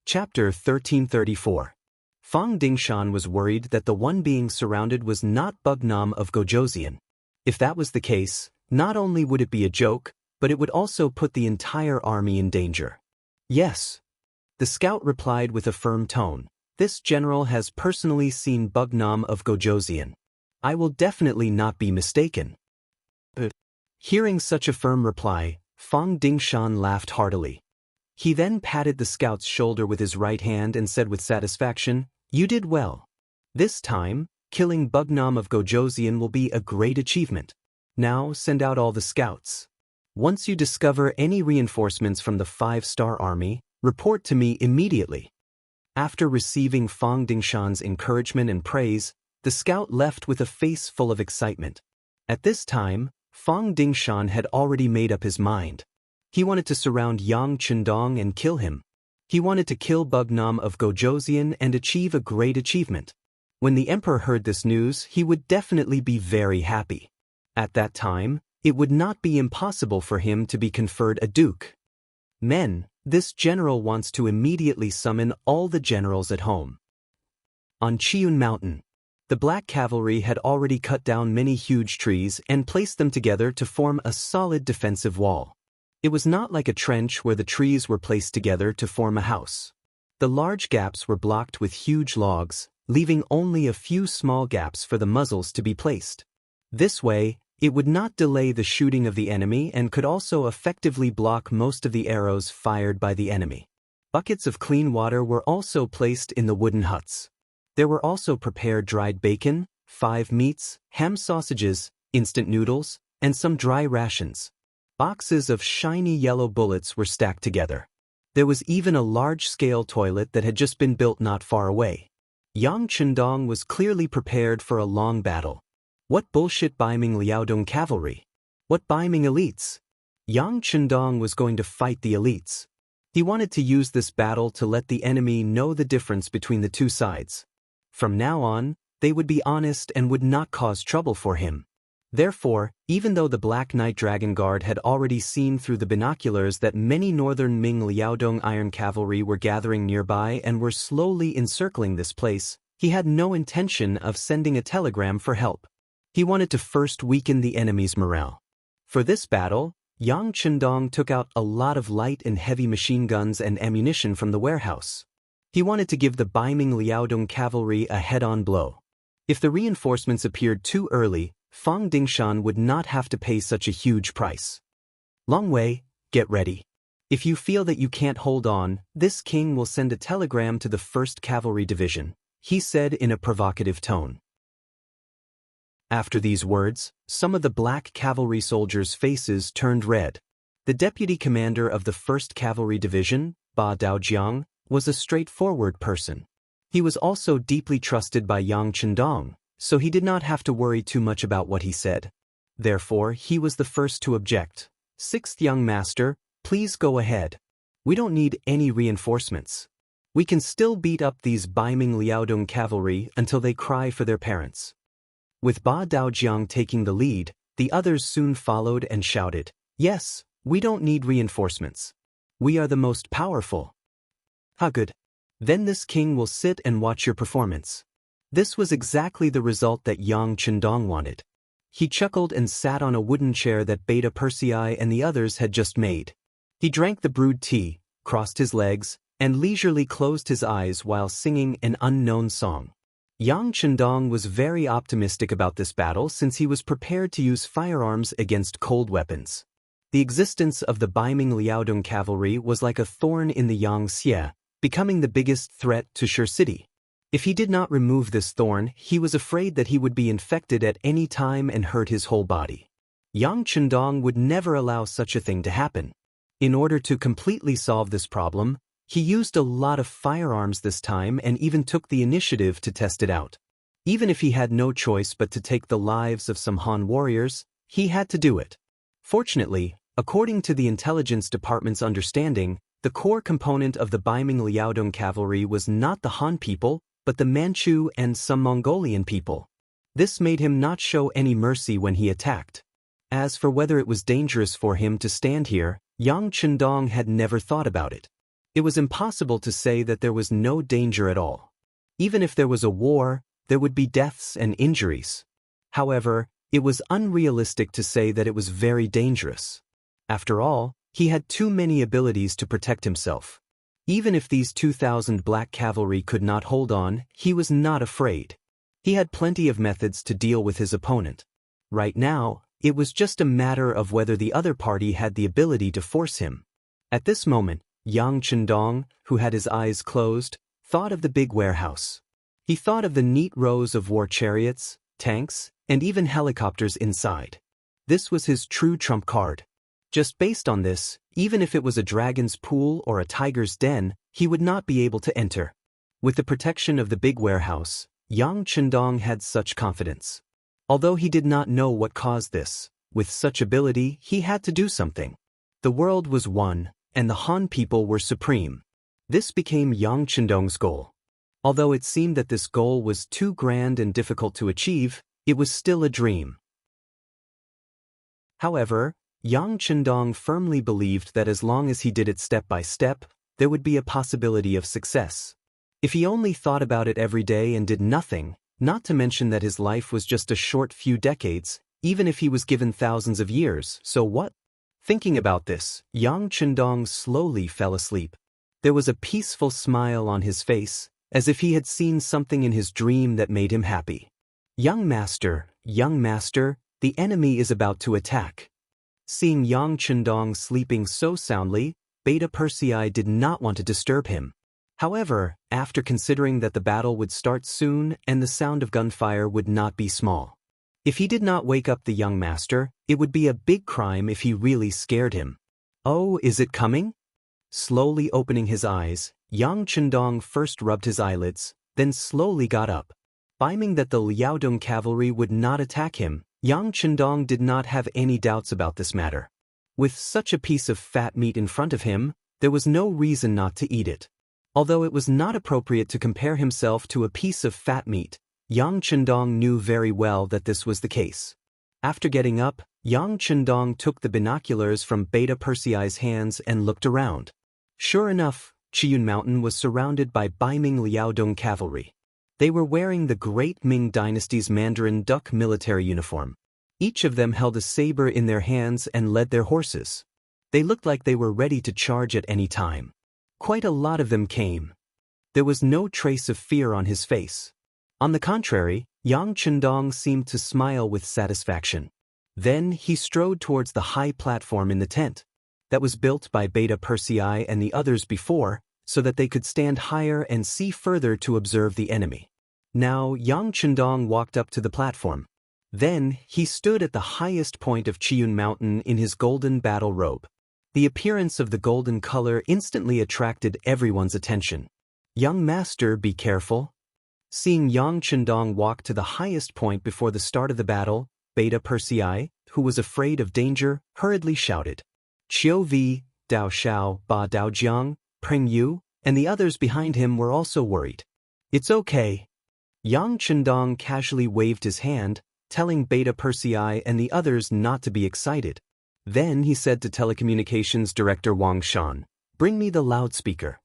Chapter 1334. Fang Dingshan was worried that the one being surrounded was not Bugnam of Gojoseon. If that was the case, not only would it be a joke, but it would also put the entire army in danger. Yes. The scout replied with a firm tone. This general has personally seen Bugnam of Gojoseon. I will definitely not be mistaken. Hearing such a firm reply, Fang Dingshan laughed heartily. He then patted the scout's shoulder with his right hand and said with satisfaction, "You did well. This time, killing Bugnam of Gojoseon will be a great achievement. Now send out all the scouts. Once you discover any reinforcements from the 5-star army, report to me immediately." After receiving Fang Dingshan's encouragement and praise, the scout left with a face full of excitement. At this time, Fang Dingshan had already made up his mind. He wanted to surround Yang Chendong and kill him. He wanted to kill Bugnam of Gojoseon and achieve a great achievement. When the emperor heard this news, he would definitely be very happy. At that time, it would not be impossible for him to be conferred a duke. Men, this general wants to immediately summon all the generals at home. On Chiun Mountain, the Black Cavalry had already cut down many huge trees and placed them together to form a solid defensive wall. It was not like a trench where the trees were placed together to form a house. The large gaps were blocked with huge logs, leaving only a few small gaps for the muzzles to be placed. This way, it would not delay the shooting of the enemy and could also effectively block most of the arrows fired by the enemy. Buckets of clean water were also placed in the wooden huts. There were also prepared dried bacon, 5 meats, ham sausages, instant noodles, and some dry rations. Boxes of shiny yellow bullets were stacked together. There was even a large-scale toilet that had just been built not far away. Yang Chendong was clearly prepared for a long battle. What bullshit Baiming Liaodong cavalry? What Baiming elites? Yang Chendong was going to fight the elites. He wanted to use this battle to let the enemy know the difference between the two sides. From now on, they would be honest and would not cause trouble for him. Therefore, even though the Black Knight Dragon Guard had already seen through the binoculars that many northern Ming Liaodong Iron Cavalry were gathering nearby and were slowly encircling this place, he had no intention of sending a telegram for help. He wanted to first weaken the enemy's morale. For this battle, Yang Chendong took out a lot of light and heavy machine guns and ammunition from the warehouse. He wanted to give the Baiming Liaodong cavalry a head-on blow. If the reinforcements appeared too early, Fang Dingshan would not have to pay such a huge price. Long Wei, get ready. If you feel that you can't hold on, this king will send a telegram to the 1st Cavalry Division, he said in a provocative tone. After these words, some of the Black Cavalry soldiers' faces turned red. The deputy commander of the 1st Cavalry Division, Ba Daojiang, was a straightforward person. He was also deeply trusted by Yang Chendong, so he did not have to worry too much about what he said. Therefore, he was the first to object. "6th young master, please go ahead. We don't need any reinforcements. We can still beat up these Baiming Liaodong cavalry until they cry for their parents." With Ba Daojiang taking the lead, the others soon followed and shouted, "Yes, we don't need reinforcements. We are the most powerful." "How good. Then this king will sit and watch your performance." This was exactly the result that Yang Chendong wanted. He chuckled and sat on a wooden chair that Beta Persei and the others had just made. He drank the brewed tea, crossed his legs, and leisurely closed his eyes while singing an unknown song. Yang Chendong was very optimistic about this battle since he was prepared to use firearms against cold weapons. The existence of the Baiming Liaodong cavalry was like a thorn in the Yangtze, becoming the biggest threat to Shi City. If he did not remove this thorn, he was afraid that he would be infected at any time and hurt his whole body. Yang Chendong would never allow such a thing to happen. In order to completely solve this problem, he used a lot of firearms this time and even took the initiative to test it out. Even if he had no choice but to take the lives of some Han warriors, he had to do it. Fortunately, according to the intelligence department's understanding, the core component of the Baiming Liaodong cavalry was not the Han people, but the Manchu and some Mongolian people. This made him not show any mercy when he attacked. As for whether it was dangerous for him to stand here, Yang Chendong had never thought about it. It was impossible to say that there was no danger at all. Even if there was a war, there would be deaths and injuries. However, it was unrealistic to say that it was very dangerous. After all, he had too many abilities to protect himself. Even if these 2,000 black cavalry could not hold on, he was not afraid. He had plenty of methods to deal with his opponent. Right now, it was just a matter of whether the other party had the ability to force him. At this moment, Yang Chendong, who had his eyes closed, thought of the big warehouse. He thought of the neat rows of war chariots, tanks, and even helicopters inside. This was his true trump card. Just based on this, even if it was a dragon's pool or a tiger's den, he would not be able to enter. With the protection of the big warehouse, Yang Chendong had such confidence. Although he did not know what caused this, with such ability he had to do something. The world was one, and the Han people were supreme. This became Yang Chendong's goal. Although it seemed that this goal was too grand and difficult to achieve, it was still a dream. However, Yang Chendong firmly believed that as long as he did it step by step, there would be a possibility of success. If he only thought about it every day and did nothing, not to mention that his life was just a short few decades, even if he was given thousands of years, so what? Thinking about this, Yang Chendong slowly fell asleep. There was a peaceful smile on his face, as if he had seen something in his dream that made him happy. Young master, the enemy is about to attack. Seeing Yang Chendong sleeping so soundly, Beta Persei did not want to disturb him. However, after considering that the battle would start soon and the sound of gunfire would not be small, if he did not wake up the young master, it would be a big crime if he really scared him. Oh, is it coming? Slowly opening his eyes, Yang Chendong first rubbed his eyelids, then slowly got up. Finding that the Liaodong cavalry would not attack him, Yang Chendong did not have any doubts about this matter. With such a piece of fat meat in front of him, there was no reason not to eat it. Although it was not appropriate to compare himself to a piece of fat meat, Yang Chendong knew very well that this was the case. After getting up, Yang Chendong took the binoculars from Beta Persei's hands and looked around. Sure enough, Chiyun Mountain was surrounded by Baiming Liaodong cavalry. They were wearing the Great Ming Dynasty's Mandarin duck military uniform. Each of them held a saber in their hands and led their horses. They looked like they were ready to charge at any time. Quite a lot of them came. There was no trace of fear on his face. On the contrary, Yang Chendong seemed to smile with satisfaction. Then he strode towards the high platform in the tent that was built by Beta Persei and the others before, so that they could stand higher and see further to observe the enemy. Now Yang Chendong walked up to the platform. Then he stood at the highest point of Chiyun Mountain in his golden battle robe. The appearance of the golden color instantly attracted everyone's attention. Young master, be careful. Seeing Yang Chendong walk to the highest point before the start of the battle, Beta Persei, who was afraid of danger, hurriedly shouted, "Qiu Vi, Dao Xiao, Ba Dao Jiang, Peng Yu," and the others behind him were also worried. "It's okay." Yang Chendong casually waved his hand, telling Beta Persei and the others not to be excited. Then he said to Telecommunications Director Wang Shan, "Bring me the loudspeaker."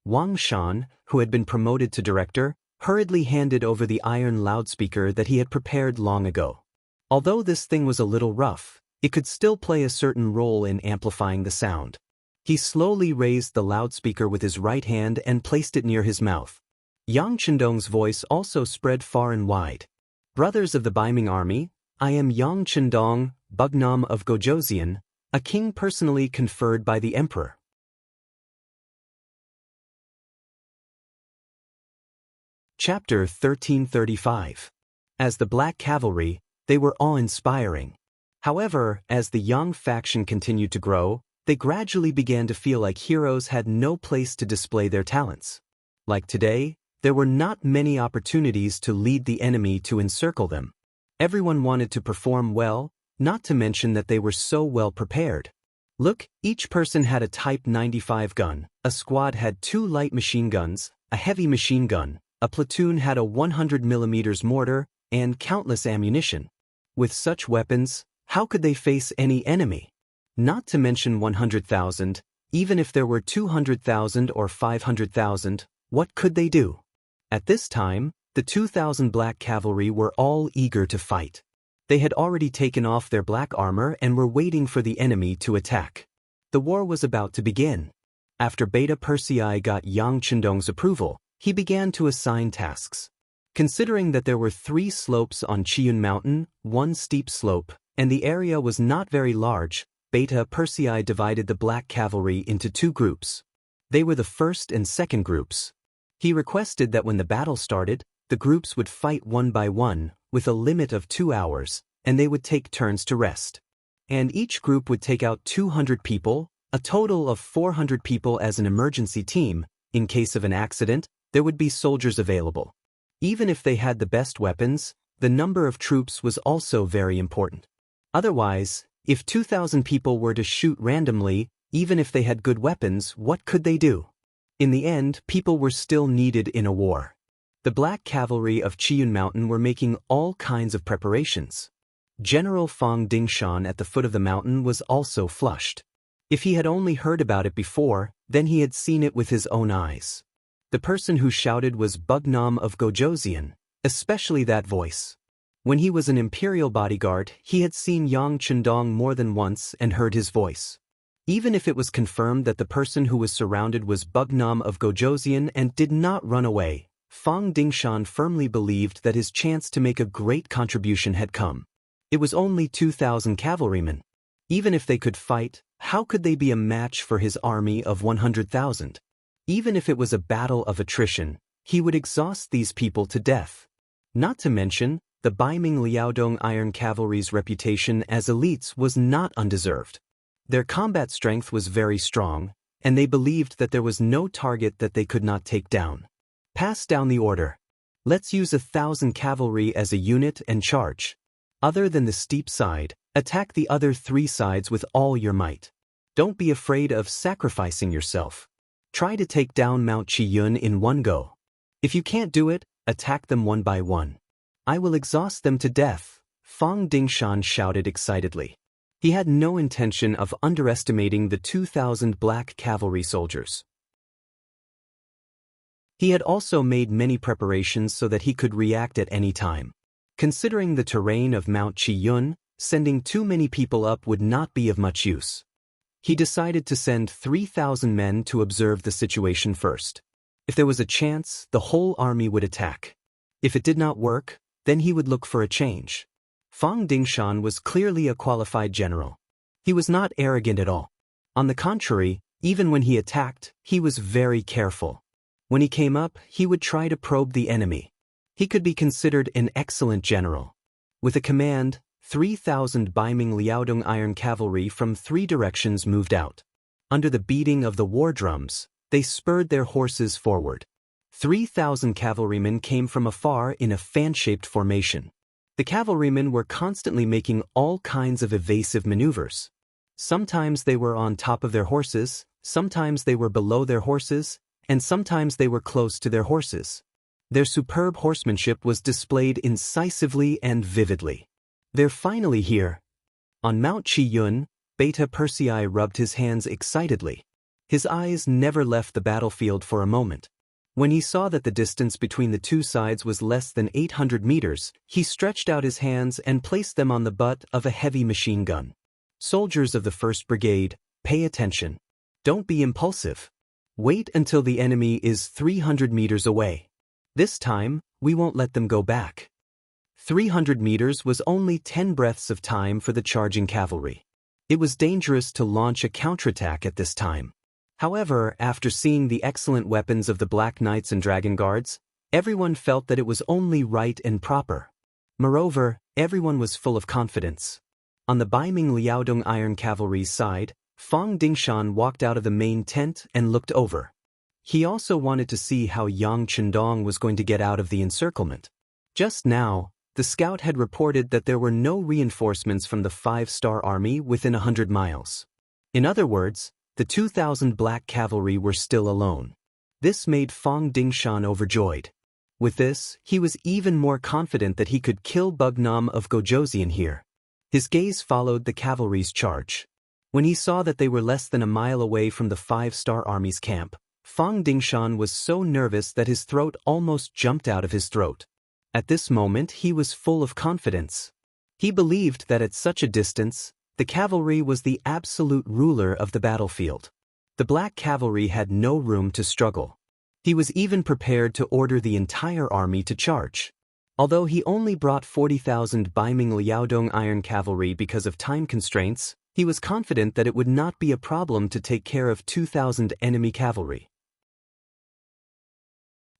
Wang Shan, who had been promoted to director, hurriedly handed over the iron loudspeaker that he had prepared long ago. Although this thing was a little rough, it could still play a certain role in amplifying the sound. He slowly raised the loudspeaker with his right hand and placed it near his mouth. Yang Chendong's voice also spread far and wide. "Brothers of the Baiming army, I am Yang Chendong, Bugnam of Gojoseon, a king personally conferred by the emperor." Chapter 1335. As the Black Cavalry, they were awe-inspiring. However, as the Yang faction continued to grow, they gradually began to feel like heroes had no place to display their talents. Like today, there were not many opportunities to lead the enemy to encircle them. Everyone wanted to perform well, not to mention that they were so well prepared. Look, each person had a Type 95 gun, a squad had 2 light machine guns, a heavy machine gun, a platoon had a 100mm mortar, and countless ammunition. With such weapons, how could they face any enemy? Not to mention 100,000, Even if there were 200,000 or 500,000, what could they do? At this time, the 2,000 black cavalry were all eager to fight. They had already taken off their black armor and were waiting for the enemy to attack. The war was about to begin. After Beta Persei got Yang Chendong's approval, he began to assign tasks. Considering that there were 3 slopes on Qiyun Mountain, 1 steep slope, and the area was not very large, Beta Persei divided the black cavalry into 2 groups. They were the first and second groups. He requested that when the battle started, the groups would fight one by one, with a limit of 2 hours, and they would take turns to rest. And each group would take out 200 people, a total of 400 people as an emergency team. In case of an accident, there would be soldiers available. Even if they had the best weapons, the number of troops was also very important. Otherwise, if 2,000 people were to shoot randomly, even if they had good weapons, what could they do? In the end, people were still needed in a war. The black cavalry of Qiyun Mountain were making all kinds of preparations. General Fang Dingshan at the foot of the mountain was also flushed. If he had only heard about it before, then he had seen it with his own eyes. The person who shouted was Bugnam of Gojoseon, especially that voice. When he was an imperial bodyguard, he had seen Yang Chendong more than once and heard his voice. Even if it was confirmed that the person who was surrounded was Bugnam of Gojoseon and did not run away, Fang Dingshan firmly believed that his chance to make a great contribution had come. It was only 2,000 cavalrymen. Even if they could fight, how could they be a match for his army of 100,000? Even if it was a battle of attrition, he would exhaust these people to death. Not to mention, the Baiming Liaodong Iron Cavalry's reputation as elites was not undeserved. Their combat strength was very strong, and they believed that there was no target that they could not take down. Pass down the order. Let's use 1,000 cavalry as a unit and charge. Other than the steep side, attack the other 3 sides with all your might. Don't be afraid of sacrificing yourself. Try to take down Mount Qiyun in one go. If you can't do it, attack them one by one. I will exhaust them to death, Fang Dingshan shouted excitedly. He had no intention of underestimating the 2,000 black cavalry soldiers. He had also made many preparations so that he could react at any time. Considering the terrain of Mount Qiyun, sending too many people up would not be of much use. He decided to send 3,000 men to observe the situation first. If there was a chance, the whole army would attack. If it did not work, then he would look for a change. Fang Dingshan was clearly a qualified general. He was not arrogant at all. On the contrary, even when he attacked, he was very careful. When he came up, he would try to probe the enemy. He could be considered an excellent general. With a command, 3,000 Baiming Liaodong Iron Cavalry from 3 directions moved out. Under the beating of the war drums, they spurred their horses forward. 3,000 cavalrymen came from afar in a fan-shaped formation. The cavalrymen were constantly making all kinds of evasive maneuvers. Sometimes they were on top of their horses, sometimes they were below their horses, and sometimes they were close to their horses. Their superb horsemanship was displayed incisively and vividly. They're finally here. On Mount Qiyun, Beta Persei rubbed his hands excitedly. His eyes never left the battlefield for a moment. When he saw that the distance between the 2 sides was less than 800 meters, he stretched out his hands and placed them on the butt of a heavy machine gun. Soldiers of the 1st Brigade, pay attention. Don't be impulsive. Wait until the enemy is 300 meters away. This time, we won't let them go back. 300 meters was only 10 breaths of time for the charging cavalry. It was dangerous to launch a counterattack at this time. However, after seeing the excellent weapons of the Black Knights and Dragon Guards, everyone felt that it was only right and proper. Moreover, everyone was full of confidence. On the Baiming Liaodong Iron Cavalry's side, Fang Dingshan walked out of the main tent and looked over. He also wanted to see how Yang Chendong was going to get out of the encirclement. Just now, the scout had reported that there were no reinforcements from the 5-star army within 100 miles. In other words, the 2,000 black cavalry were still alone. This made Fang Dingshan overjoyed. With this, he was even more confident that he could kill Bugnam of Gojoseon here. His gaze followed the cavalry's charge. When he saw that they were less than a mile away from the 5-star army's camp, Fang Dingshan was so nervous that his throat almost jumped out of his throat. At this moment he was full of confidence. He believed that at such a distance, the cavalry was the absolute ruler of the battlefield. The black cavalry had no room to struggle. He was even prepared to order the entire army to charge. Although he only brought 40,000 Baiming Liaodong iron cavalry because of time constraints, he was confident that it would not be a problem to take care of 2,000 enemy cavalry.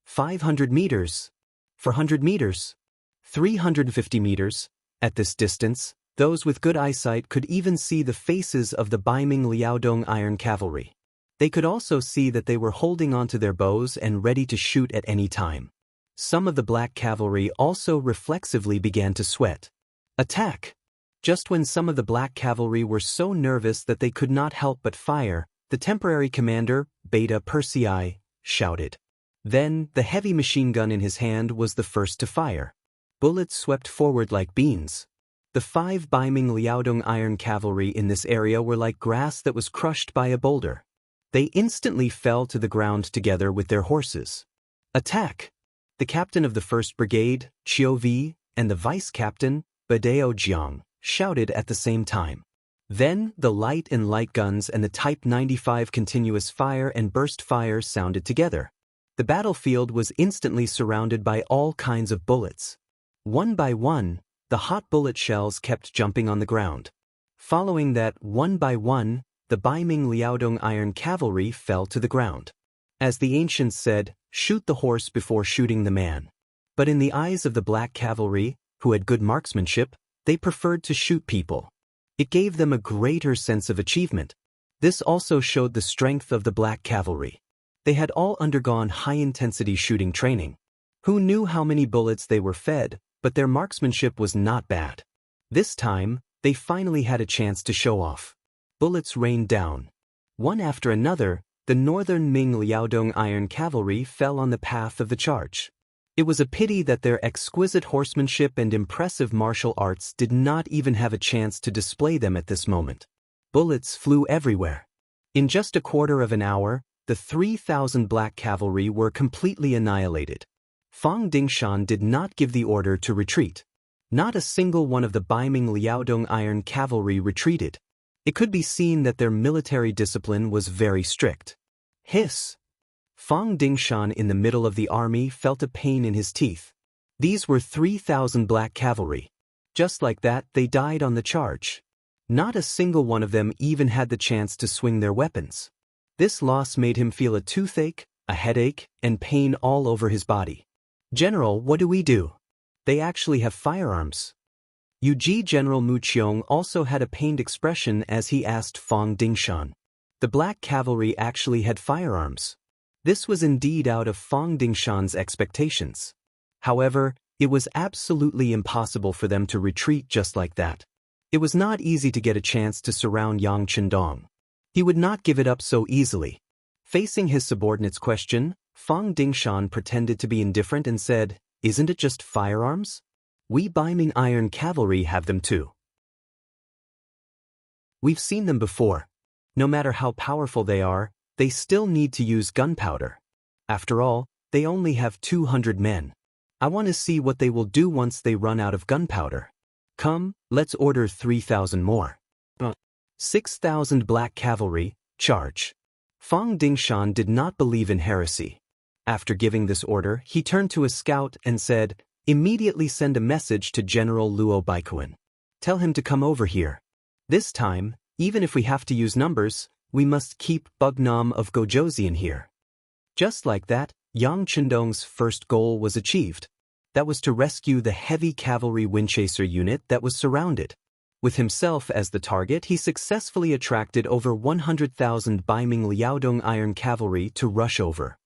500 meters, 400 meters, 350 meters. At this distance, those with good eyesight could even see the faces of the Baiming Liaodong iron cavalry. They could also see that they were holding onto their bows and ready to shoot at any time. Some of the black cavalry also reflexively began to sweat. Attack! Just when some of the black cavalry were so nervous that they could not help but fire, the temporary commander, Beta Persei, shouted. Then, the heavy machine gun in his hand was the first to fire. Bullets swept forward like beans. The 5 Baiming Liaodong iron cavalry in this area were like grass that was crushed by a boulder. They instantly fell to the ground together with their horses. Attack! The captain of the 1st Brigade, Qiu Vi, and the vice-captain, Badao Jiang, shouted at the same time. Then, the light and light guns and the Type 95 continuous fire and burst fire sounded together. The battlefield was instantly surrounded by all kinds of bullets. One by one, the hot bullet shells kept jumping on the ground. Following that, one by one, the Baiming Liaodong iron cavalry fell to the ground. As the ancients said, shoot the horse before shooting the man. But in the eyes of the black cavalry, who had good marksmanship, they preferred to shoot people. It gave them a greater sense of achievement. This also showed the strength of the black cavalry. They had all undergone high-intensity shooting training. Who knew how many bullets they were fed, but their marksmanship was not bad. This time, they finally had a chance to show off. Bullets rained down. One after another, the northern Ming Liaodong iron cavalry fell on the path of the charge. It was a pity that their exquisite horsemanship and impressive martial arts did not even have a chance to display them at this moment. Bullets flew everywhere. In just a quarter of an hour, the 3,000 black cavalry were completely annihilated. Fang Dingshan did not give the order to retreat. Not a single one of the Baiming Liaodong iron cavalry retreated. It could be seen that their military discipline was very strict. Hiss! Fang Dingshan in the middle of the army felt a pain in his teeth. These were 3,000 black cavalry. Just like that, they died on the charge. Not a single one of them even had the chance to swing their weapons. This loss made him feel a toothache, a headache, and pain all over his body. General, what do we do? They actually have firearms. Yuji General Mu Qiong also had a pained expression as he asked Fang Dingshan. The black cavalry actually had firearms. This was indeed out of Fang Dingshan's expectations. However, it was absolutely impossible for them to retreat just like that. It was not easy to get a chance to surround Yang Qindong. He would not give it up so easily. Facing his subordinate's question, Fang Dingshan pretended to be indifferent and said, "Isn't it just firearms? We Baiming iron cavalry have them too. We've seen them before. No matter how powerful they are, they still need to use gunpowder. After all, they only have 200 men. I want to see what they will do once they run out of gunpowder. Come, let's order 3,000 more. 6,000 black cavalry, charge." Fang Dingshan did not believe in heresy. After giving this order, he turned to a scout and said, "Immediately send a message to General Luo Baikuan. Tell him to come over here. This time, even if we have to use numbers, we must keep Bugnam of Gojoseon here." Just like that, Yang Qindong's first goal was achieved. That was to rescue the heavy cavalry windchaser unit that was surrounded. With himself as the target, he successfully attracted over 100,000 Baiming Liaodong iron cavalry to rush over.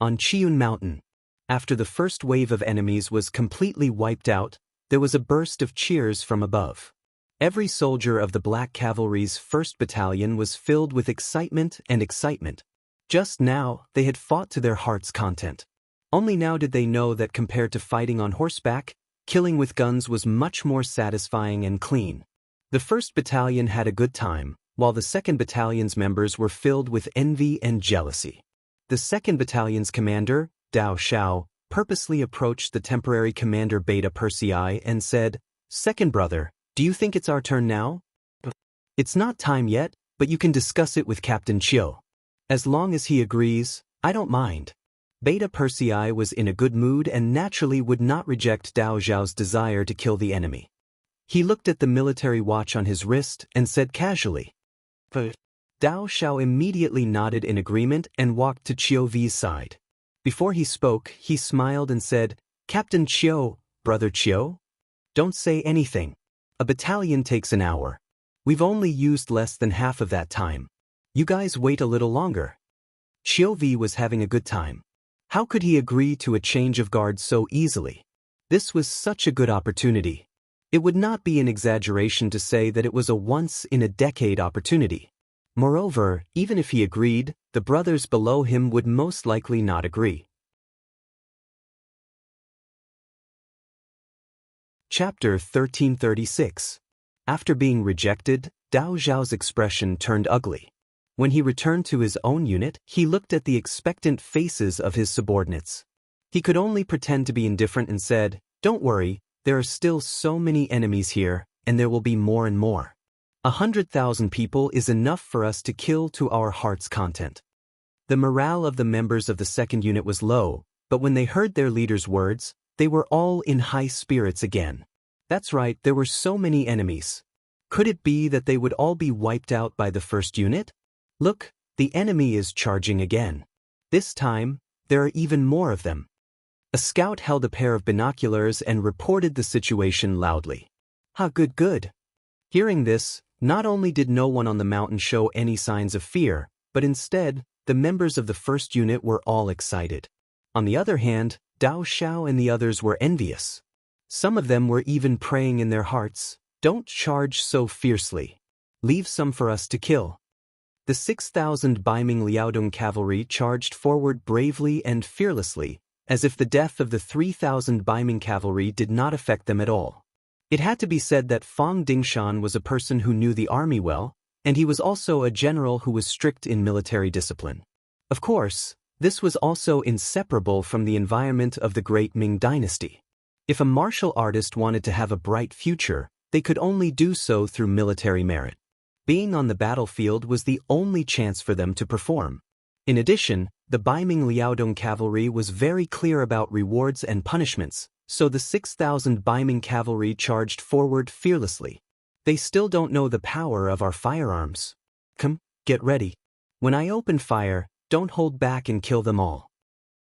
On Chiyun Mountain, after the first wave of enemies was completely wiped out, there was a burst of cheers from above. Every soldier of the Black Cavalry's 1st Battalion was filled with excitement and excitement. Just now, they had fought to their heart's content. Only now did they know that compared to fighting on horseback, killing with guns was much more satisfying and clean. The 1st Battalion had a good time, while the 2nd Battalion's members were filled with envy and jealousy. The 2nd Battalion's commander, Dao Xiao, purposely approached the temporary commander Beta Persei and said, "Second brother, do you think it's our turn now? It's not time yet, but you can discuss it with Captain Chiu. As long as he agrees, I don't mind." Beta Persei was in a good mood and naturally would not reject Dao Xiao's desire to kill the enemy. He looked at the military watch on his wrist and said casually, "But." Dao Xiao immediately nodded in agreement and walked to Chiu V's side. Before he spoke, he smiled and said, "Captain Chiu, Brother Chiu? Don't say anything. A battalion takes an hour. We've only used less than half of that time. You guys wait a little longer." Chiu V was having a good time. How could he agree to a change of guard so easily? This was such a good opportunity. It would not be an exaggeration to say that it was a once-in-a-decade opportunity. Moreover, even if he agreed, the brothers below him would most likely not agree. Chapter 1336. After being rejected, Dao Xiao's expression turned ugly. When he returned to his own unit, he looked at the expectant faces of his subordinates. He could only pretend to be indifferent and said, "Don't worry, there are still so many enemies here, and there will be more and more. 100,000 people is enough for us to kill to our heart's content." The morale of the members of the 2nd unit was low, but when they heard their leader's words, they were all in high spirits again. That's right, there were so many enemies. Could it be that they would all be wiped out by the 1st unit? Look, the enemy is charging again. This time, there are even more of them. A scout held a pair of binoculars and reported the situation loudly. "Ha, good, good." Hearing this, not only did no one on the mountain show any signs of fear, but instead, the members of the 1st unit were all excited. On the other hand, Dao Xiao and the others were envious. Some of them were even praying in their hearts, "Don't charge so fiercely. Leave some for us to kill." The 6,000 Baiming Liaodong cavalry charged forward bravely and fearlessly, as if the death of the 3,000 Baiming cavalry did not affect them at all. It had to be said that Fang Dingshan was a person who knew the army well, and he was also a general who was strict in military discipline. Of course, this was also inseparable from the environment of the great Ming dynasty. If a martial artist wanted to have a bright future, they could only do so through military merit. Being on the battlefield was the only chance for them to perform. In addition, the Baiming Liaodong cavalry was very clear about rewards and punishments, so the 6,000 Baiming cavalry charged forward fearlessly. "They still don't know the power of our firearms. Come, get ready. When I open fire, don't hold back and kill them all."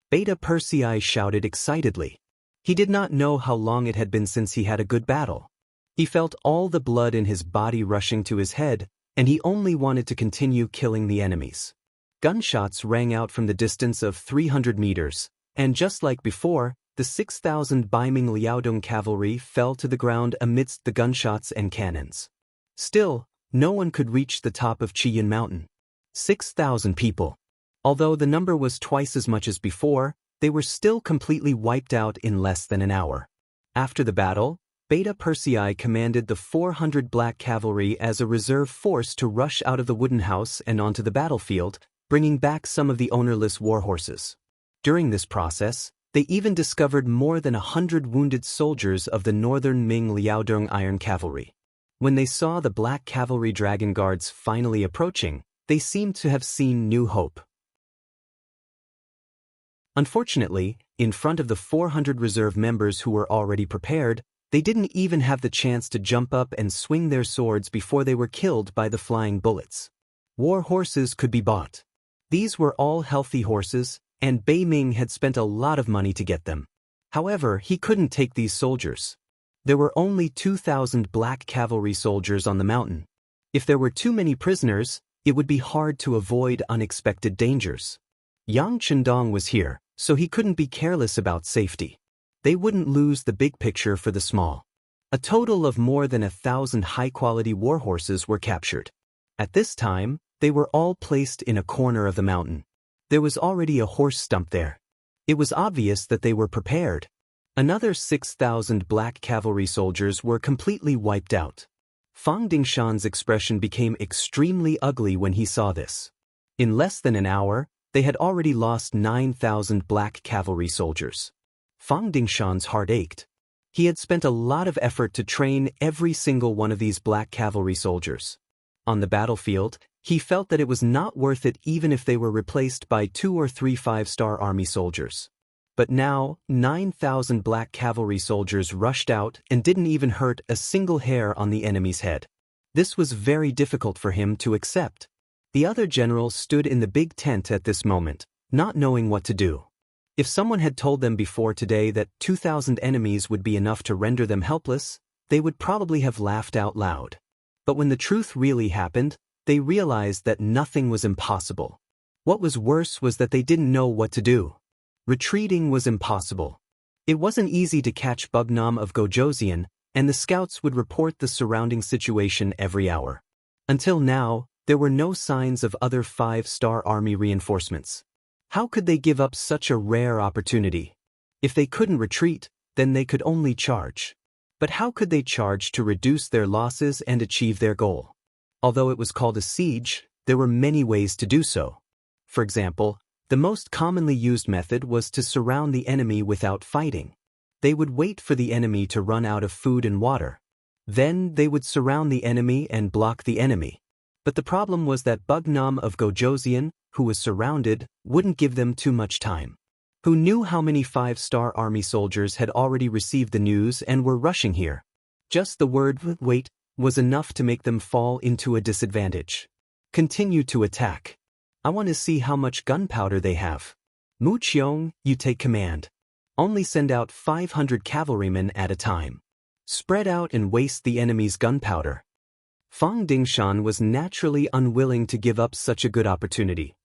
Beta Persei shouted excitedly. He did not know how long it had been since he had a good battle. He felt all the blood in his body rushing to his head, and he only wanted to continue killing the enemies. Gunshots rang out from the distance of 300 meters, and just like before, the 6,000 Baiming Liaodong cavalry fell to the ground amidst the gunshots and cannons. Still, no one could reach the top of Chiyin Mountain. 6,000 people. Although the number was twice as much as before, they were still completely wiped out in less than an hour. After the battle, Beta Persei commanded the 400 Black Cavalry as a reserve force to rush out of the wooden house and onto the battlefield, bringing back some of the ownerless warhorses. During this process, they even discovered more than 100 wounded soldiers of the northern Ming Liaodong Iron Cavalry. When they saw the Black Cavalry Dragon Guards finally approaching, they seemed to have seen new hope. Unfortunately, in front of the 400 reserve members who were already prepared, they didn't even have the chance to jump up and swing their swords before they were killed by the flying bullets. War horses could be bought. These were all healthy horses, and Bei Ming had spent a lot of money to get them. However, he couldn't take these soldiers. There were only 2,000 Black Cavalry soldiers on the mountain. If there were too many prisoners, it would be hard to avoid unexpected dangers. Yang Chendong was here, so he couldn't be careless about safety. They wouldn't lose the big picture for the small. A total of more than 1,000 high-quality warhorses were captured. At this time, they were all placed in a corner of the mountain. There was already a horse stump there. It was obvious that they were prepared. Another 6,000 Black Cavalry soldiers were completely wiped out. Fang Dingshan's expression became extremely ugly when he saw this. In less than an hour, they had already lost 9,000 black cavalry soldiers. Fang Dingshan's heart ached. He had spent a lot of effort to train every single one of these black cavalry soldiers. On the battlefield, he felt that it was not worth it even if they were replaced by 2 or 3 5-star army soldiers. But now, 9,000 black cavalry soldiers rushed out and didn't even hurt a single hair on the enemy's head. This was very difficult for him to accept. The other generals stood in the big tent at this moment, not knowing what to do. If someone had told them before today that 2,000 enemies would be enough to render them helpless, they would probably have laughed out loud. But when the truth really happened, they realized that nothing was impossible. What was worse was that they didn't know what to do. Retreating was impossible. It wasn't easy to catch Bugnam of Gojoseon, and the scouts would report the surrounding situation every hour. Until now, there were no signs of other 5-star army reinforcements. How could they give up such a rare opportunity? If they couldn't retreat, then they could only charge. But how could they charge to reduce their losses and achieve their goal? Although it was called a siege, there were many ways to do so. For example, the most commonly used method was to surround the enemy without fighting. They would wait for the enemy to run out of food and water. Then they would surround the enemy and block the enemy. But the problem was that Bugnam of Gojoseon, who was surrounded, wouldn't give them too much time. Who knew how many 5-star army soldiers had already received the news and were rushing here? Just the word "wait" was enough to make them fall into a disadvantage. Continue to attack. I want to see how much gunpowder they have. Mu Qiong, you take command. Only send out 500 cavalrymen at a time. Spread out and waste the enemy's gunpowder. Fang Dingshan was naturally unwilling to give up such a good opportunity.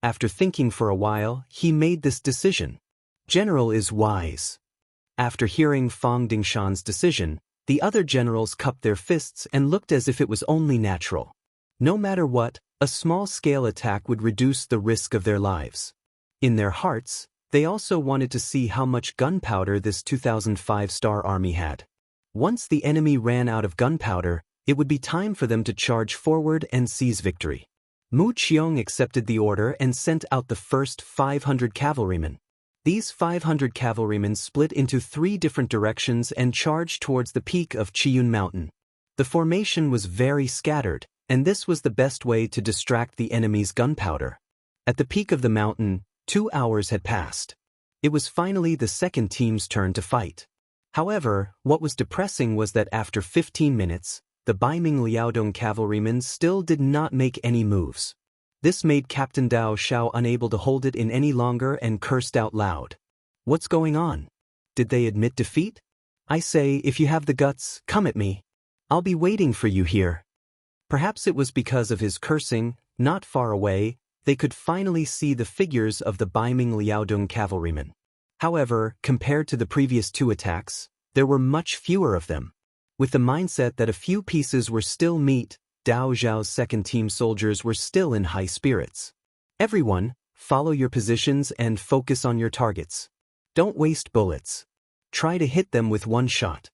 After thinking for a while, he made this decision. General is wise. After hearing Fang Dingshan's decision, the other generals cupped their fists and looked as if it was only natural. No matter what, a small-scale attack would reduce the risk of their lives. In their hearts, they also wanted to see how much gunpowder this 2,005-star army had. Once the enemy ran out of gunpowder, it would be time for them to charge forward and seize victory. Mu Qiong accepted the order and sent out the first 500 cavalrymen. These 500 cavalrymen split into 3 different directions and charged towards the peak of Chiyun Mountain. The formation was very scattered, and this was the best way to distract the enemy's gunpowder. At the peak of the mountain, 2 hours had passed. It was finally the second team's turn to fight. However, what was depressing was that after 15 minutes, the Baiming Liaodong cavalrymen still did not make any moves. This made Captain Dao Xiao unable to hold it in any longer and cursed out loud. What's going on? Did they admit defeat? I say, if you have the guts, come at me. I'll be waiting for you here. Perhaps it was because of his cursing, not far away, they could finally see the figures of the Baiming Liaodong cavalrymen. However, compared to the previous 2 attacks, there were much fewer of them. With the mindset that a few pieces were still meat, Dao Zhao's second-team soldiers were still in high spirits. Everyone, follow your positions and focus on your targets. Don't waste bullets. Try to hit them with one shot.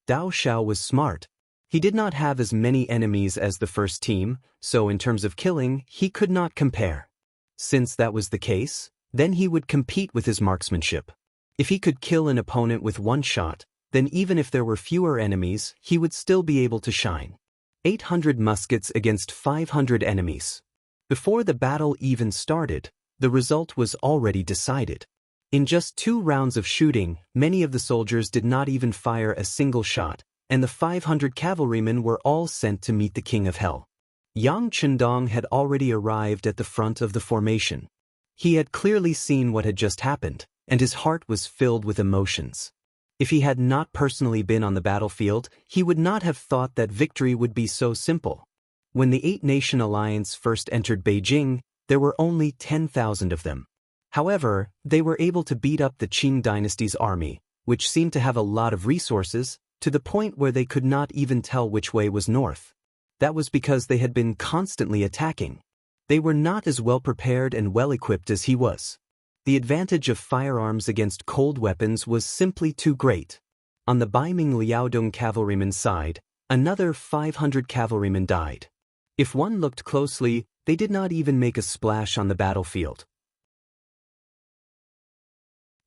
Dao Xiao was smart. He did not have as many enemies as the first team, so in terms of killing, he could not compare. Since that was the case, then he would compete with his marksmanship. If he could kill an opponent with one shot, then even if there were fewer enemies, he would still be able to shine. 800 muskets against 500 enemies. Before the battle even started, the result was already decided. In just 2 rounds of shooting, many of the soldiers did not even fire a single shot, and the 500 cavalrymen were all sent to meet the King of Hell. Yang Chendong had already arrived at the front of the formation. He had clearly seen what had just happened, and his heart was filled with emotions. If he had not personally been on the battlefield, he would not have thought that victory would be so simple. When the 8-Nation Alliance first entered Beijing, there were only 10,000 of them. However, they were able to beat up the Qing dynasty's army, which seemed to have a lot of resources, to the point where they could not even tell which way was north. That was because they had been constantly attacking. They were not as well prepared and well equipped as he was. The advantage of firearms against cold weapons was simply too great. On the Baiming Liaodong cavalryman's side, another 500 cavalrymen died. If one looked closely, they did not even make a splash on the battlefield.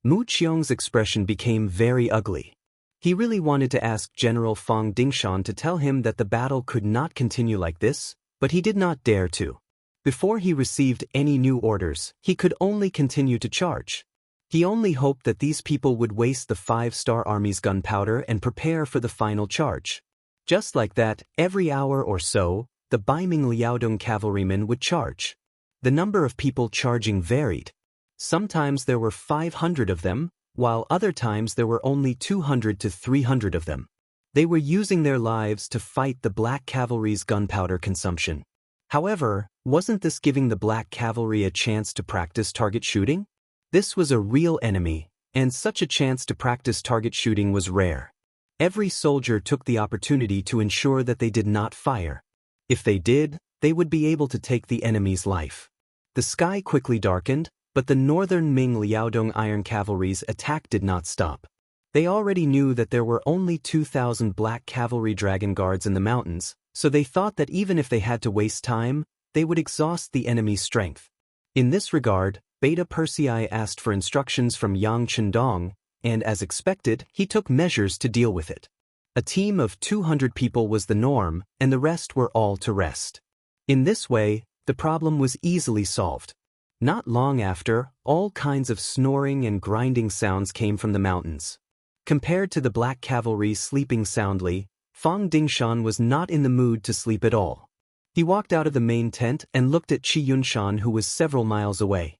Mu Qiong's expression became very ugly. He really wanted to ask General Fang Dingshan to tell him that the battle could not continue like this, but he did not dare to. Before he received any new orders, he could only continue to charge. He only hoped that these people would waste the 5-star army's gunpowder and prepare for the final charge. Just like that, every hour or so, the Baiming Liaodong cavalrymen would charge. The number of people charging varied. Sometimes there were 500 of them, while other times there were only 200 to 300 of them. They were using their lives to fight the Black Cavalry's gunpowder consumption. However, wasn't this giving the Black Cavalry a chance to practice target shooting? This was a real enemy, and such a chance to practice target shooting was rare. Every soldier took the opportunity to ensure that they did not fire. If they did, they would be able to take the enemy's life. The sky quickly darkened, but the northern Ming Liaodong Iron Cavalry's attack did not stop. They already knew that there were only 2,000 Black Cavalry Dragon Guards in the mountains, so they thought that even if they had to waste time, they would exhaust the enemy's strength. In this regard, Beta Persei asked for instructions from Yang Chendong, and as expected, he took measures to deal with it. A team of 200 people was the norm, and the rest were all to rest. In this way, the problem was easily solved. Not long after, all kinds of snoring and grinding sounds came from the mountains. Compared to the Black Cavalry sleeping soundly, Fang Dingshan was not in the mood to sleep at all. He walked out of the main tent and looked at Qi Yunshan, who was several miles away.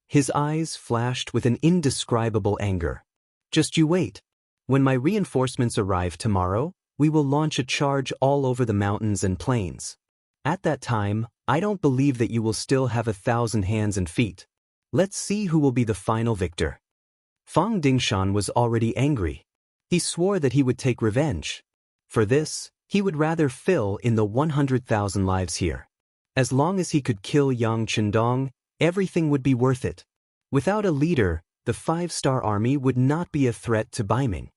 His eyes flashed with an indescribable anger. "Just you wait. When my reinforcements arrive tomorrow, we will launch a charge all over the mountains and plains. At that time, I don't believe that you will still have 1,000 hands and feet. Let's see who will be the final victor." Fang Dingshan was already angry. He swore that he would take revenge. For this, he would rather fill in the 100,000 lives here. As long as he could kill Yang Chendong, everything would be worth it. Without a leader, the 5-star army would not be a threat to Baiming.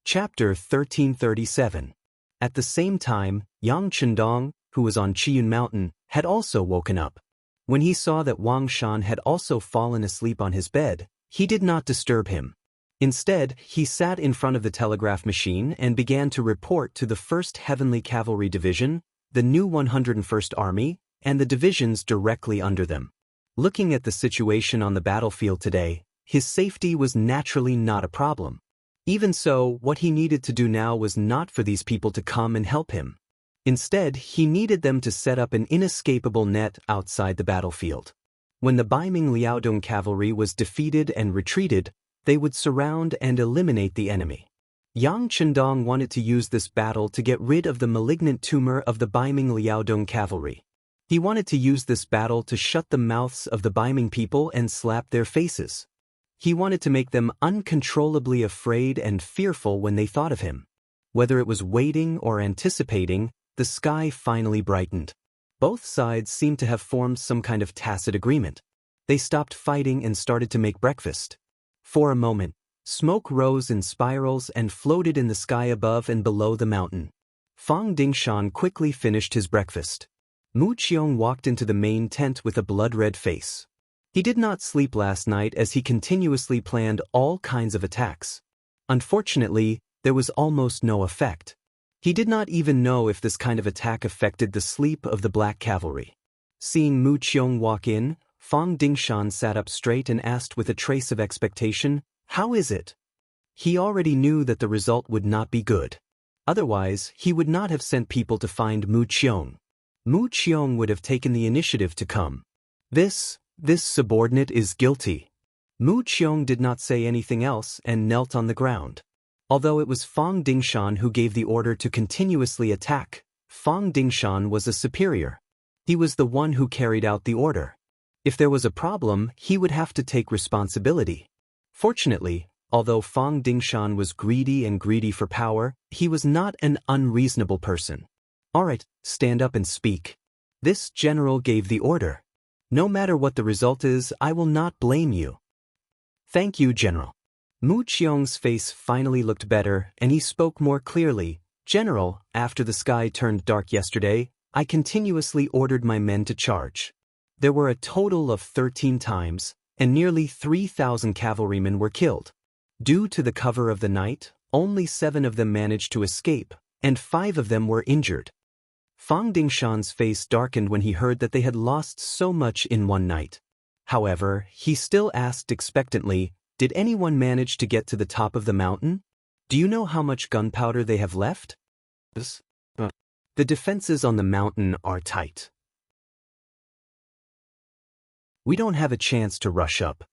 Chapter 1337. At the same time, Yang Chendong, who was on Qiyun Mountain, had also woken up. When he saw that Wang Shan had also fallen asleep on his bed, he did not disturb him. Instead, he sat in front of the telegraph machine and began to report to the 1st Heavenly Cavalry Division, the new 101st Army, and the divisions directly under them. Looking at the situation on the battlefield today, his safety was naturally not a problem. Even so, what he needed to do now was not for these people to come and help him. Instead, he needed them to set up an inescapable net outside the battlefield. When the Baiming Liaodong cavalry was defeated and retreated, they would surround and eliminate the enemy. Yang Chendong wanted to use this battle to get rid of the malignant tumor of the Baiming Liaodong cavalry. He wanted to use this battle to shut the mouths of the Baiming people and slap their faces. He wanted to make them uncontrollably afraid and fearful when they thought of him. Whether it was waiting or anticipating, the sky finally brightened. Both sides seemed to have formed some kind of tacit agreement. They stopped fighting and started to make breakfast. For a moment, smoke rose in spirals and floated in the sky above and below the mountain. Fang Dingshan quickly finished his breakfast. Mu Qiong walked into the main tent with a blood-red face. He did not sleep last night as he continuously planned all kinds of attacks. Unfortunately, there was almost no effect. He did not even know if this kind of attack affected the sleep of the Black Cavalry. Seeing Mu Qiong walk in, Fang Dingshan sat up straight and asked with a trace of expectation, "How is it?" He already knew that the result would not be good. Otherwise, he would not have sent people to find Mu Qiong. Mu Qiong would have taken the initiative to come. This subordinate is guilty." Mu Qiong did not say anything else and knelt on the ground. Although it was Fang Dingshan who gave the order to continuously attack, Fang Dingshan was a superior. He was the one who carried out the order. If there was a problem, he would have to take responsibility. Fortunately, although Fang Dingshan was greedy for power, he was not an unreasonable person. "All right, stand up and speak." This general gave the order. No matter what the result is, I will not blame you. Thank you, General. Mu Qiong's face finally looked better, and he spoke more clearly. General, after the sky turned dark yesterday, I continuously ordered my men to charge. There were a total of 13 times, and nearly 3,000 cavalrymen were killed. Due to the cover of the night, only 7 of them managed to escape, and 5 of them were injured. Fang Dingshan's face darkened when he heard that they had lost so much in one night. However, he still asked expectantly, "Did anyone manage to get to the top of the mountain? Do you know how much gunpowder they have left?" The defenses on the mountain are tight. We don't have a chance to rush up.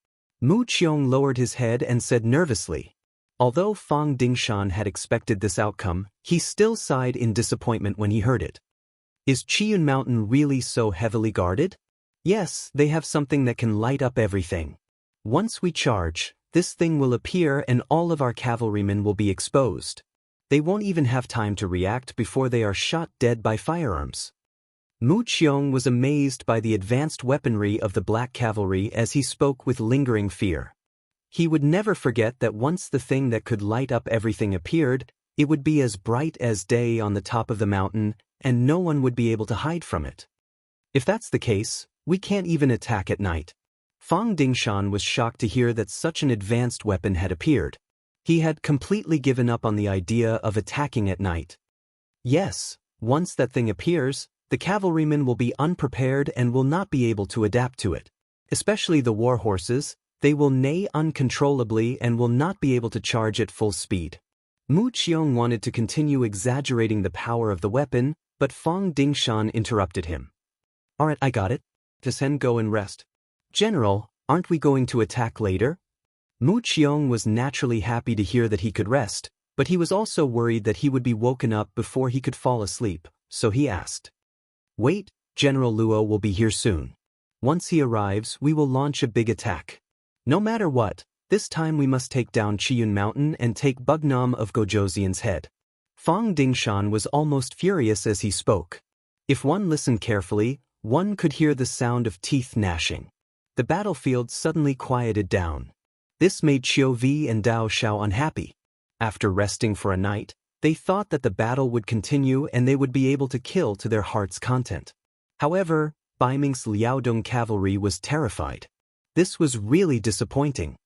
Mu Qiong lowered his head and said nervously. Although Fang Dingshan had expected this outcome, he still sighed in disappointment when he heard it. Is Qiyun Mountain really so heavily guarded? Yes, they have something that can light up everything. Once we charge, this thing will appear and all of our cavalrymen will be exposed. They won't even have time to react before they are shot dead by firearms. Mu Qiong was amazed by the advanced weaponry of the Black Cavalry as he spoke with lingering fear. He would never forget that once the thing that could light up everything appeared, it would be as bright as day on the top of the mountain, and no one would be able to hide from it. If that's the case, we can't even attack at night. Fang Dingshan was shocked to hear that such an advanced weapon had appeared. He had completely given up on the idea of attacking at night. Yes, once that thing appears, the cavalrymen will be unprepared and will not be able to adapt to it. Especially the war horses, they will neigh uncontrollably and will not be able to charge at full speed. Mu Qiong wanted to continue exaggerating the power of the weapon, but Fang Dingshan interrupted him. Alright, I got it. Just go and rest. General, aren't we going to attack later? Mu Qiong was naturally happy to hear that he could rest, but he was also worried that he would be woken up before he could fall asleep, so he asked. Wait, General Luo will be here soon. Once he arrives, we will launch a big attack. No matter what, this time we must take down Qiyun Mountain and take Bugnam of Gojoseon's head. Fang Dingshan was almost furious as he spoke. If one listened carefully, one could hear the sound of teeth gnashing. The battlefield suddenly quieted down. This made Qiu Vi and Dao Xiao unhappy. After resting for a night, they thought that the battle would continue and they would be able to kill to their heart's content. However, Baiming's Liaodong cavalry was terrified. This was really disappointing.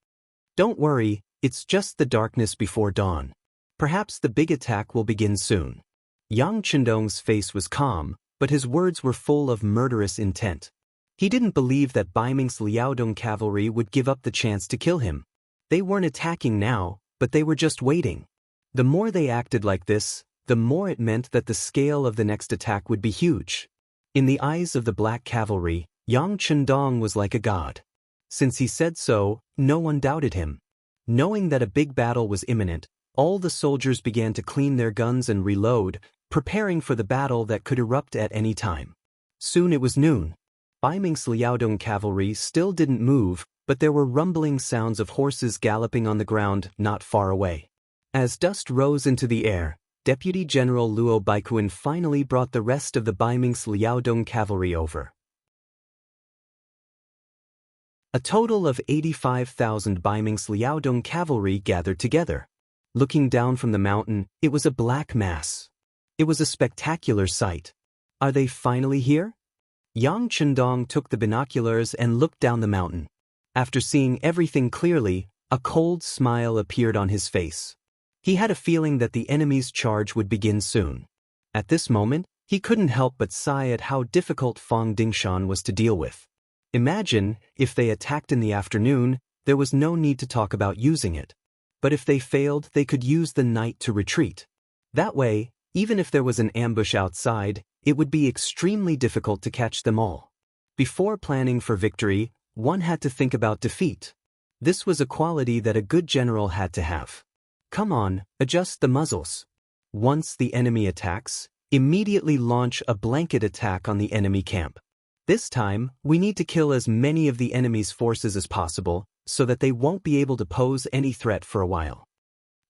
Don't worry, it's just the darkness before dawn. Perhaps the big attack will begin soon. Yang Chendong's face was calm, but his words were full of murderous intent. He didn't believe that Baiming's Liaodong cavalry would give up the chance to kill him. They weren't attacking now, but they were just waiting. The more they acted like this, the more it meant that the scale of the next attack would be huge. In the eyes of the Black Cavalry, Yang Chendong was like a god. Since he said so, no one doubted him. Knowing that a big battle was imminent, all the soldiers began to clean their guns and reload, preparing for the battle that could erupt at any time. Soon it was noon. Baiming's Liaodong cavalry still didn't move, but there were rumbling sounds of horses galloping on the ground not far away. As dust rose into the air, Deputy General Luo Baikuan finally brought the rest of the Baiming's Liaodong cavalry over. A total of 85,000 Baiming's Liaodong cavalry gathered together. Looking down from the mountain, it was a black mass. It was a spectacular sight. Are they finally here? Yang Chendong took the binoculars and looked down the mountain. After seeing everything clearly, a cold smile appeared on his face. He had a feeling that the enemy's charge would begin soon. At this moment, he couldn't help but sigh at how difficult Fang Dingshan was to deal with. Imagine, if they attacked in the afternoon, there was no need to talk about using it. But if they failed, they could use the night to retreat. That way, even if there was an ambush outside, it would be extremely difficult to catch them all. Before planning for victory, one had to think about defeat. This was a quality that a good general had to have. Come on, adjust the muzzles. Once the enemy attacks, immediately launch a blanket attack on the enemy camp. This time, we need to kill as many of the enemy's forces as possible, so that they won't be able to pose any threat for a while.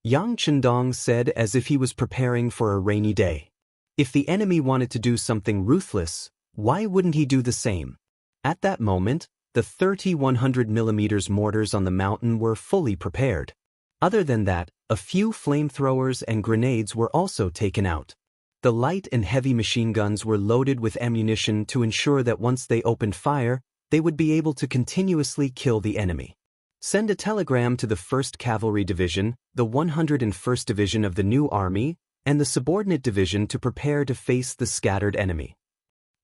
Yang Chendong said as if he was preparing for a rainy day. If the enemy wanted to do something ruthless, why wouldn't he do the same? At that moment, the 30 100mm mortars on the mountain were fully prepared. Other than that, a few flamethrowers and grenades were also taken out. The light and heavy machine guns were loaded with ammunition to ensure that once they opened fire, they would be able to continuously kill the enemy. Send a telegram to the 1st Cavalry Division, the 101st Division of the new army, and the subordinate division to prepare to face the scattered enemy.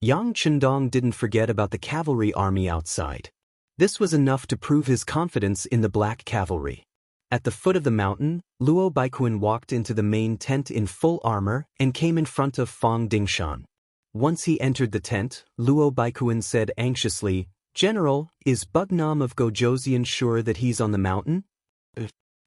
Yang Chendong didn't forget about the cavalry army outside. This was enough to prove his confidence in the Black Cavalry. At the foot of the mountain, Luo Baiquan walked into the main tent in full armor and came in front of Fang Dingshan. Once he entered the tent, Luo Baiquan said anxiously, "General, is Bugnam of Gojoseon sure that he's on the mountain?"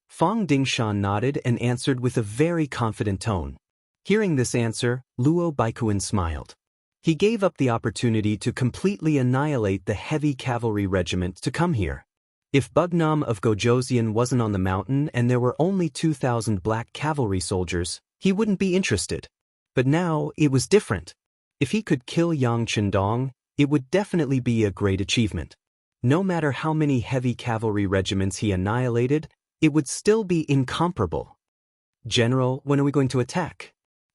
Fang Dingshan nodded and answered with a very confident tone. Hearing this answer, Luo Baiquan smiled. He gave up the opportunity to completely annihilate the heavy cavalry regiment to come here. If Bugnam of Gojoseon wasn't on the mountain and there were only 2,000 black cavalry soldiers, he wouldn't be interested. But now, it was different. If he could kill Yang Chendong, it would definitely be a great achievement. No matter how many heavy cavalry regiments he annihilated, it would still be incomparable. "General, when are we going to attack?"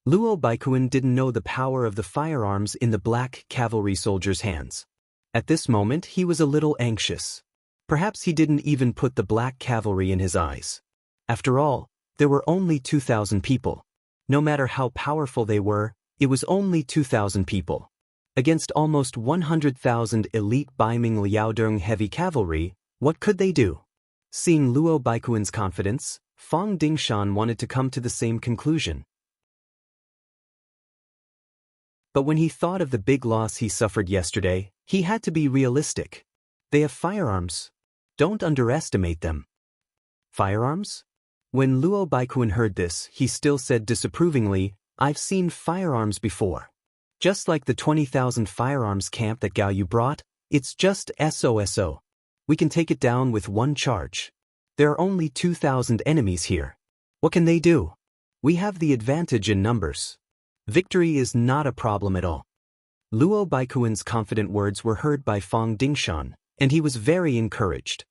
Luo Baiquan didn't know the power of the firearms in the black cavalry soldiers' hands. At this moment, he was a little anxious. Perhaps he didn't even put the black cavalry in his eyes. After all, there were only 2,000 people. No matter how powerful they were, it was only 2,000 people. Against almost 100,000 elite Baiming Liaodong heavy cavalry, what could they do? Seeing Luo Baiquan's confidence, Fang Dingshan wanted to come to the same conclusion. But when he thought of the big loss he suffered yesterday, he had to be realistic. They have firearms. Don't underestimate them. Firearms? When Luo Baiquan heard this, he still said disapprovingly, "I've seen firearms before. Just like the 20,000 firearms camp that Gao Yu brought, it's just SOSO. We can take it down with one charge. There are only 2,000 enemies here. What can they do? We have the advantage in numbers. Victory is not a problem at all." Luo Baiquan's confident words were heard by Fang Dingshan, and he was very encouraged.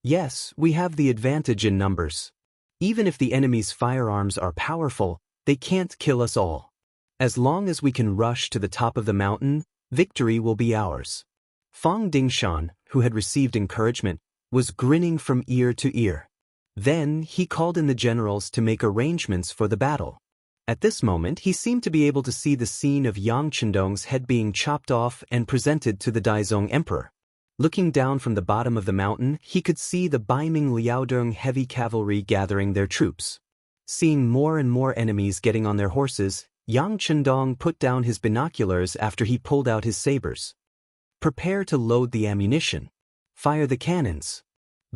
"Yes, we have the advantage in numbers. Even if the enemy's firearms are powerful, they can't kill us all. As long as we can rush to the top of the mountain, victory will be ours." Fang Dingshan, who had received encouragement, was grinning from ear to ear. Then he called in the generals to make arrangements for the battle. At this moment, he seemed to be able to see the scene of Yang Chendong's head being chopped off and presented to the Daizong Emperor. Looking down from the bottom of the mountain, he could see the Baiming Liaodong heavy cavalry gathering their troops. Seeing more and more enemies getting on their horses, Yang Chendong put down his binoculars after he pulled out his sabers. "Prepare to load the ammunition. Fire the cannons."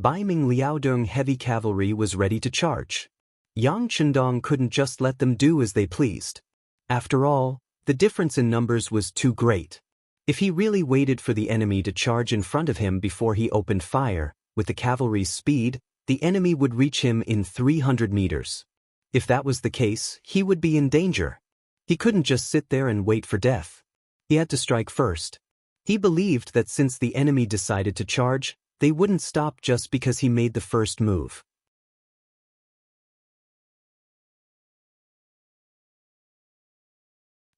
Baiming Liaodong heavy cavalry was ready to charge. Yang Chendong couldn't just let them do as they pleased. After all, the difference in numbers was too great. If he really waited for the enemy to charge in front of him before he opened fire, with the cavalry's speed, the enemy would reach him in 300 meters. If that was the case, he would be in danger. He couldn't just sit there and wait for death. He had to strike first. He believed that since the enemy decided to charge, they wouldn't stop just because he made the first move.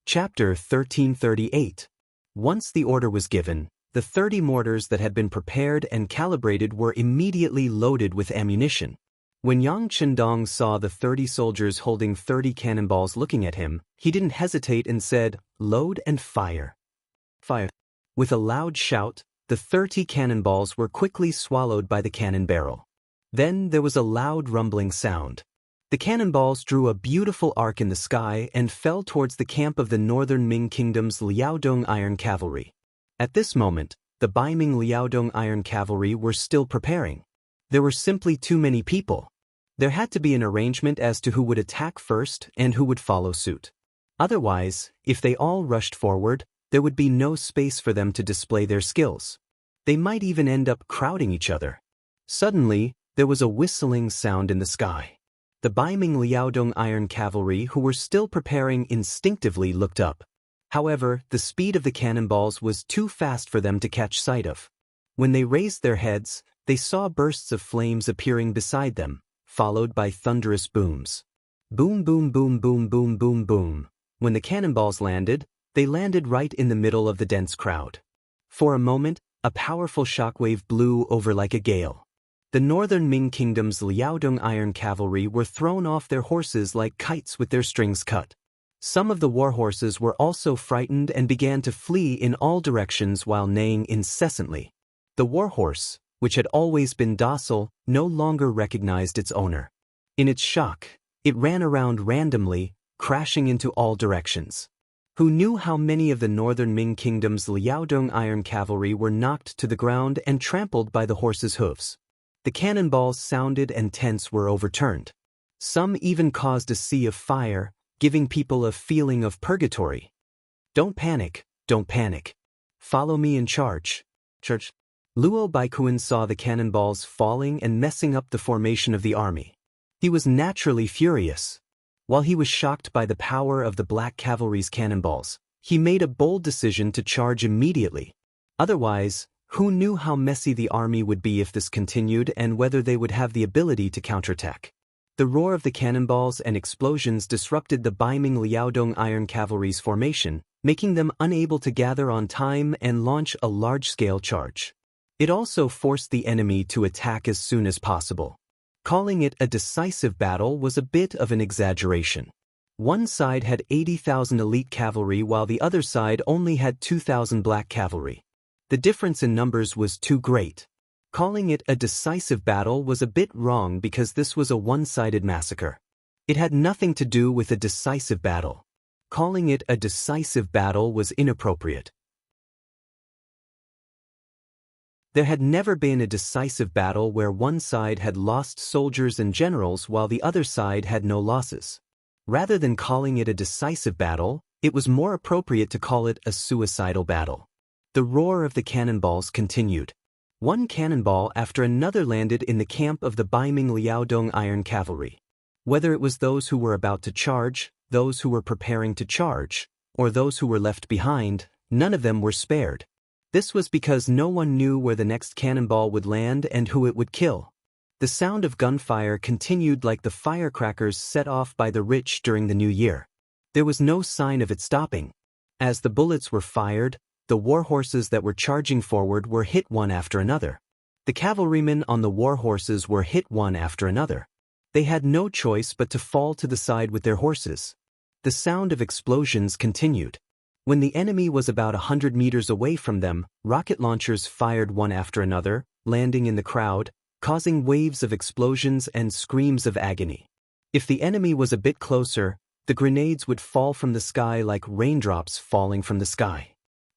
Chapter 1338. Once the order was given, the 30 mortars that had been prepared and calibrated were immediately loaded with ammunition. When Yang Chendong saw the 30 soldiers holding 30 cannonballs looking at him, he didn't hesitate and said, "Load and fire." Fire. With a loud shout, the 30 cannonballs were quickly swallowed by the cannon barrel. Then there was a loud rumbling sound. The cannonballs drew a beautiful arc in the sky and fell towards the camp of the northern Ming Kingdom's Liaodong Iron Cavalry. At this moment, the Baiming Liaodong Iron Cavalry were still preparing. There were simply too many people. There had to be an arrangement as to who would attack first and who would follow suit. Otherwise, if they all rushed forward, there would be no space for them to display their skills. They might even end up crowding each other. Suddenly, there was a whistling sound in the sky. The Baiming Liaodong Iron Cavalry, who were still preparing, instinctively looked up. However, the speed of the cannonballs was too fast for them to catch sight of. When they raised their heads, they saw bursts of flames appearing beside them, followed by thunderous booms. Boom, boom, boom, boom, boom, boom, boom. When the cannonballs landed, they landed right in the middle of the dense crowd. For a moment, a powerful shockwave blew over like a gale. The northern Ming Kingdom's Liaodong Iron Cavalry were thrown off their horses like kites with their strings cut. Some of the war horses were also frightened and began to flee in all directions while neighing incessantly. The war horse, which had always been docile, no longer recognized its owner. In its shock, it ran around randomly, crashing into all directions. Who knew how many of the northern Ming Kingdom's Liaodong Iron Cavalry were knocked to the ground and trampled by the horses' hooves? The cannonballs sounded and tents were overturned. Some even caused a sea of fire, giving people a feeling of purgatory. Don't panic, don't panic. Follow me and charge. Luo Baikuan saw the cannonballs falling and messing up the formation of the army. He was naturally furious. While he was shocked by the power of the Black Cavalry's cannonballs, he made a bold decision to charge immediately. Otherwise, who knew how messy the army would be if this continued and whether they would have the ability to counterattack? The roar of the cannonballs and explosions disrupted the Baiming Liaodong Iron Cavalry's formation, making them unable to gather on time and launch a large-scale charge. It also forced the enemy to attack as soon as possible. Calling it a decisive battle was a bit of an exaggeration. One side had 80,000 elite cavalry while the other side only had 2,000 black cavalry. The difference in numbers was too great. Calling it a decisive battle was a bit wrong because this was a one-sided massacre. It had nothing to do with a decisive battle. Calling it a decisive battle was inappropriate. There had never been a decisive battle where one side had lost soldiers and generals while the other side had no losses. Rather than calling it a decisive battle, it was more appropriate to call it a suicidal battle. The roar of the cannonballs continued. One cannonball after another landed in the camp of the Baiming Liaodong Iron Cavalry. Whether it was those who were about to charge, those who were preparing to charge, or those who were left behind, none of them were spared. This was because no one knew where the next cannonball would land and who it would kill. The sound of gunfire continued like the firecrackers set off by the rich during the New Year. There was no sign of it stopping. As the bullets were fired, the war horses that were charging forward were hit one after another. The cavalrymen on the war horses were hit one after another. They had no choice but to fall to the side with their horses. The sound of explosions continued. When the enemy was about 100 meters away from them, rocket launchers fired one after another, landing in the crowd, causing waves of explosions and screams of agony. If the enemy was a bit closer, the grenades would fall from the sky like raindrops falling from the sky.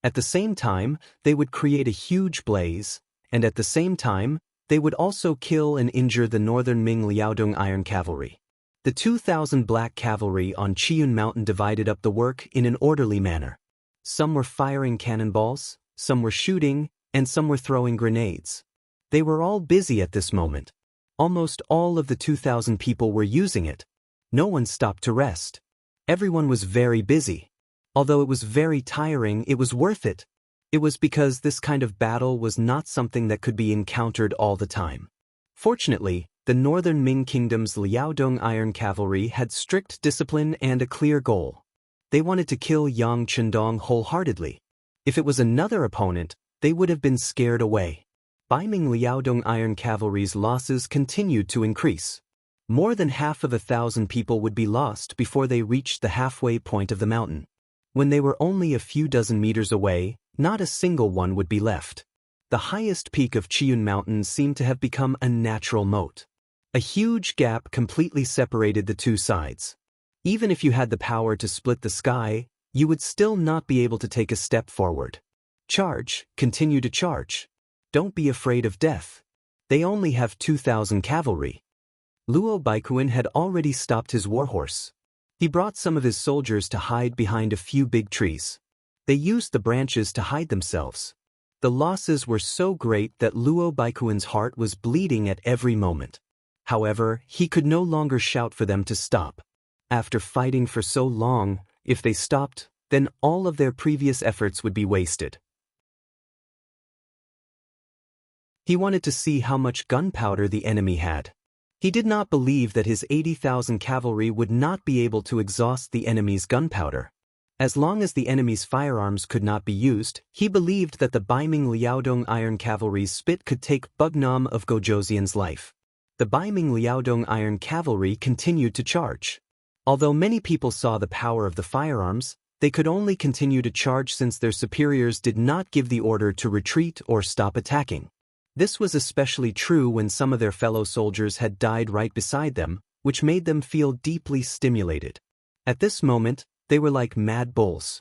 At the same time, they would create a huge blaze, and at the same time, they would also kill and injure the northern Ming Liaodong Iron Cavalry. The 2,000 black cavalry on Chiyun Mountain divided up the work in an orderly manner. Some were firing cannonballs, some were shooting, and some were throwing grenades. They were all busy at this moment. Almost all of the 2,000 people were using it. No one stopped to rest. Everyone was very busy. Although it was very tiring, it was worth it. It was because this kind of battle was not something that could be encountered all the time. Fortunately, the northern Ming Kingdom's Liaodong Iron Cavalry had strict discipline and a clear goal. They wanted to kill Yang Chendong wholeheartedly. If it was another opponent, they would have been scared away. Baiming Liaodong Iron Cavalry's losses continued to increase. More than half of 1,000 people would be lost before they reached the halfway point of the mountain. When they were only a few dozen meters away, not a single one would be left. The highest peak of Chiyun Mountain seemed to have become a natural moat. A huge gap completely separated the two sides. Even if you had the power to split the sky, you would still not be able to take a step forward. Charge, continue to charge. Don't be afraid of death. They only have 2,000 cavalry. Luo Baikuan had already stopped his warhorse. He brought some of his soldiers to hide behind a few big trees. They used the branches to hide themselves. The losses were so great that Luo Baikuan's heart was bleeding at every moment. However, he could no longer shout for them to stop. After fighting for so long, if they stopped, then all of their previous efforts would be wasted. He wanted to see how much gunpowder the enemy had. He did not believe that his 80,000 cavalry would not be able to exhaust the enemy's gunpowder. As long as the enemy's firearms could not be used, he believed that the Baiming Liaodong Iron Cavalry's spit could take Bugnam of Gojoseon's life. The Baiming Liaodong Iron Cavalry continued to charge. Although many people saw the power of the firearms, they could only continue to charge since their superiors did not give the order to retreat or stop attacking. This was especially true when some of their fellow soldiers had died right beside them, which made them feel deeply stimulated. At this moment, they were like mad bulls.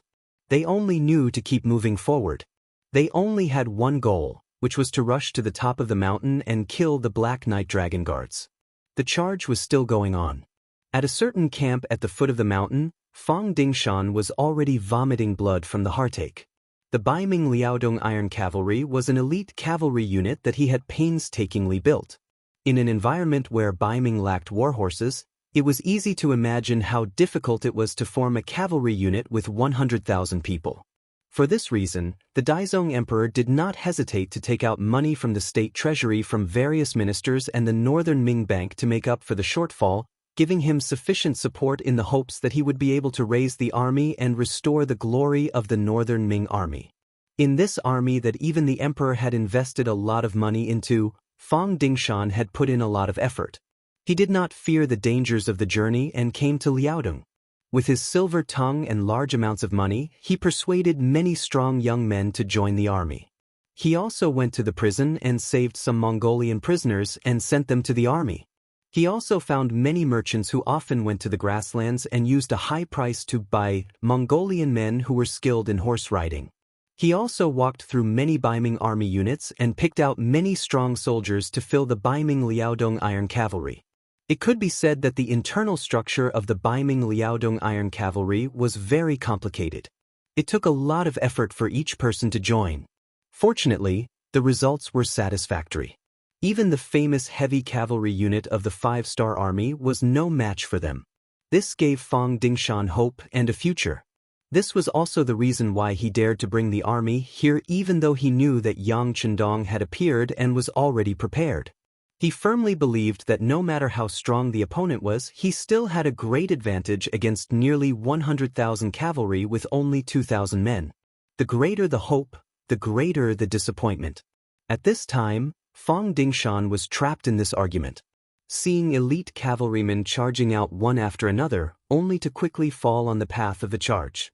They only knew to keep moving forward. They only had one goal, which was to rush to the top of the mountain and kill the Black Knight Dragon Guards. The charge was still going on. At a certain camp at the foot of the mountain, Fang Dingshan was already vomiting blood from the heartache. The Baiming Liaodong Iron Cavalry was an elite cavalry unit that he had painstakingly built. In an environment where Baiming lacked warhorses, it was easy to imagine how difficult it was to form a cavalry unit with 100,000 people. For this reason, the Daizong Emperor did not hesitate to take out money from the state treasury from various ministers and the Northern Ming Bank to make up for the shortfall, giving him sufficient support in the hopes that he would be able to raise the army and restore the glory of the Northern Ming army. In this army that even the emperor had invested a lot of money into, Fang Dingshan had put in a lot of effort. He did not fear the dangers of the journey and came to Liaodong. With his silver tongue and large amounts of money, he persuaded many strong young men to join the army. He also went to the prison and saved some Mongolian prisoners and sent them to the army. He also found many merchants who often went to the grasslands and used a high price to buy Mongolian men who were skilled in horse riding. He also walked through many Baiming army units and picked out many strong soldiers to fill the Baiming Liaodong Iron Cavalry. It could be said that the internal structure of the Baiming Liaodong Iron Cavalry was very complicated. It took a lot of effort for each person to join. Fortunately, the results were satisfactory. Even the famous heavy cavalry unit of the 5-star army was no match for them. This gave Fang Dingshan hope and a future. This was also the reason why he dared to bring the army here even though he knew that Yang Chendong had appeared and was already prepared. He firmly believed that no matter how strong the opponent was, he still had a great advantage against nearly 100,000 cavalry with only 2,000 men. The greater the hope, the greater the disappointment. At this time, Fang Dingshan was trapped in this argument. Seeing elite cavalrymen charging out one after another, only to quickly fall on the path of the charge.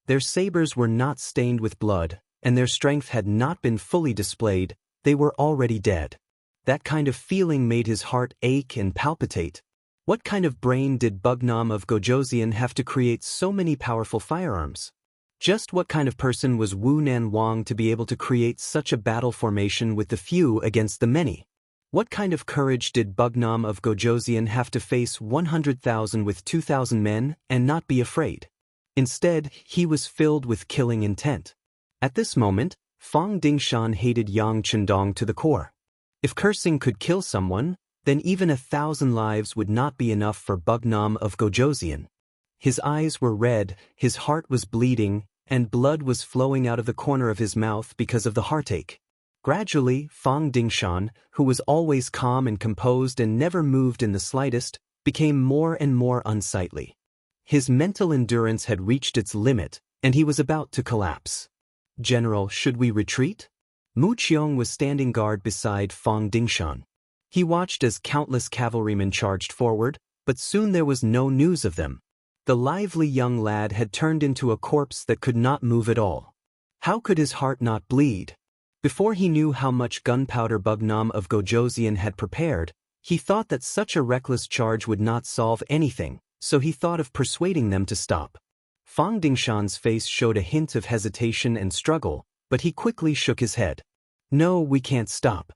Their sabers were not stained with blood, and their strength had not been fully displayed, they were already dead. That kind of feeling made his heart ache and palpitate. What kind of brain did Bugnam of Gojoseon have to create so many powerful firearms? Just what kind of person was Wu Nan Wang to be able to create such a battle formation with the few against the many? What kind of courage did Bugnam of Gojoseon have to face 100,000 with 2,000 men and not be afraid? Instead, he was filled with killing intent. At this moment, Fang Dingshan hated Yang Chendong to the core. If cursing could kill someone, then even 1,000 lives would not be enough for Bugnam of Gojoseon. His eyes were red, his heart was bleeding, and blood was flowing out of the corner of his mouth because of the heartache. Gradually, Fang Dingshan, who was always calm and composed and never moved in the slightest, became more and more unsightly. His mental endurance had reached its limit, and he was about to collapse. "General, should we retreat?" Mu Qiong was standing guard beside Fang Dingshan. He watched as countless cavalrymen charged forward, but soon there was no news of them. The lively young lad had turned into a corpse that could not move at all. How could his heart not bleed? Before he knew how much gunpowder Bugnam of Gojoseon had prepared, he thought that such a reckless charge would not solve anything, so he thought of persuading them to stop. Fang Dingshan's face showed a hint of hesitation and struggle, but he quickly shook his head. "No, we can't stop."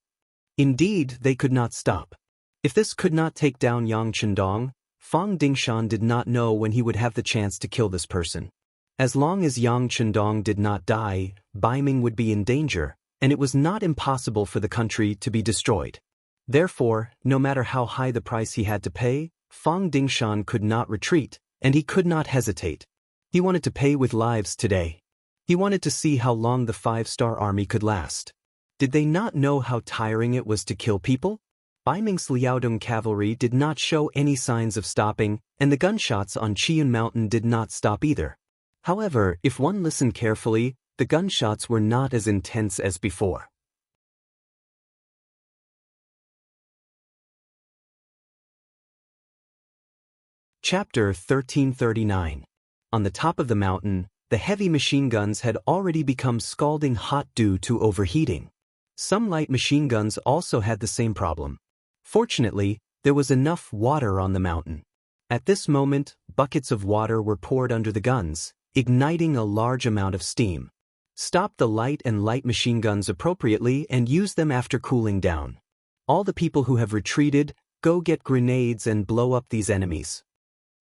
Indeed, they could not stop. If this could not take down Yang Chendong, Fang Dingshan did not know when he would have the chance to kill this person. As long as Yang Chendong did not die, Baiming would be in danger, and it was not impossible for the country to be destroyed. Therefore, no matter how high the price he had to pay, Fang Dingshan could not retreat, and he could not hesitate. He wanted to pay with lives today. He wanted to see how long the 5-star army could last. Did they not know how tiring it was to kill people? Bai Ming's Liaodong cavalry did not show any signs of stopping, and the gunshots on Qian Mountain did not stop either. However, if one listened carefully, the gunshots were not as intense as before. Chapter 1339. On the top of the mountain, the heavy machine guns had already become scalding hot due to overheating. Some light machine guns also had the same problem. Fortunately, there was enough water on the mountain. At this moment, buckets of water were poured under the guns, igniting a large amount of steam. Stop the light and light machine guns appropriately and use them after cooling down. All the people who have retreated, go get grenades and blow up these enemies.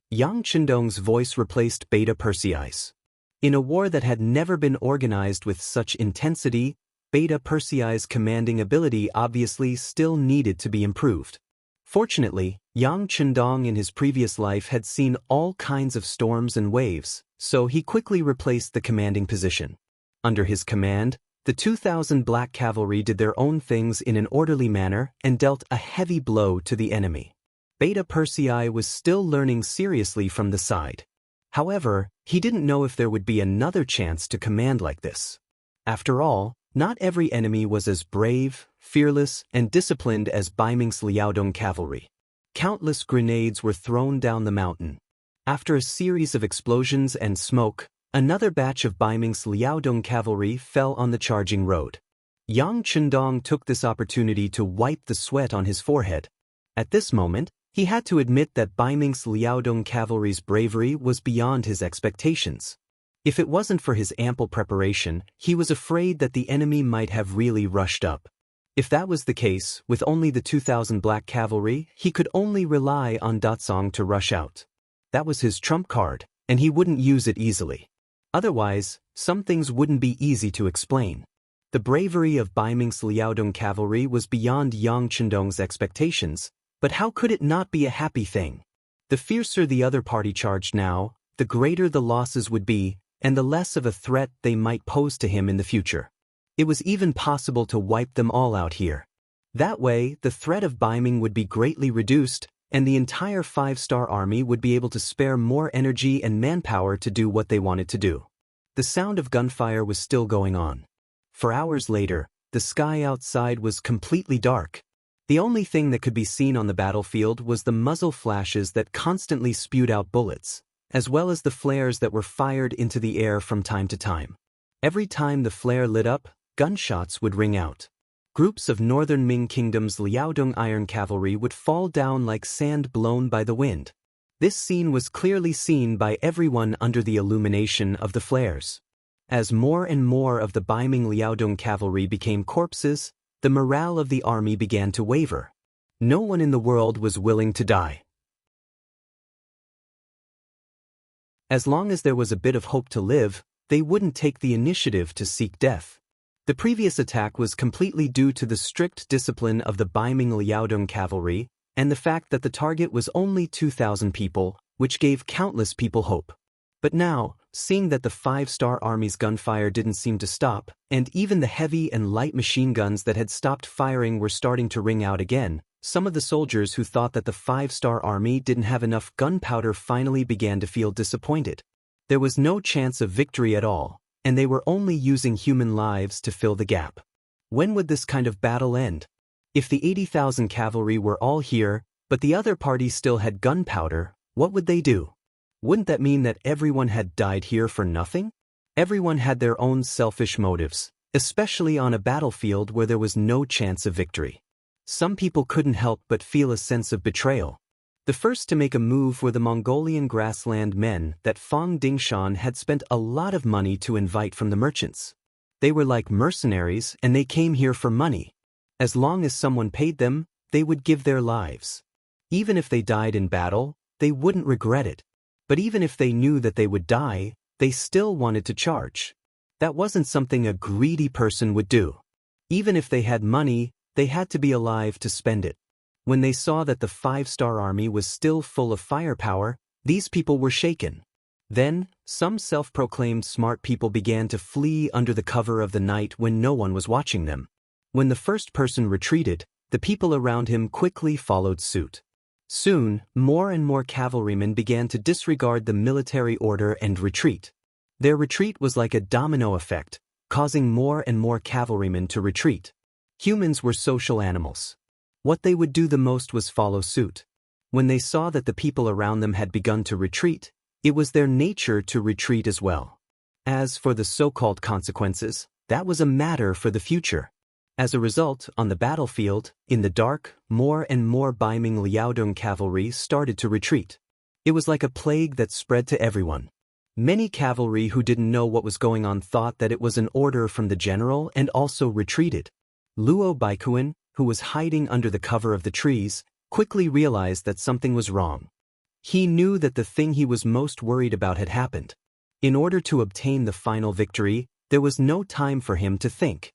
Yang Chendong's voice replaced Beta Persei's. In a war that had never been organized with such intensity, Beta Persei's commanding ability obviously still needed to be improved. Fortunately, Yang Chendong in his previous life had seen all kinds of storms and waves, so he quickly replaced the commanding position. Under his command, the 2,000 black cavalry did their own things in an orderly manner and dealt a heavy blow to the enemy. Beta Persei was still learning seriously from the side. However, he didn't know if there would be another chance to command like this. After all, not every enemy was as brave, fearless, and disciplined as Bai Ming's Liaodong cavalry. Countless grenades were thrown down the mountain. After a series of explosions and smoke, another batch of Bai Ming's Liaodong cavalry fell on the charging road. Yang Chendong took this opportunity to wipe the sweat on his forehead. At this moment, he had to admit that Bai Ming's Liaodong cavalry's bravery was beyond his expectations. If it wasn't for his ample preparation, he was afraid that the enemy might have really rushed up. If that was the case, with only the 2,000 black cavalry, he could only rely on Daoist to rush out. That was his trump card, and he wouldn't use it easily. Otherwise, some things wouldn't be easy to explain. The bravery of Bai Ming's Liaodong cavalry was beyond Yang Chendong's expectations, but how could it not be a happy thing? The fiercer the other party charged now, the greater the losses would be, and the less of a threat they might pose to him in the future. It was even possible to wipe them all out here. That way, the threat of Bai Ming would be greatly reduced, and the entire 5-star army would be able to spare more energy and manpower to do what they wanted to do. The sound of gunfire was still going on. For hours later, the sky outside was completely dark. The only thing that could be seen on the battlefield was the muzzle flashes that constantly spewed out bullets, as well as the flares that were fired into the air from time to time. Every time the flare lit up, gunshots would ring out. Groups of northern Ming Kingdom's Liaodong iron cavalry would fall down like sand blown by the wind. This scene was clearly seen by everyone under the illumination of the flares. As more and more of the Bai Ming Liaodong cavalry became corpses, the morale of the army began to waver. No one in the world was willing to die. As long as there was a bit of hope to live, they wouldn't take the initiative to seek death. The previous attack was completely due to the strict discipline of the Bai Ming Liaodong cavalry and the fact that the target was only 2,000 people, which gave countless people hope. But now, seeing that the 5-star army's gunfire didn't seem to stop, and even the heavy and light machine guns that had stopped firing were starting to ring out again, some of the soldiers who thought that the 5-star army didn't have enough gunpowder finally began to feel disappointed. There was no chance of victory at all, and they were only using human lives to fill the gap. When would this kind of battle end? If the 80,000 cavalry were all here, but the other party still had gunpowder, what would they do? Wouldn't that mean that everyone had died here for nothing? Everyone had their own selfish motives, especially on a battlefield where there was no chance of victory. Some people couldn't help but feel a sense of betrayal. The first to make a move were the Mongolian grassland men that Fang Dingshan had spent a lot of money to invite from the merchants. They were like mercenaries and they came here for money. As long as someone paid them, they would give their lives. Even if they died in battle, they wouldn't regret it. But even if they knew that they would die, they still wanted to charge. That wasn't something a greedy person would do. Even if they had money, they had to be alive to spend it. When they saw that the 5-star army was still full of firepower, These people were shaken. Then, some self-proclaimed smart people began to flee under the cover of the night when no one was watching them. When the first person retreated, the people around him quickly followed suit. Soon, more and more cavalrymen began to disregard the military order and retreat. Their retreat was like a domino effect, causing more and more cavalrymen to retreat. Humans were social animals. What they would do the most was follow suit. When they saw that the people around them had begun to retreat, it was their nature to retreat as well. As for the so-called consequences, that was a matter for the future. As a result, on the battlefield, in the dark, more and more Baiming Liaodong cavalry started to retreat. It was like a plague that spread to everyone. Many cavalry who didn't know what was going on thought that it was an order from the general and also retreated. Luo Baikuan, who was hiding under the cover of the trees, quickly realized that something was wrong. He knew that the thing he was most worried about had happened. In order to obtain the final victory, there was no time for him to think.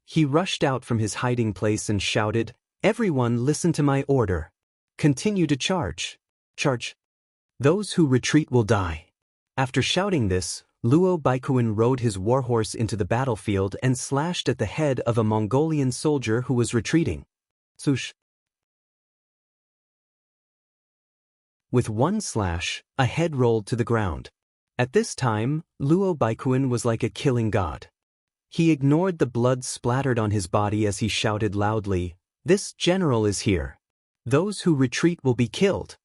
He rushed out from his hiding place and shouted, "Everyone listen to my order. Continue to charge. Charge. Those who retreat will die." After shouting this, Luo Baikuan rode his warhorse into the battlefield and slashed at the head of a Mongolian soldier who was retreating. Swoosh. With one slash, a head rolled to the ground. At this time, Luo Baikuan was like a killing god. He ignored the blood splattered on his body as he shouted loudly, "This general is here. Those who retreat will be killed."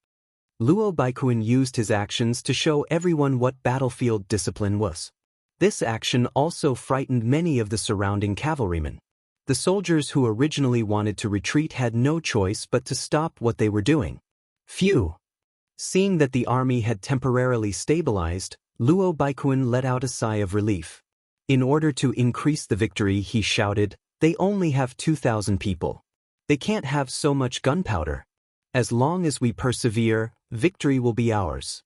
Luo Baikuan used his actions to show everyone what battlefield discipline was. This action also frightened many of the surrounding cavalrymen. The soldiers who originally wanted to retreat had no choice but to stop what they were doing. Phew! Seeing that the army had temporarily stabilized, Luo Baikuan let out a sigh of relief. In order to increase the victory, he shouted, "They only have 2,000 people. They can't have so much gunpowder. As long as we persevere, victory will be ours."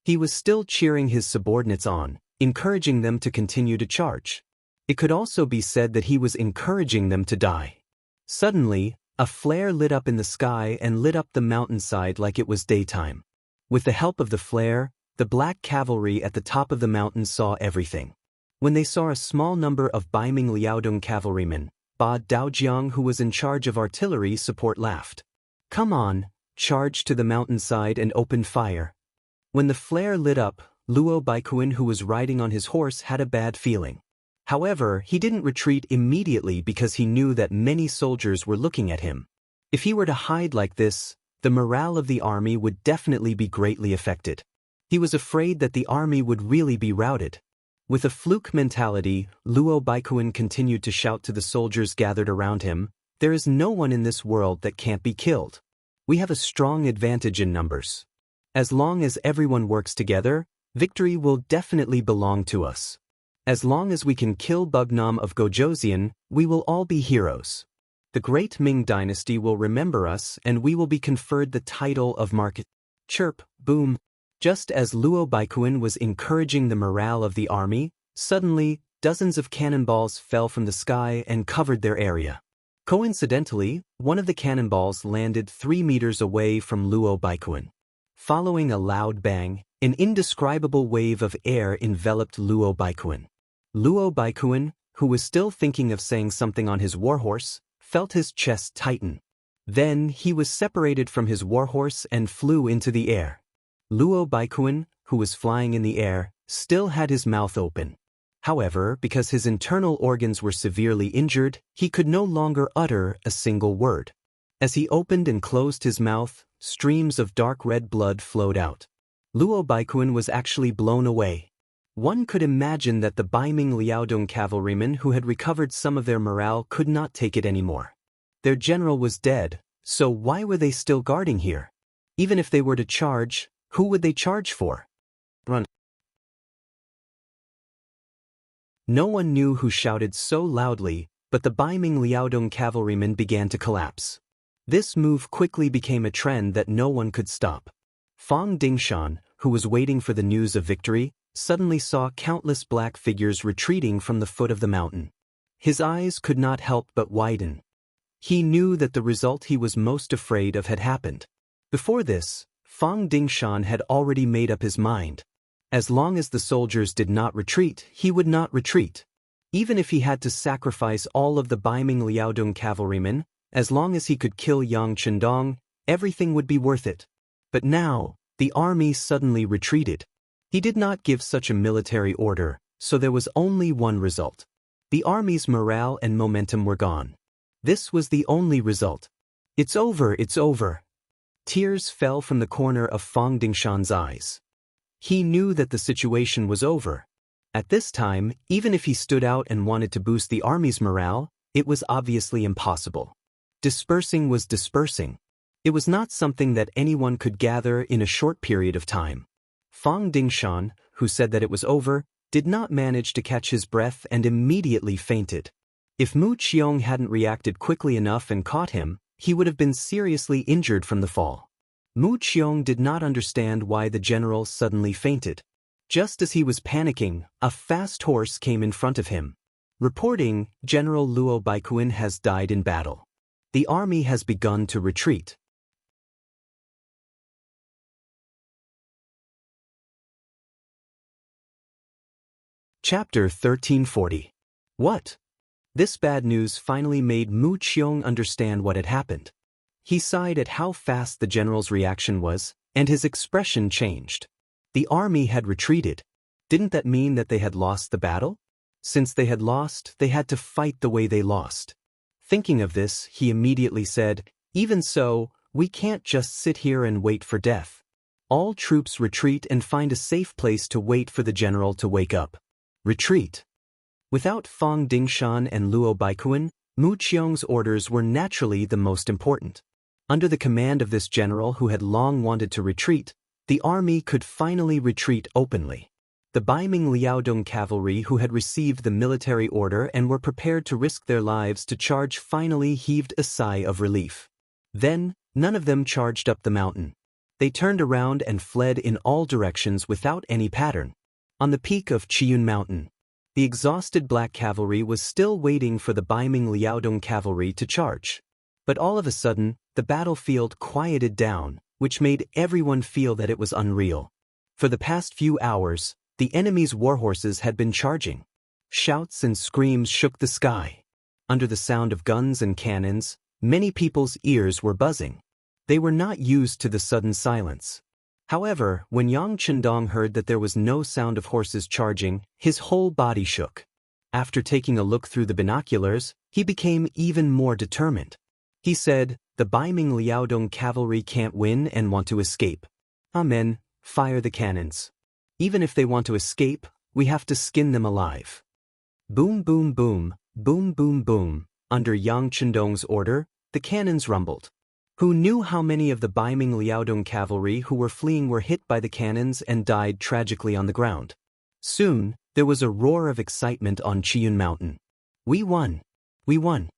He was still cheering his subordinates on, encouraging them to continue to charge. It could also be said that he was encouraging them to die. Suddenly, a flare lit up in the sky and lit up the mountainside like it was daytime. With the help of the flare, the black cavalry at the top of the mountain saw everything. When they saw a small number of Baiming Liaodong cavalrymen, Ba Daojiang, who was in charge of artillery support, laughed. "Come on, charge to the mountainside and open fire." When the flare lit up, Luo Baikuan, who was riding on his horse, had a bad feeling. However, he didn't retreat immediately because he knew that many soldiers were looking at him. If he were to hide like this, the morale of the army would definitely be greatly affected. He was afraid that the army would really be routed. With a fluke mentality, Luo Baikuan continued to shout to the soldiers gathered around him, "There is no one in this world that can't be killed. We have a strong advantage in numbers. As long as everyone works together, victory will definitely belong to us. As long as we can kill Bugnam of Gojoseon, we will all be heroes. The great Ming dynasty will remember us and we will be conferred the title of market." Chirp, boom. Just as Luo Baikuan was encouraging the morale of the army, suddenly, dozens of cannonballs fell from the sky and covered their area. Coincidentally, one of the cannonballs landed 3 meters away from Luo Baikuan. Following a loud bang, an indescribable wave of air enveloped Luo Baikuan. Luo Baikuan, who was still thinking of saying something on his warhorse, felt his chest tighten. Then he was separated from his warhorse and flew into the air. Luo Baikuan, who was flying in the air, still had his mouth open. However, because his internal organs were severely injured, he could no longer utter a single word. As he opened and closed his mouth, streams of dark red blood flowed out. Luo Baikuan was actually blown away. One could imagine that the Baiming Liaodong cavalrymen who had recovered some of their morale could not take it anymore. Their general was dead, so why were they still guarding here? Even if they were to charge, who would they charge for? Run. No one knew who shouted so loudly, but the Baiming Liaodong cavalrymen began to collapse. This move quickly became a trend that no one could stop. Fang Dingshan, who was waiting for the news of victory, suddenly saw countless black figures retreating from the foot of the mountain. His eyes could not help but widen. He knew that the result he was most afraid of had happened. Before this, Fang Dingshan had already made up his mind. As long as the soldiers did not retreat, he would not retreat. Even if he had to sacrifice all of the Baiming Liaodong cavalrymen, as long as he could kill Yang Chendong, everything would be worth it. But now, the army suddenly retreated. He did not give such a military order, so there was only one result. The army's morale and momentum were gone. This was the only result. It's over, it's over. Tears fell from the corner of Fang Dingshan's eyes. He knew that the situation was over. At this time, even if he stood out and wanted to boost the army's morale, it was obviously impossible. Dispersing was dispersing. It was not something that anyone could gather in a short period of time. Fang Dingshan, who said that it was over, did not manage to catch his breath and immediately fainted. If Mu Qiong hadn't reacted quickly enough and caught him, he would have been seriously injured from the fall. Mu Qiong did not understand why the general suddenly fainted. Just as he was panicking, a fast horse came in front of him. Reporting, General Luo Baikuin has died in battle. The army has begun to retreat. Chapter 1340. What? This bad news finally made Mu Qiong understand what had happened. He sighed at how fast the general's reaction was, and his expression changed. The army had retreated. Didn't that mean that they had lost the battle? Since they had lost, they had to fight the way they lost. Thinking of this, he immediately said, "Even so, we can't just sit here and wait for death. All troops retreat and find a safe place to wait for the general to wake up." Retreat. Without Fang Dingshan and Luo Baikuin, Mu Qiong's orders were naturally the most important. Under the command of this general who had long wanted to retreat, the army could finally retreat openly. The Baiming Liaodong cavalry who had received the military order and were prepared to risk their lives to charge finally heaved a sigh of relief. Then, none of them charged up the mountain. They turned around and fled in all directions without any pattern. On the peak of Chiyun Mountain, the exhausted black cavalry was still waiting for the Baiming Liaodong cavalry to charge. But all of a sudden, the battlefield quieted down, which made everyone feel that it was unreal. For the past few hours, the enemy's warhorses had been charging. Shouts and screams shook the sky. Under the sound of guns and cannons, many people's ears were buzzing. They were not used to the sudden silence. However, when Yang Chendong heard that there was no sound of horses charging, his whole body shook. After taking a look through the binoculars, he became even more determined. He said, "The Baiming Liaodong cavalry can't win and want to escape. Amen, fire the cannons. Even if they want to escape, we have to skin them alive." Boom boom boom, boom boom boom. Under Yang Chendong's order, the cannons rumbled. Who knew how many of the Baiming Liaodong cavalry who were fleeing were hit by the cannons and died tragically on the ground? Soon, there was a roar of excitement on Chiyun Mountain. "We won! We won!"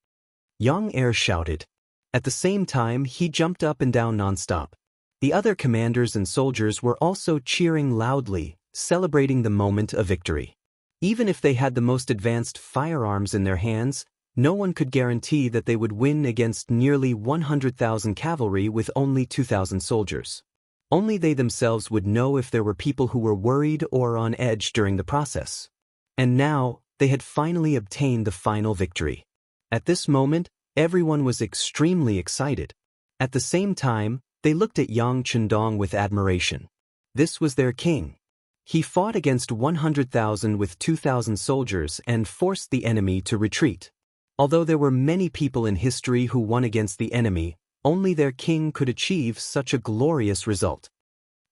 Yang Er shouted. At the same time, he jumped up and down nonstop. The other commanders and soldiers were also cheering loudly, celebrating the moment of victory. Even if they had the most advanced firearms in their hands, no one could guarantee that they would win against nearly 100,000 cavalry with only 2,000 soldiers. Only they themselves would know if there were people who were worried or on edge during the process. And now, they had finally obtained the final victory. At this moment, everyone was extremely excited. At the same time, they looked at Yang Chendong with admiration. This was their king. He fought against 100,000 with 2,000 soldiers and forced the enemy to retreat. Although there were many people in history who won against the enemy, only their king could achieve such a glorious result.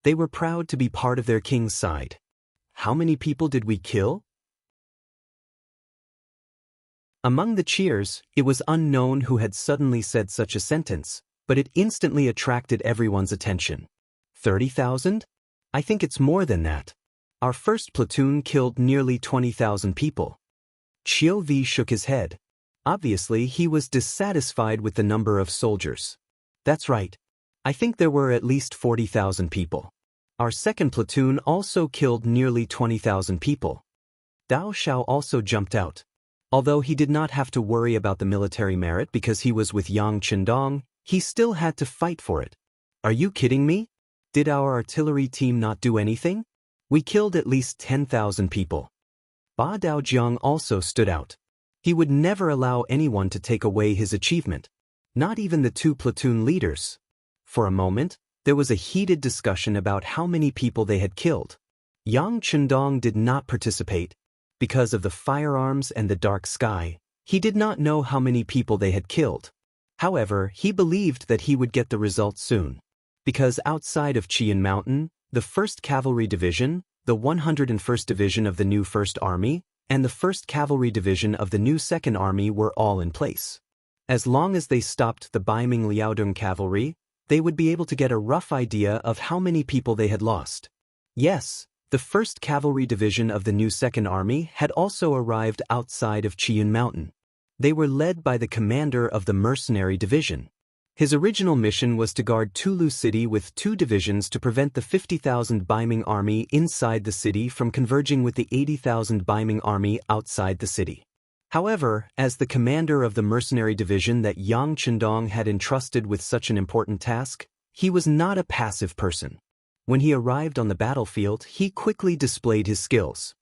They were proud to be part of their king's side. How many people did we kill? Among the cheers, it was unknown who had suddenly said such a sentence, but it instantly attracted everyone's attention. 30,000? I think it's more than that. Our first platoon killed nearly 20,000 people. Qiu Vi shook his head. Obviously, he was dissatisfied with the number of soldiers. That's right. I think there were at least 40,000 people. Our second platoon also killed nearly 20,000 people. Dao Shao also jumped out. Although he did not have to worry about the military merit because he was with Yang Chendong, he still had to fight for it. Are you kidding me? Did our artillery team not do anything? We killed at least 10,000 people. Ba Daojiang also stood out. He would never allow anyone to take away his achievement. Not even the 2 platoon leaders. For a moment, there was a heated discussion about how many people they had killed. Yang Chendong did not participate. Because of the firearms and the dark sky, he did not know how many people they had killed. However, he believed that he would get the results soon. Because outside of Qian Mountain, the 1st Cavalry Division, the 101st Division of the new 1st Army, and the 1st Cavalry Division of the new 2nd Army were all in place. As long as they stopped the Baiming Liaodong cavalry, they would be able to get a rough idea of how many people they had lost. Yes, the 1st Cavalry Division of the new 2nd Army had also arrived outside of Qian Mountain. They were led by the commander of the Mercenary Division. His original mission was to guard Tulu City with 2 divisions to prevent the 50,000 Baiming army inside the city from converging with the 80,000 Baiming army outside the city. However, as the commander of the Mercenary Division that Yang Chendong had entrusted with such an important task, he was not a passive person. When he arrived on the battlefield, he quickly displayed his skills.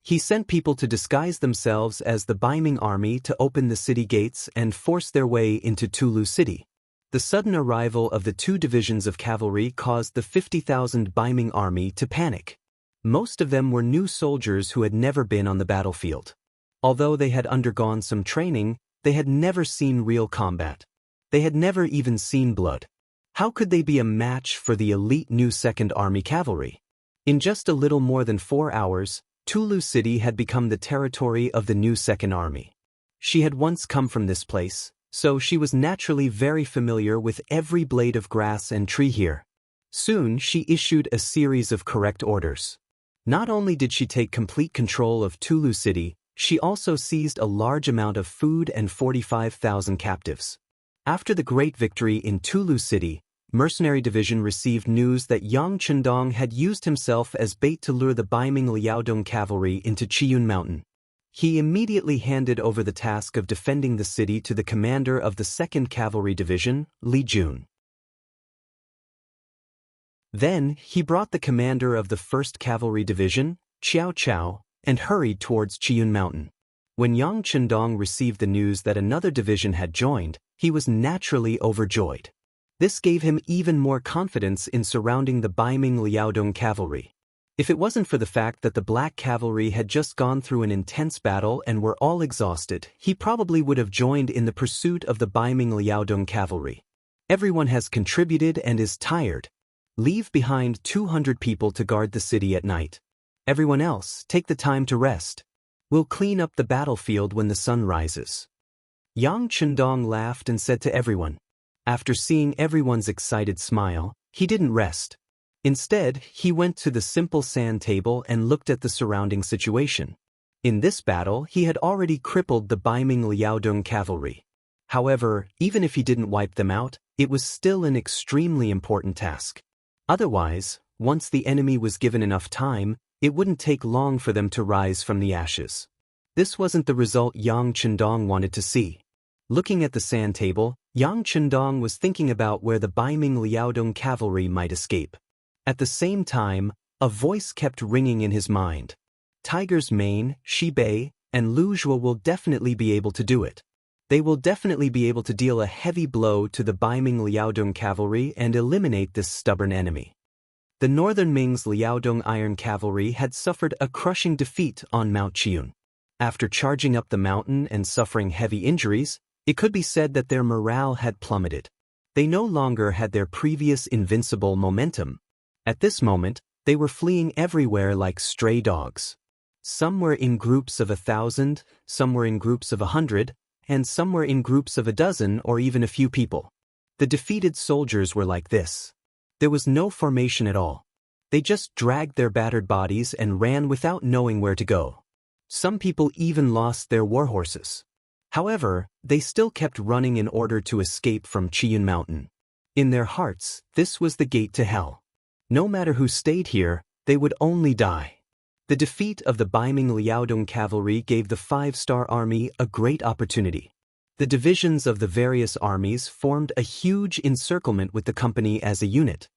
He sent people to disguise themselves as the Baiming army to open the city gates and force their way into Tulu City. The sudden arrival of the 2 divisions of cavalry caused the 50,000 Baiming army to panic. Most of them were new soldiers who had never been on the battlefield. Although they had undergone some training, they had never seen real combat. They had never even seen blood. How could they be a match for the elite new 2nd Army cavalry? In just a little more than 4 hours, Tulu City had become the territory of the new 2nd Army. She had once come from this place, so she was naturally very familiar with every blade of grass and tree here. Soon she issued a series of correct orders. Not only did she take complete control of Tulu City, she also seized a large amount of food and 45,000 captives. After the great victory in Tulu City, Mercenary Division received news that Yang Chendong had used himself as bait to lure the Baiming Liaodong cavalry into Qiyun Mountain. He immediately handed over the task of defending the city to the commander of the 2nd Cavalry Division, Li Jun. Then, he brought the commander of the 1st Cavalry Division, Qiao Chao, and hurried towards Qiyun Mountain. When Yang Chendong received the news that another division had joined, he was naturally overjoyed. This gave him even more confidence in surrounding the Baiming Liaodong cavalry. If it wasn't for the fact that the Black Cavalry had just gone through an intense battle and were all exhausted, he probably would have joined in the pursuit of the Baiming Liaodong cavalry. Everyone has contributed and is tired. Leave behind 200 people to guard the city at night. Everyone else, take the time to rest. We'll clean up the battlefield when the sun rises. Yang Chendong laughed and said to everyone. After seeing everyone's excited smile, he didn't rest. Instead, he went to the simple sand table and looked at the surrounding situation. In this battle, he had already crippled the Baiming Liaodong cavalry. However, even if he didn't wipe them out, it was still an extremely important task. Otherwise, once the enemy was given enough time, it wouldn't take long for them to rise from the ashes. This wasn't the result Yang Chendong wanted to see. Looking at the sand table, Yang Chendong was thinking about where the Baiming Liaodong cavalry might escape. At the same time, a voice kept ringing in his mind. Tiger's Mane, Shibei, and Lu Zhuo will definitely be able to do it. They will definitely be able to deal a heavy blow to the Baiming Liaodong cavalry and eliminate this stubborn enemy. The Northern Ming's Liaodong Iron Cavalry had suffered a crushing defeat on Mount Qiun. After charging up the mountain and suffering heavy injuries, it could be said that their morale had plummeted. They no longer had their previous invincible momentum. At this moment, they were fleeing everywhere like stray dogs. Some were in groups of 1,000, some were in groups of 100, and some were in groups of 12 or even a few people. The defeated soldiers were like this. There was no formation at all. They just dragged their battered bodies and ran without knowing where to go. Some people even lost their warhorses. However, they still kept running in order to escape from Qiyun Mountain. In their hearts, this was the gate to hell. No matter who stayed here, they would only die. The defeat of the Baiming Liaodong cavalry gave the 5-star army a great opportunity. The divisions of the various armies formed a huge encirclement with the company as a unit.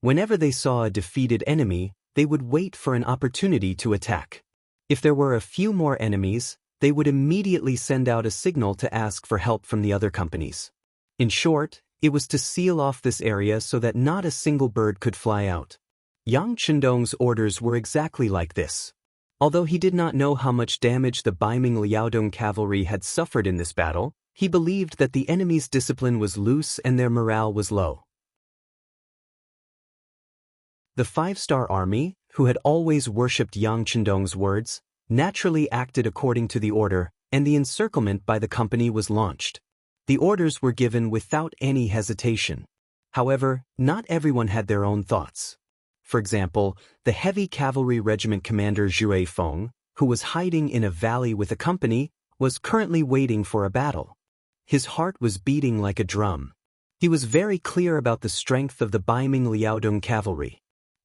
Whenever they saw a defeated enemy, they would wait for an opportunity to attack. If there were a few more enemies, they would immediately send out a signal to ask for help from the other companies. In short, it was to seal off this area so that not a single bird could fly out. Yang Chendong's orders were exactly like this. Although he did not know how much damage the Baiming Liaodong cavalry had suffered in this battle, he believed that the enemy's discipline was loose and their morale was low. The five-star army, who had always worshipped Yang Chendong's words, naturally acted according to the order, and the encirclement by the company was launched. The orders were given without any hesitation. However, not everyone had their own thoughts. For example, the heavy cavalry regiment commander Zhue Feng, who was hiding in a valley with a company, was currently waiting for a battle. His heart was beating like a drum. He was very clear about the strength of the Baiming Liaodong cavalry.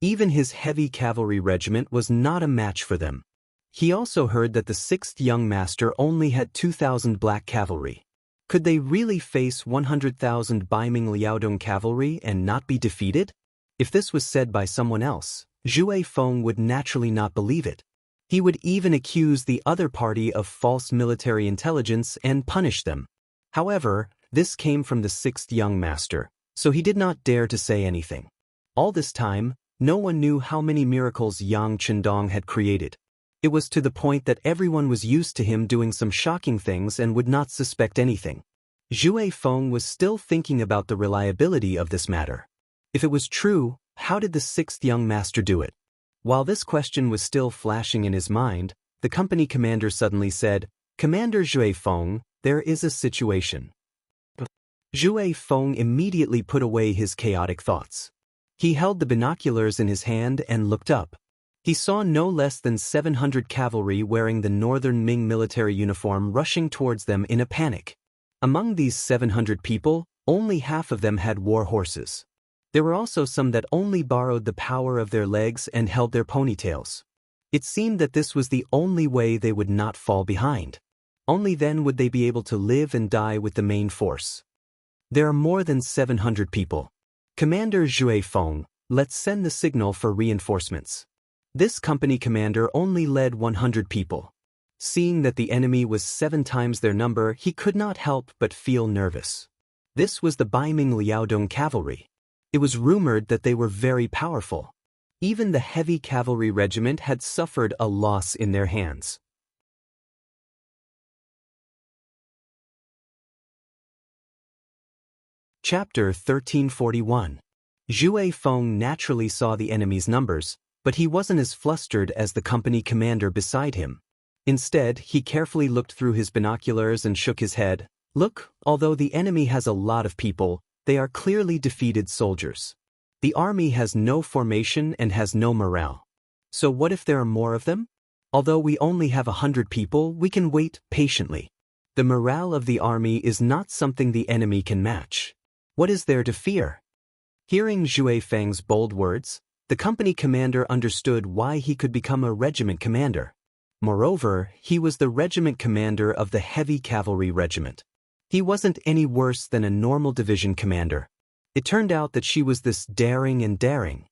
Even his heavy cavalry regiment was not a match for them. He also heard that the 6th young master only had 2,000 black cavalry. Could they really face 100,000 Baiming Liaodong cavalry and not be defeated? If this was said by someone else, Zhue Feng would naturally not believe it. He would even accuse the other party of false military intelligence and punish them. However, this came from the 6th young master, so he did not dare to say anything. All this time, no one knew how many miracles Yang Chendong had created. It was to the point that everyone was used to him doing some shocking things and would not suspect anything. Zhue Feng was still thinking about the reliability of this matter. If it was true, how did the 6th young master do it? While this question was still flashing in his mind, the company commander suddenly said, "Commander Zhue Feng, there is a situation." Zhue Feng immediately put away his chaotic thoughts. He held the binoculars in his hand and looked up. He saw no less than 700 cavalry wearing the northern Ming military uniform rushing towards them in a panic. Among these 700 people, only half of them had war horses. There were also some that only borrowed the power of their legs and held their ponytails. It seemed that this was the only way they would not fall behind. Only then would they be able to live and die with the main force. There are more than 700 people. Commander Zhue Feng, let's send the signal for reinforcements. This company commander only led 100 people. Seeing that the enemy was 7 times their number, he could not help but feel nervous. This was the Baiming Liaodong cavalry. It was rumored that they were very powerful. Even the heavy cavalry regiment had suffered a loss in their hands. Chapter 1341. Zhue Feng naturally saw the enemy's numbers, but he wasn't as flustered as the company commander beside him. Instead, he carefully looked through his binoculars and shook his head. Look, although the enemy has a lot of people, they are clearly defeated soldiers. The army has no formation and has no morale. So what if there are more of them? Although we only have 100 people, we can wait patiently. The morale of the army is not something the enemy can match. What is there to fear? Hearing Zhue Feng's bold words, the company commander understood why he could become a regiment commander. Moreover, he was the regiment commander of the heavy cavalry regiment. He wasn't any worse than a normal division commander. It turned out that she was this daring and daring.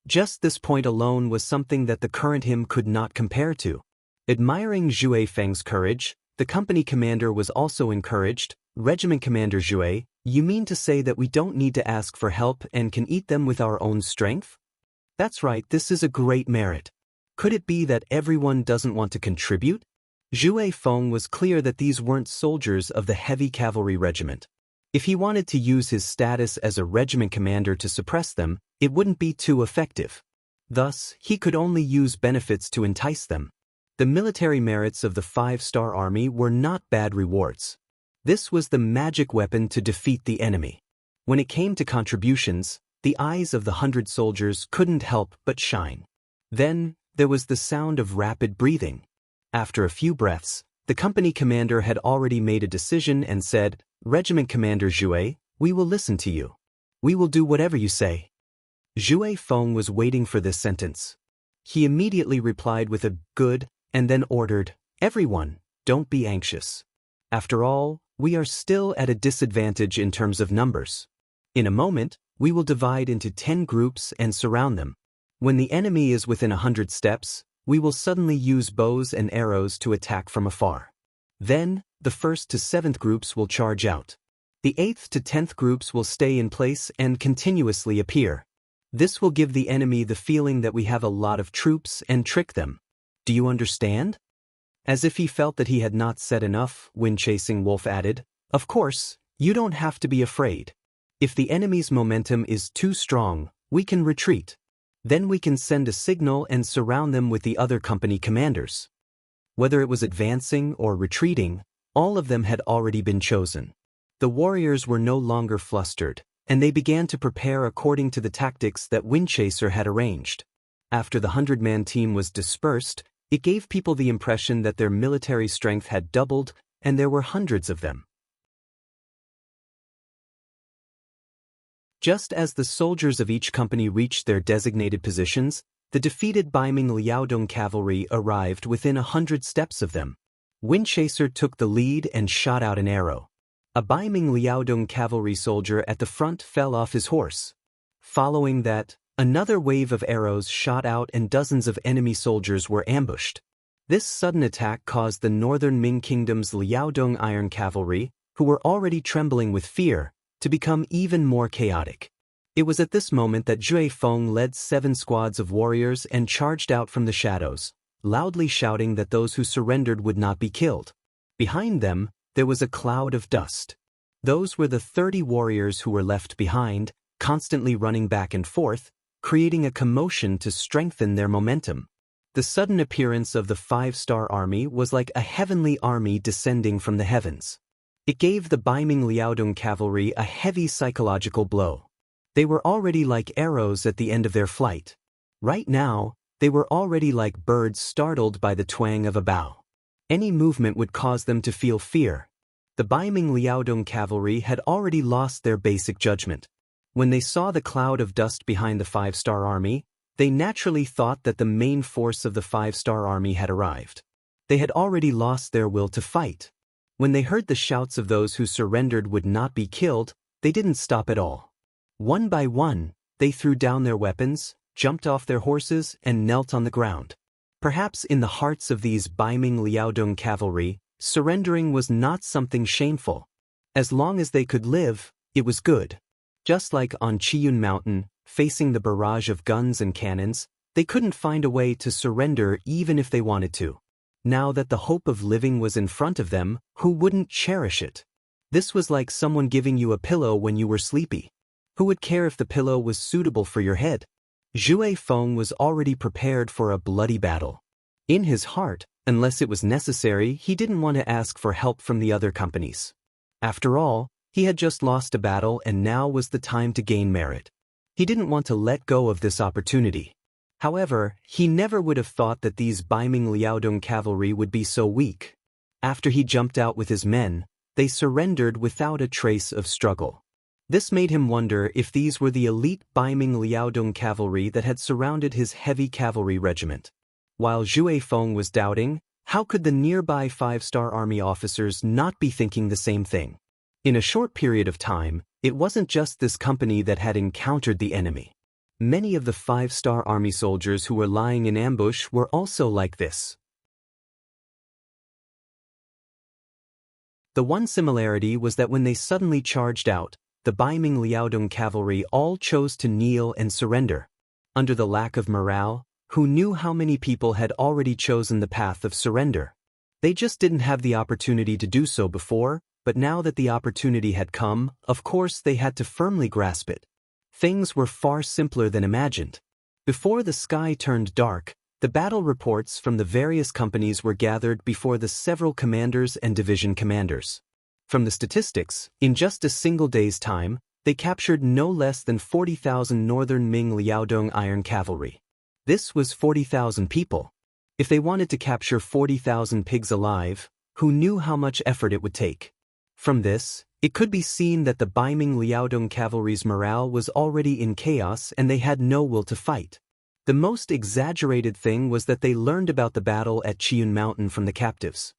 Just this point alone was something that the current him could not compare to. Admiring Zhue Feng's courage, the company commander was also encouraged. Regiment Commander Zhue, you mean to say that we don't need to ask for help and can eat them with our own strength? That's right, this is a great merit. Could it be that everyone doesn't want to contribute? Zhue Feng was clear that these weren't soldiers of the heavy cavalry regiment. If he wanted to use his status as a regiment commander to suppress them, it wouldn't be too effective. Thus, he could only use benefits to entice them. The military merits of the 5-star army were not bad rewards. This was the magic weapon to defeat the enemy. When it came to contributions, the eyes of the 100 soldiers couldn't help but shine. Then, there was the sound of rapid breathing. After a few breaths, the company commander had already made a decision and said, Regiment Commander Zhue, we will listen to you. We will do whatever you say. Zhue Feng was waiting for this sentence. He immediately replied with a good, and then ordered, everyone, don't be anxious. After all, we are still at a disadvantage in terms of numbers. In a moment, We will divide into 10 groups and surround them. When the enemy is within 100 steps, we will suddenly use bows and arrows to attack from afar. Then, the 1st to 7th groups will charge out. The 8th to 10th groups will stay in place and continuously appear. This will give the enemy the feeling that we have a lot of troops and trick them. Do you understand? As if he felt that he had not said enough, Wind-Chasing Wolf added, "Of course, you don't have to be afraid. If the enemy's momentum is too strong, we can retreat. Then we can send a signal and surround them with the other company commanders." Whether it was advancing or retreating, all of them had already been chosen. The warriors were no longer flustered, and they began to prepare according to the tactics that Windchaser had arranged. After the 100-man team was dispersed, it gave people the impression that their military strength had doubled, and there were hundreds of them. Just as the soldiers of each company reached their designated positions, the defeated Baiming Liaodong cavalry arrived within 100 steps of them. Windchaser took the lead and shot out an arrow. A Baiming Liaodong cavalry soldier at the front fell off his horse. Following that, another wave of arrows shot out and dozens of enemy soldiers were ambushed. This sudden attack caused the northern Ming Kingdom's Liaodong Iron Cavalry, who were already trembling with fear, to become even more chaotic. It was at this moment that Zhui Feng led 7 squads of warriors and charged out from the shadows, loudly shouting that those who surrendered would not be killed. Behind them, there was a cloud of dust. Those were the 30 warriors who were left behind, constantly running back and forth, creating a commotion to strengthen their momentum. The sudden appearance of the 5-star army was like a heavenly army descending from the heavens. It gave the Baiming Liaodong cavalry a heavy psychological blow. They were already like arrows at the end of their flight. Right now, they were already like birds startled by the twang of a bow. Any movement would cause them to feel fear. The Baiming Liaodong cavalry had already lost their basic judgment. When they saw the cloud of dust behind the 5-star army, they naturally thought that the main force of the 5-star army had arrived. They had already lost their will to fight. When they heard the shouts of those who surrendered would not be killed, they didn't stop at all. One by one, they threw down their weapons, jumped off their horses, and knelt on the ground. Perhaps in the hearts of these Baiming Liaodong cavalry, surrendering was not something shameful. As long as they could live, it was good. Just like on Qiyun Mountain, facing the barrage of guns and cannons, they couldn't find a way to surrender even if they wanted to. Now that the hope of living was in front of them, who wouldn't cherish it? This was like someone giving you a pillow when you were sleepy. Who would care if the pillow was suitable for your head? Zhui Feng was already prepared for a bloody battle. In his heart, unless it was necessary, he didn't want to ask for help from the other companies. After all, he had just lost a battle and now was the time to gain merit. He didn't want to let go of this opportunity. However, he never would have thought that these Baiming Liaodong cavalry would be so weak. After he jumped out with his men, they surrendered without a trace of struggle. This made him wonder if these were the elite Baiming Liaodong cavalry that had surrounded his heavy cavalry regiment. While Zhui Feng was doubting, how could the nearby 5-star army officers not be thinking the same thing? In a short period of time, it wasn't just this company that had encountered the enemy. Many of the 5-star army soldiers who were lying in ambush were also like this. The one similarity was that when they suddenly charged out, the Baiming Liaodong cavalry all chose to kneel and surrender. Under the lack of morale, who knew how many people had already chosen the path of surrender? They just didn't have the opportunity to do so before, but now that the opportunity had come, of course they had to firmly grasp it. Things were far simpler than imagined. Before the sky turned dark, the battle reports from the various companies were gathered before the several commanders and division commanders. From the statistics, in just a single day's time, they captured no less than 40,000 northern Ming Liaodong Iron Cavalry. This was 40,000 people. If they wanted to capture 40,000 pigs alive, who knew how much effort it would take? From this, it could be seen that the Baiming Liaodong cavalry's morale was already in chaos and they had no will to fight. The most exaggerated thing was that they learned about the battle at Qiyun Mountain from the captives.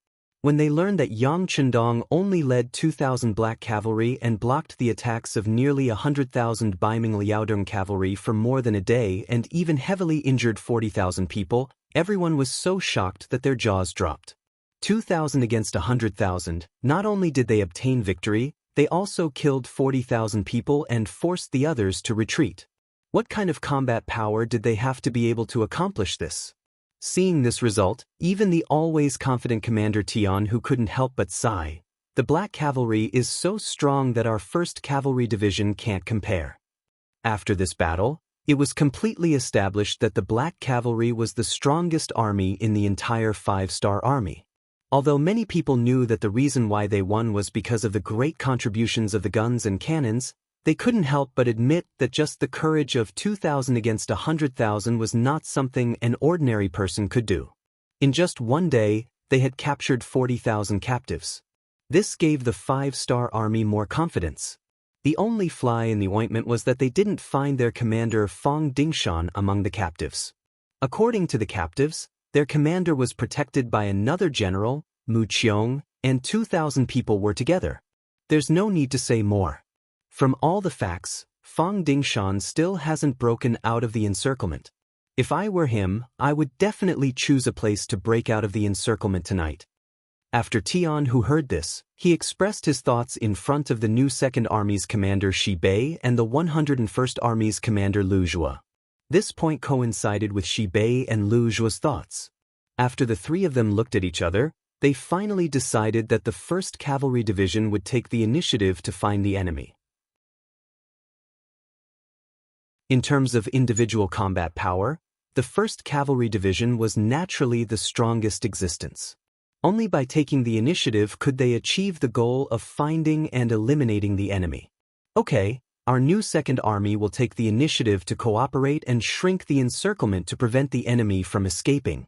When they learned that Yang Chendong only led 2,000 black cavalry and blocked the attacks of nearly 100,000 Baiming Liaodong cavalry for more than a day and even heavily injured 40,000 people, everyone was so shocked that their jaws dropped. 2,000 against 100,000, not only did they obtain victory, they also killed 40,000 people and forced the others to retreat. What kind of combat power did they have to be able to accomplish this? Seeing this result, even the always confident Commander Tian who couldn't help but sigh. The Black Cavalry is so strong that our 1st Cavalry Division can't compare. After this battle, it was completely established that the Black Cavalry was the strongest army in the entire 5-star army. Although many people knew that the reason why they won was because of the great contributions of the guns and cannons, they couldn't help but admit that just the courage of 2,000 against 100,000 was not something an ordinary person could do. In just one day, they had captured 40,000 captives. This gave the 5-star army more confidence. The only fly in the ointment was that they didn't find their commander Fang Dingshan among the captives. According to the captives, their commander was protected by another general, Mu Qiong, and 2,000 people were together. There's no need to say more. From all the facts, Fang Dingshan still hasn't broken out of the encirclement. If I were him, I would definitely choose a place to break out of the encirclement tonight. After Tian, who heard this, he expressed his thoughts in front of the new 2nd Army's commander Shi Bei and the 101st Army's commander Lu Zhua. This point coincided with Shi Bei and Lu Zhua's thoughts. After the three of them looked at each other, they finally decided that the 1st Cavalry Division would take the initiative to find the enemy. In terms of individual combat power, the 1st Cavalry Division was naturally the strongest existence. Only by taking the initiative could they achieve the goal of finding and eliminating the enemy. Okay, our new 2nd Army will take the initiative to cooperate and shrink the encirclement to prevent the enemy from escaping.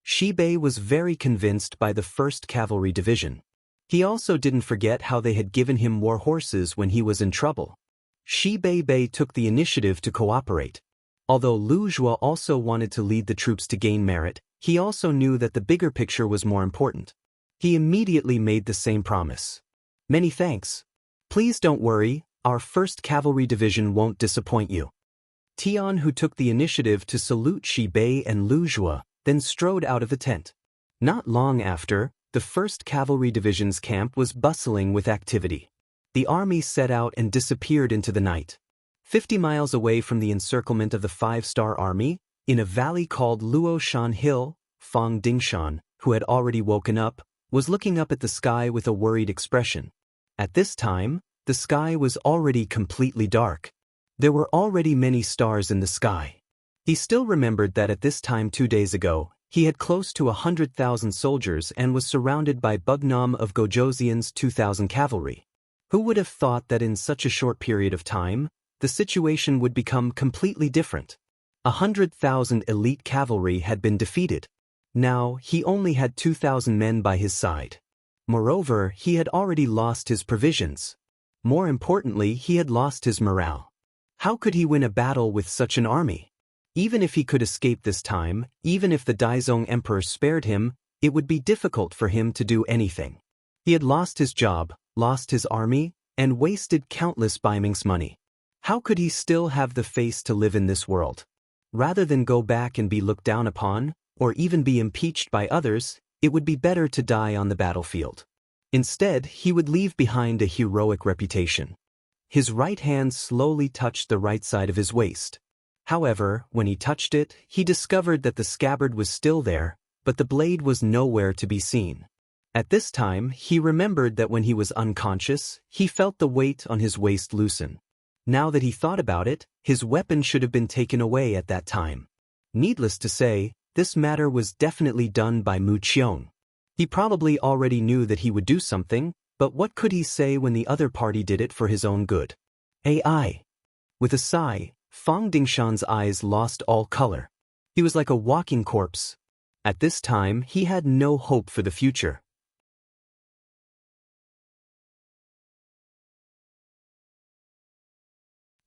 Shi Bei was very convinced by the 1st Cavalry Division. He also didn't forget how they had given him war horses when he was in trouble. Shi Bei took the initiative to cooperate. Although Lu Zhua also wanted to lead the troops to gain merit, he also knew that the bigger picture was more important. He immediately made the same promise. Many thanks. Please don't worry, our 1st Cavalry Division won't disappoint you. Tian, who took the initiative to salute Shi Bei and Lu Zhua, then strode out of the tent. Not long after, the 1st Cavalry Division's camp was bustling with activity. The army set out and disappeared into the night. 50 miles away from the encirclement of the 5-star army, in a valley called Luoshan Hill, Fang Dingshan, who had already woken up, was looking up at the sky with a worried expression. At this time, the sky was already completely dark. There were already many stars in the sky. He still remembered that at this time 2 days ago, he had close to 100,000 soldiers and was surrounded by Bugnam of Gojoseon's 2,000 cavalry. Who would have thought that in such a short period of time, the situation would become completely different? 100,000 elite cavalry had been defeated. Now, he only had 2,000 men by his side. Moreover, he had already lost his provisions. More importantly, he had lost his morale. How could he win a battle with such an army? Even if he could escape this time, even if the Daizong Emperor spared him, it would be difficult for him to do anything. He had lost his job, lost his army, and wasted countless Baiming's money. How could he still have the face to live in this world? Rather than go back and be looked down upon, or even be impeached by others, it would be better to die on the battlefield. Instead, he would leave behind a heroic reputation. His right hand slowly touched the right side of his waist. However, when he touched it, he discovered that the scabbard was still there, but the blade was nowhere to be seen. At this time, he remembered that when he was unconscious, he felt the weight on his waist loosen. Now that he thought about it, his weapon should have been taken away at that time. Needless to say, this matter was definitely done by Mu Qiong. He probably already knew that he would do something, but what could he say when the other party did it for his own good? AI. With a sigh, Fang Dingshan's eyes lost all color. He was like a walking corpse. At this time, he had no hope for the future.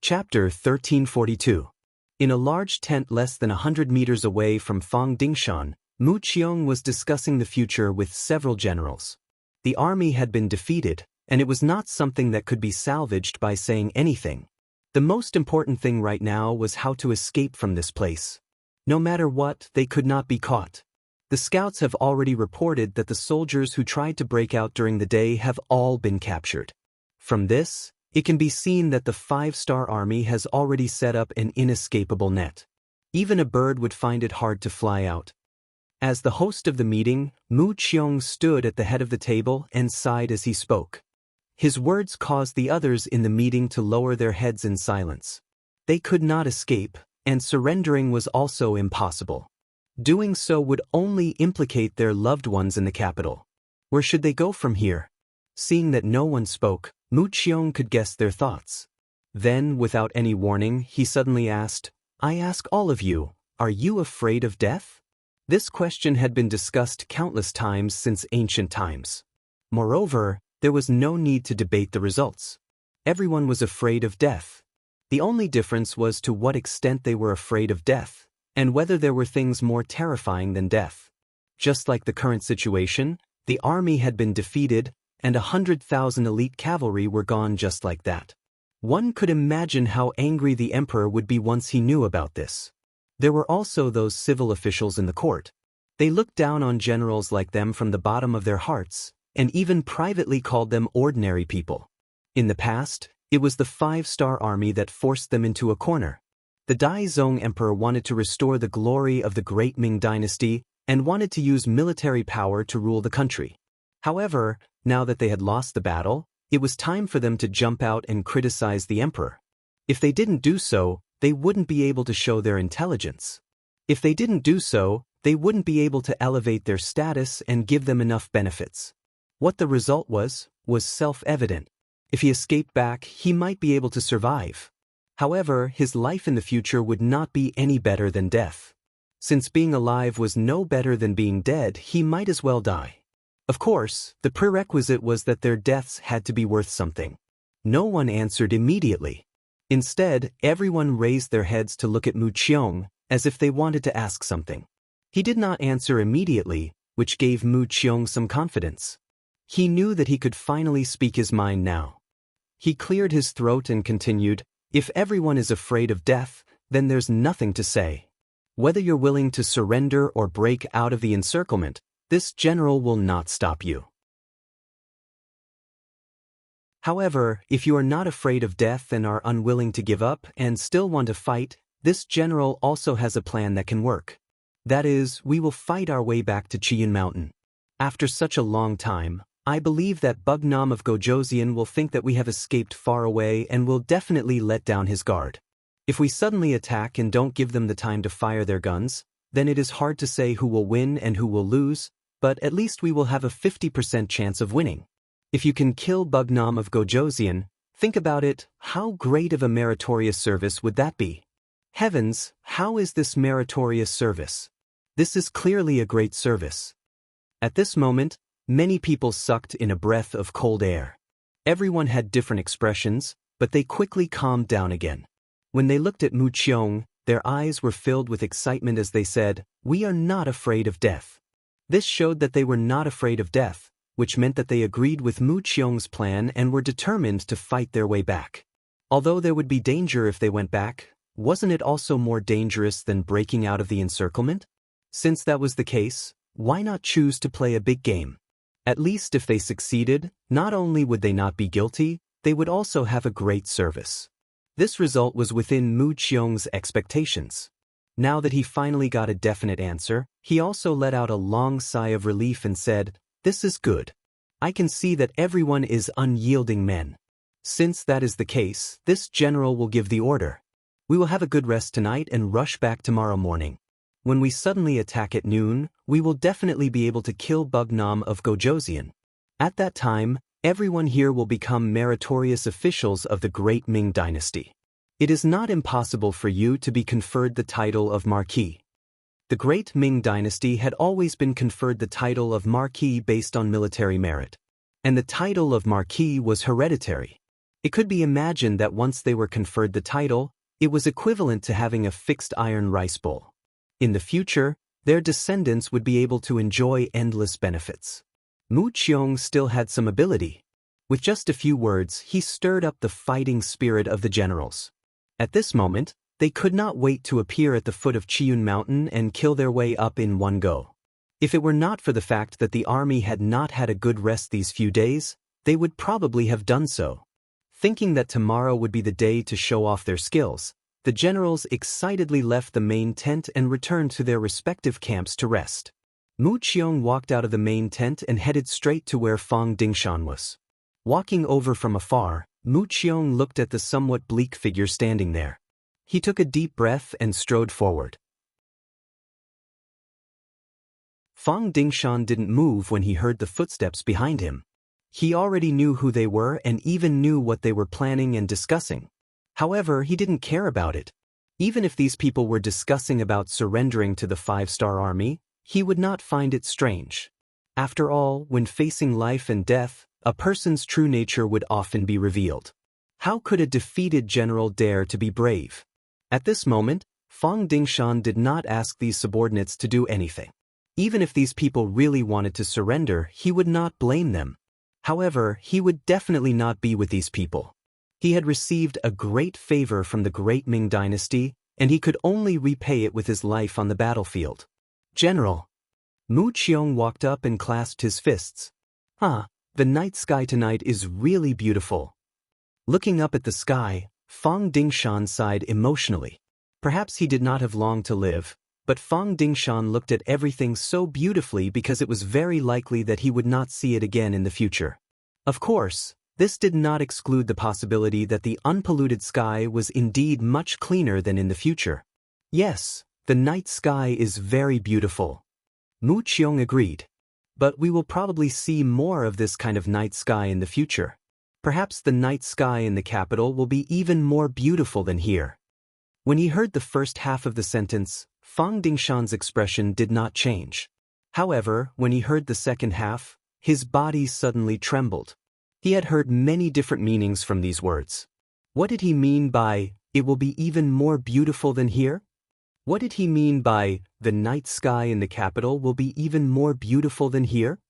Chapter 1342. In a large tent less than 100 meters away from Fang Dingshan, Mu Qiong was discussing the future with several generals. The army had been defeated, and it was not something that could be salvaged by saying anything. The most important thing right now was how to escape from this place. No matter what, they could not be caught. The scouts have already reported that the soldiers who tried to break out during the day have all been captured. From this, it can be seen that the 5-star army has already set up an inescapable net. Even a bird would find it hard to fly out. As the host of the meeting, Mu Qiong stood at the head of the table and sighed as he spoke. His words caused the others in the meeting to lower their heads in silence. They could not escape, and surrendering was also impossible. Doing so would only implicate their loved ones in the capital. Where should they go from here? Seeing that no one spoke, Mu Qiong could guess their thoughts. Then, without any warning, he suddenly asked, "I ask all of you, are you afraid of death?" This question had been discussed countless times since ancient times. Moreover, there was no need to debate the results. Everyone was afraid of death. The only difference was to what extent they were afraid of death, and whether there were things more terrifying than death. Just like the current situation, the army had been defeated, and 100,000 elite cavalry were gone just like that. One could imagine how angry the emperor would be once he knew about this. There were also those civil officials in the court. They looked down on generals like them from the bottom of their hearts, and even privately called them ordinary people. In the past, it was the 5-star army that forced them into a corner. The Daizong emperor wanted to restore the glory of the great Ming dynasty and wanted to use military power to rule the country. However, now that they had lost the battle, it was time for them to jump out and criticize the emperor. If they didn't do so, they wouldn't be able to show their intelligence. If they didn't do so, they wouldn't be able to elevate their status and give them enough benefits. What the result was self-evident. If he escaped back, he might be able to survive. However, his life in the future would not be any better than death. Since being alive was no better than being dead, he might as well die. Of course, the prerequisite was that their deaths had to be worth something. No one answered immediately. Instead, everyone raised their heads to look at Mu Qiong, as if they wanted to ask something. He did not answer immediately, which gave Mu Qiong some confidence. He knew that he could finally speak his mind now. He cleared his throat and continued, "If everyone is afraid of death, then there's nothing to say. Whether you're willing to surrender or break out of the encirclement, this general will not stop you. However, if you are not afraid of death and are unwilling to give up and still want to fight, this general also has a plan that can work. That is, we will fight our way back to Chiyun Mountain. After such a long time, I believe that Bugnam of Gojoseon will think that we have escaped far away and will definitely let down his guard. If we suddenly attack and don't give them the time to fire their guns, then it is hard to say who will win and who will lose, but at least we will have a 50% chance of winning. If you can kill Bugnam of Gojoseon, think about it, how great of a meritorious service would that be? Heavens, how is this meritorious service? This is clearly a great service. At this moment, many people sucked in a breath of cold air. Everyone had different expressions, but they quickly calmed down again. When they looked at Mu Qiong, their eyes were filled with excitement as they said, "We are not afraid of death." This showed that they were not afraid of death, which meant that they agreed with Mu Qiong's plan and were determined to fight their way back. Although there would be danger if they went back, wasn't it also more dangerous than breaking out of the encirclement? Since that was the case, why not choose to play a big game? At least if they succeeded, not only would they not be guilty, they would also have a great service. This result was within Mu Qiong's expectations. Now that he finally got a definite answer, he also let out a long sigh of relief and said, "This is good. I can see that everyone is unyielding men. Since that is the case, this general will give the order. We will have a good rest tonight and rush back tomorrow morning. When we suddenly attack at noon, we will definitely be able to kill Bugnam of Gojoseon. At that time, everyone here will become meritorious officials of the great Ming dynasty. It is not impossible for you to be conferred the title of Marquis." The great Ming dynasty had always been conferred the title of Marquis based on military merit. And the title of Marquis was hereditary. It could be imagined that once they were conferred the title, it was equivalent to having a fixed iron rice bowl. In the future, Their descendants would be able to enjoy endless benefits. Mu Qiong still had some ability. With just a few words, he stirred up the fighting spirit of the generals. At this moment, they could not wait to appear at the foot of Qiyun Mountain and kill their way up in one go. If it were not for the fact that the army had not had a good rest these few days, they would probably have done so. Thinking that tomorrow would be the day to show off their skills, the generals excitedly left the main tent and returned to their respective camps to rest. Mu Qiong walked out of the main tent and headed straight to where Fang Dingshan was. Walking over from afar, Mu Qiong looked at the somewhat bleak figure standing there. He took a deep breath and strode forward. Fang Dingshan didn't move when he heard the footsteps behind him. He already knew who they were and even knew what they were planning and discussing. However, he didn't care about it. Even if these people were discussing about surrendering to the 5-star army, he would not find it strange. After all, when facing life and death, a person's true nature would often be revealed. How could a defeated general dare to be brave? At this moment, Fang Dingshan did not ask these subordinates to do anything. Even if these people really wanted to surrender, he would not blame them. However, he would definitely not be with these people. He had received a great favor from the great Ming dynasty, and he could only repay it with his life on the battlefield. General. Mu Qiong walked up and clasped his fists. The night sky tonight is really beautiful. Looking up at the sky, Fang Dingshan sighed emotionally. Perhaps he did not have long to live, but Fang Dingshan looked at everything so beautifully because it was very likely that he would not see it again in the future. Of course, this did not exclude the possibility that the unpolluted sky was indeed much cleaner than in the future. Yes, the night sky is very beautiful. Mu Qiong agreed. But we will probably see more of this kind of night sky in the future. Perhaps the night sky in the capital will be even more beautiful than here. When he heard the first half of the sentence, Fang Dingshan's expression did not change. However, when he heard the second half, his body suddenly trembled. He had heard many different meanings from these words. What did he mean by, "It will be even more beautiful than here"? What did he mean by, "The night sky in the capital will be even more beautiful than here"?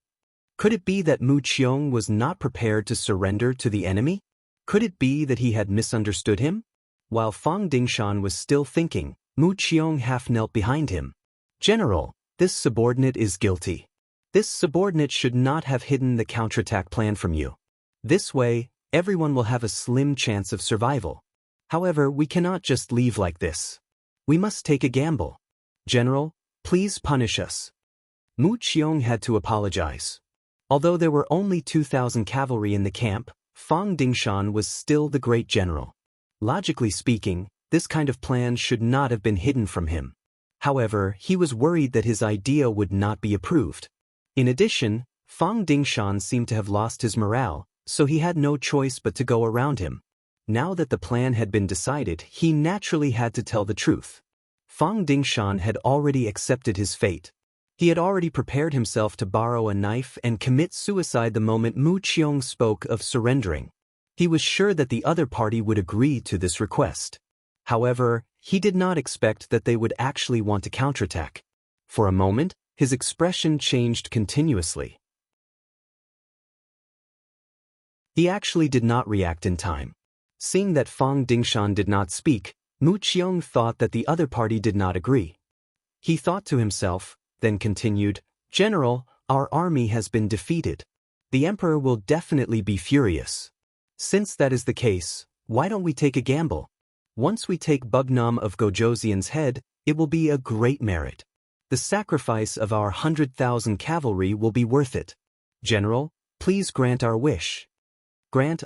Could it be that Mu Qiong was not prepared to surrender to the enemy? Could it be that he had misunderstood him? While Fang Dingshan was still thinking, Mu Qiong half knelt behind him. General, this subordinate is guilty. This subordinate should not have hidden the counterattack plan from you. This way, everyone will have a slim chance of survival. However, we cannot just leave like this. We must take a gamble. General, please punish us. Mu Qiong had to apologize. Although there were only 2,000 cavalry in the camp, Fang Dingshan was still the great general. Logically speaking, this kind of plan should not have been hidden from him. However, he was worried that his idea would not be approved. In addition, Fang Dingshan seemed to have lost his morale, so he had no choice but to go around him. Now that the plan had been decided, he naturally had to tell the truth. Fang Dingshan had already accepted his fate. He had already prepared himself to borrow a knife and commit suicide the moment Mu Qiong spoke of surrendering. He was sure that the other party would agree to this request. However, he did not expect that they would actually want to counterattack. For a moment, his expression changed continuously. He actually did not react in time. Seeing that Fang Dingshan did not speak, Mu Qiong thought that the other party did not agree. He thought to himself, then continued, "General, our army has been defeated. The emperor will definitely be furious. Since that is the case, why don't we take a gamble? Once we take Bugnam of Gojoseon's head, it will be a great merit. The sacrifice of our 100,000 cavalry will be worth it. General, please grant our wish."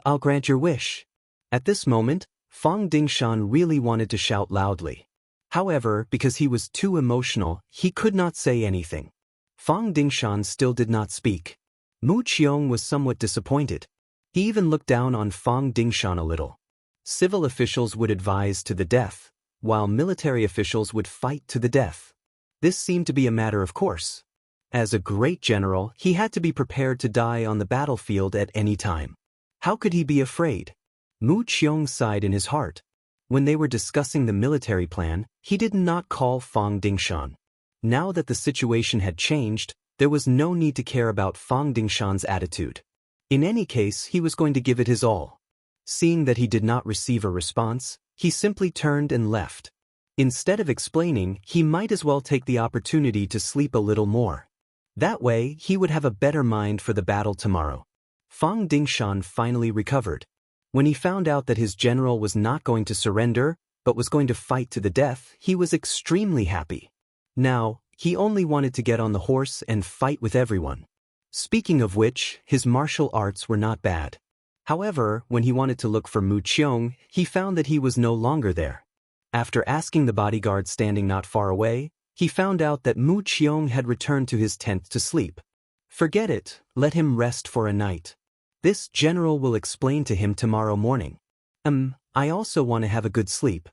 I'll grant your wish." At this moment, Fang Dingshan really wanted to shout loudly. However, because he was too emotional, he could not say anything. Fang Dingshan still did not speak. Mu Qiong was somewhat disappointed. He even looked down on Fang Dingshan a little. Civil officials would advise to the death, while military officials would fight to the death. This seemed to be a matter of course. As a great general, he had to be prepared to die on the battlefield at any time. How could he be afraid? Mu Qiong sighed in his heart. When they were discussing the military plan, he did not call Fang Dingshan. Now that the situation had changed, there was no need to care about Fang Dingshan's attitude. In any case, he was going to give it his all. Seeing that he did not receive a response, he simply turned and left. Instead of explaining, he might as well take the opportunity to sleep a little more. That way, he would have a better mind for the battle tomorrow. Fang Dingshan finally recovered. When he found out that his general was not going to surrender, but was going to fight to the death, he was extremely happy. Now, he only wanted to get on the horse and fight with everyone. Speaking of which, his martial arts were not bad. However, when he wanted to look for Mu Qiong, he found that he was no longer there. After asking the bodyguard standing not far away, he found out that Mu Qiong had returned to his tent to sleep. Forget it, let him rest for a night. This general will explain to him tomorrow morning. I also want to have a good sleep.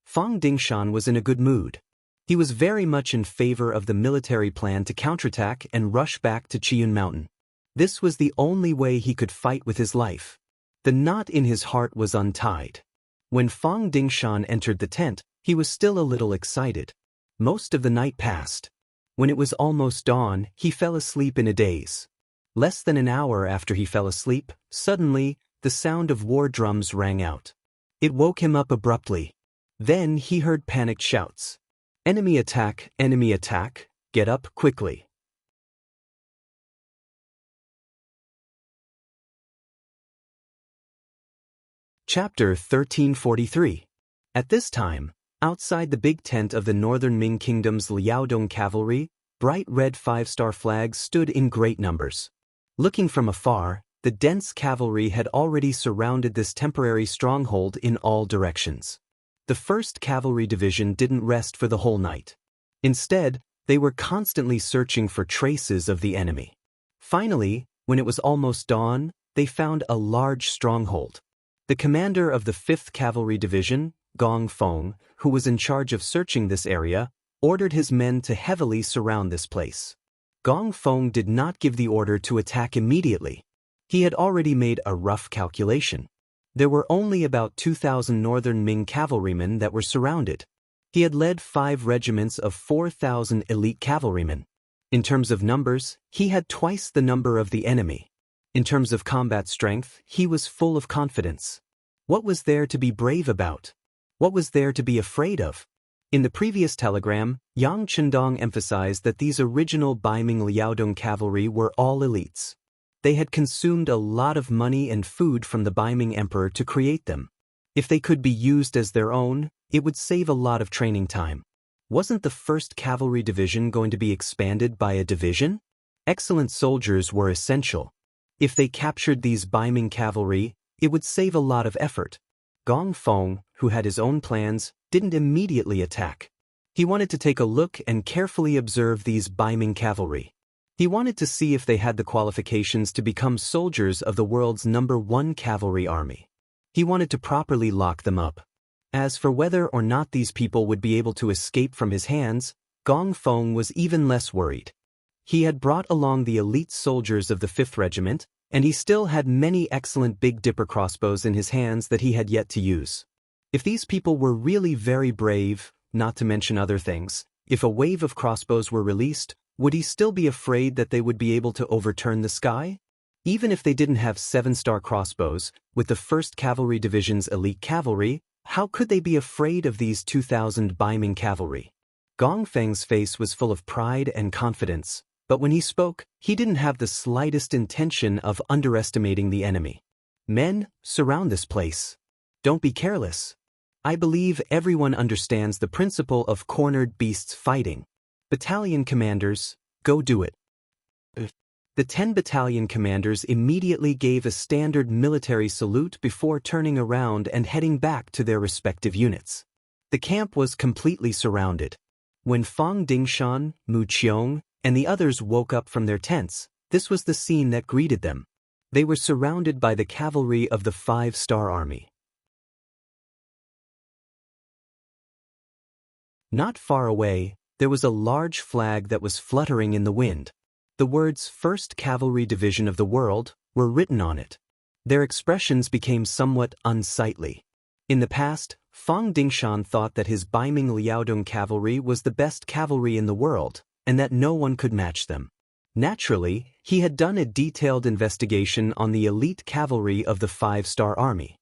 Fang Dingshan was in a good mood. He was very much in favor of the military plan to counterattack and rush back to Qiyun Mountain. This was the only way he could fight with his life. The knot in his heart was untied. When Fang Dingshan entered the tent, he was still a little excited. Most of the night passed. When it was almost dawn, he fell asleep in a daze. Less than an hour after he fell asleep, suddenly, the sound of war drums rang out. It woke him up abruptly. Then he heard panicked shouts. Enemy attack, get up quickly. Chapter 1343. At this time, outside the big tent of the northern Ming Kingdom's Liaodong cavalry, bright red 5-star flags stood in great numbers. Looking from afar, the dense cavalry had already surrounded this temporary stronghold in all directions. The 1st Cavalry Division didn't rest for the whole night. Instead, they were constantly searching for traces of the enemy. Finally, when it was almost dawn, they found a large stronghold. The commander of the 5th Cavalry Division, Gong Feng, who was in charge of searching this area, ordered his men to heavily surround this place. Gong Feng did not give the order to attack immediately. He had already made a rough calculation. There were only about 2,000 northern Ming cavalrymen that were surrounded. He had led 5 regiments of 4,000 elite cavalrymen. In terms of numbers, he had twice the number of the enemy. In terms of combat strength, he was full of confidence. What was there to be brave about? What was there to be afraid of? In the previous telegram, Yang Chendong emphasized that these original Baiming Liaodong cavalry were all elites. They had consumed a lot of money and food from the Baiming Emperor to create them. If they could be used as their own, it would save a lot of training time. Wasn't the 1st Cavalry Division going to be expanded by a division? Excellent soldiers were essential. If they captured these Baiming cavalry, it would save a lot of effort. Gong Feng, who had his own plans, didn't immediately attack. He wanted to take a look and carefully observe these Baiming cavalry. He wanted to see if they had the qualifications to become soldiers of the world's #1 cavalry army. He wanted to properly lock them up. As for whether or not these people would be able to escape from his hands, Gong Feng was even less worried. He had brought along the elite soldiers of the 5th Regiment, and he still had many excellent Big Dipper crossbows in his hands that he had yet to use. If these people were really very brave, not to mention other things, if a wave of crossbows were released, would he still be afraid that they would be able to overturn the sky? Even if they didn't have 7-star crossbows, with the 1st Cavalry Division's elite cavalry, how could they be afraid of these 2,000 Baiming cavalry? Gong Feng's face was full of pride and confidence, but when he spoke, he didn't have the slightest intention of underestimating the enemy. Men, surround this place. Don't be careless. I believe everyone understands the principle of cornered beasts fighting. Battalion commanders, go do it. The 10 battalion commanders immediately gave a standard military salute before turning around and heading back to their respective units. The camp was completely surrounded. When Fang Dingshan, Mu Qiong, and the others woke up from their tents, this was the scene that greeted them. They were surrounded by the cavalry of the 5-star army. Not far away, there was a large flag that was fluttering in the wind. The words 1st Cavalry Division of the World were written on it. Their expressions became somewhat unsightly. In the past, Fang Dingshan thought that his Baiming Liaodong cavalry was the best cavalry in the world, and that no one could match them. Naturally, he had done a detailed investigation on the elite cavalry of the 5-star army.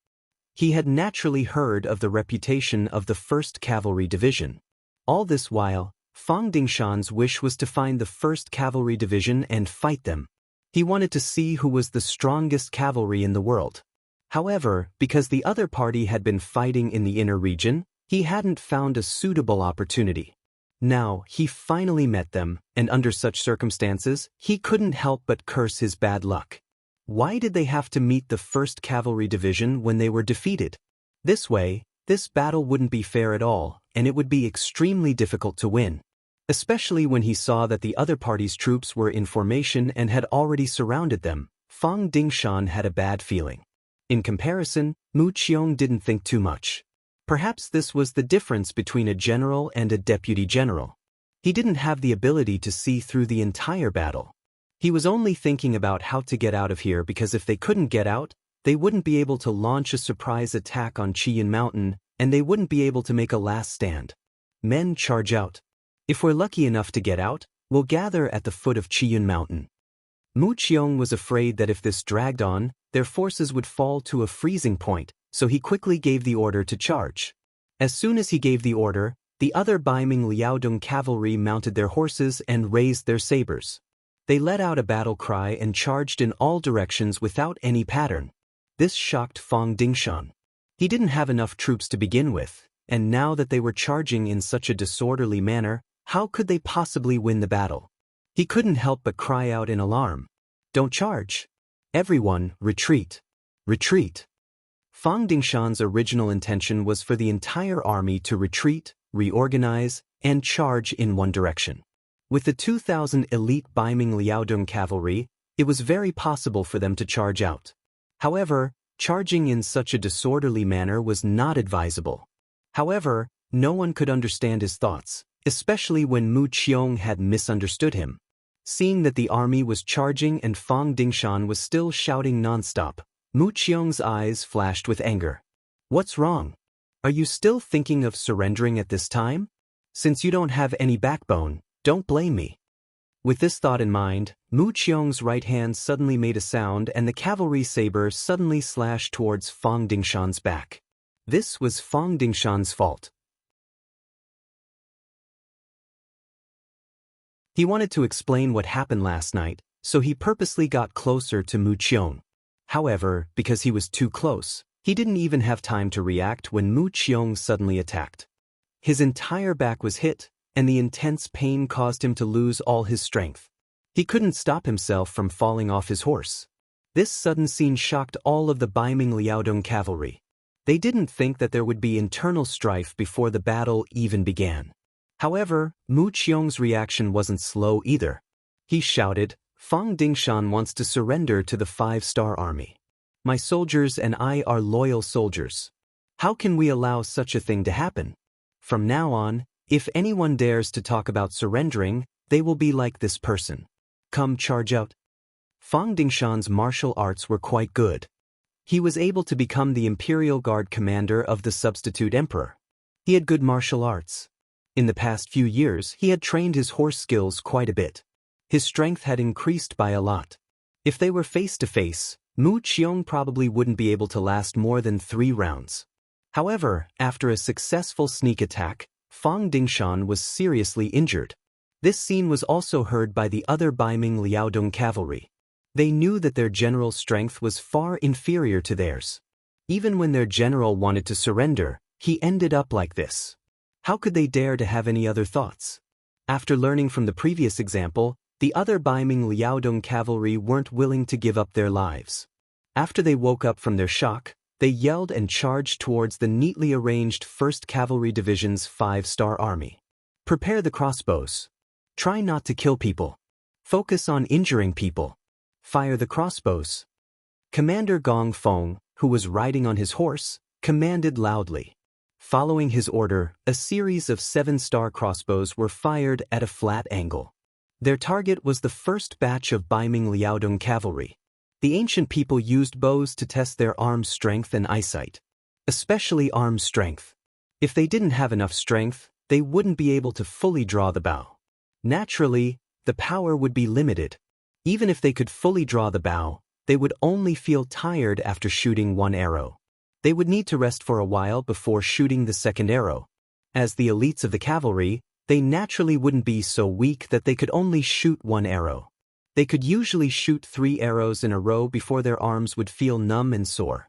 He had naturally heard of the reputation of the 1st Cavalry Division. All this while, Fang Dingshan's wish was to find the 1st Cavalry Division and fight them. He wanted to see who was the strongest cavalry in the world. However, because the other party had been fighting in the inner region, he hadn't found a suitable opportunity. Now, he finally met them, and under such circumstances, he couldn't help but curse his bad luck. Why did they have to meet the 1st Cavalry Division when they were defeated? This way, this battle wouldn't be fair at all, and it would be extremely difficult to win. Especially when he saw that the other party's troops were in formation and had already surrounded them, Fang Dingshan had a bad feeling. In comparison, Mu Qiong didn't think too much. Perhaps this was the difference between a general and a deputy general. He didn't have the ability to see through the entire battle. He was only thinking about how to get out of here because if they couldn't get out, they wouldn't be able to launch a surprise attack on Qiyun Mountain, and they wouldn't be able to make a last stand. Men charge out. If we're lucky enough to get out, we'll gather at the foot of Qiyun Mountain. Mu Qiong was afraid that if this dragged on, their forces would fall to a freezing point, so he quickly gave the order to charge. As soon as he gave the order, the other Baiming Liaodong cavalry mounted their horses and raised their sabers. They let out a battle cry and charged in all directions without any pattern. This shocked Fang Dingshan. He didn't have enough troops to begin with, and now that they were charging in such a disorderly manner, how could they possibly win the battle? He couldn't help but cry out in alarm. "Don't charge! Everyone, retreat! Retreat!" Fang Dingshan's original intention was for the entire army to retreat, reorganize, and charge in one direction. With the 2,000 elite Baiming Liaodong cavalry, it was very possible for them to charge out. However, charging in such a disorderly manner was not advisable. However, no one could understand his thoughts, especially when Mu Qiong had misunderstood him. Seeing that the army was charging and Fang Dingshan was still shouting nonstop, Mu Qiong's eyes flashed with anger. "What's wrong? Are you still thinking of surrendering at this time? Since you don't have any backbone, don't blame me." With this thought in mind, Mu Qiong's right hand suddenly made a sound and the cavalry saber suddenly slashed towards Fang Dingshan's back. This was Fang Dingshan's fault. He wanted to explain what happened last night, so he purposely got closer to Mu Qiong. However, because he was too close, he didn't even have time to react when Mu Qiong suddenly attacked. His entire back was hit, and the intense pain caused him to lose all his strength. He couldn't stop himself from falling off his horse. This sudden scene shocked all of the Baiming Liaodong cavalry. They didn't think that there would be internal strife before the battle even began. However, Mu Qiong's reaction wasn't slow either. He shouted, "Fang Dingshan wants to surrender to the 5-star army. My soldiers and I are loyal soldiers. How can we allow such a thing to happen? From now on, if anyone dares to talk about surrendering, they will be like this person. Come charge out." Fang Dingshan's martial arts were quite good. He was able to become the Imperial Guard commander of the substitute emperor. He had good martial arts. In the past few years, he had trained his horse skills quite a bit. His strength had increased by a lot. If they were face to face, Mu Qiong probably wouldn't be able to last more than 3 rounds. However, after a successful sneak attack, Fang Dingshan was seriously injured. This scene was also heard by the other Baiming Liaodong cavalry. They knew that their general's strength was far inferior to theirs. Even when their general wanted to surrender, he ended up like this. How could they dare to have any other thoughts? After learning from the previous example, the other Baiming Liaodong cavalry weren't willing to give up their lives. After they woke up from their shock, they yelled and charged towards the neatly arranged 1st Cavalry Division's 5-star army. Prepare the crossbows. Try not to kill people. Focus on injuring people. Fire the crossbows. Commander Gong Feng, who was riding on his horse, commanded loudly. Following his order, a series of 7-star crossbows were fired at a flat angle. Their target was the first batch of Baiming Liaodong cavalry. The ancient people used bows to test their arm strength and eyesight. Especially arm strength. If they didn't have enough strength, they wouldn't be able to fully draw the bow. Naturally, the power would be limited. Even if they could fully draw the bow, they would only feel tired after shooting one arrow. They would need to rest for a while before shooting the second arrow. As the elites of the cavalry, they naturally wouldn't be so weak that they could only shoot one arrow. They could usually shoot 3 arrows in a row before their arms would feel numb and sore.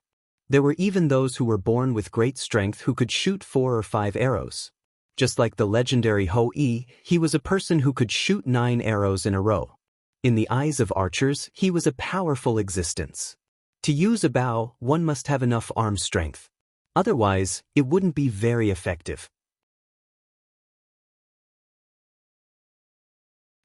There were even those who were born with great strength who could shoot 4 or 5 arrows. Just like the legendary Ho-E, he was a person who could shoot 9 arrows in a row. In the eyes of archers, he was a powerful existence. To use a bow, one must have enough arm strength. Otherwise, it wouldn't be very effective.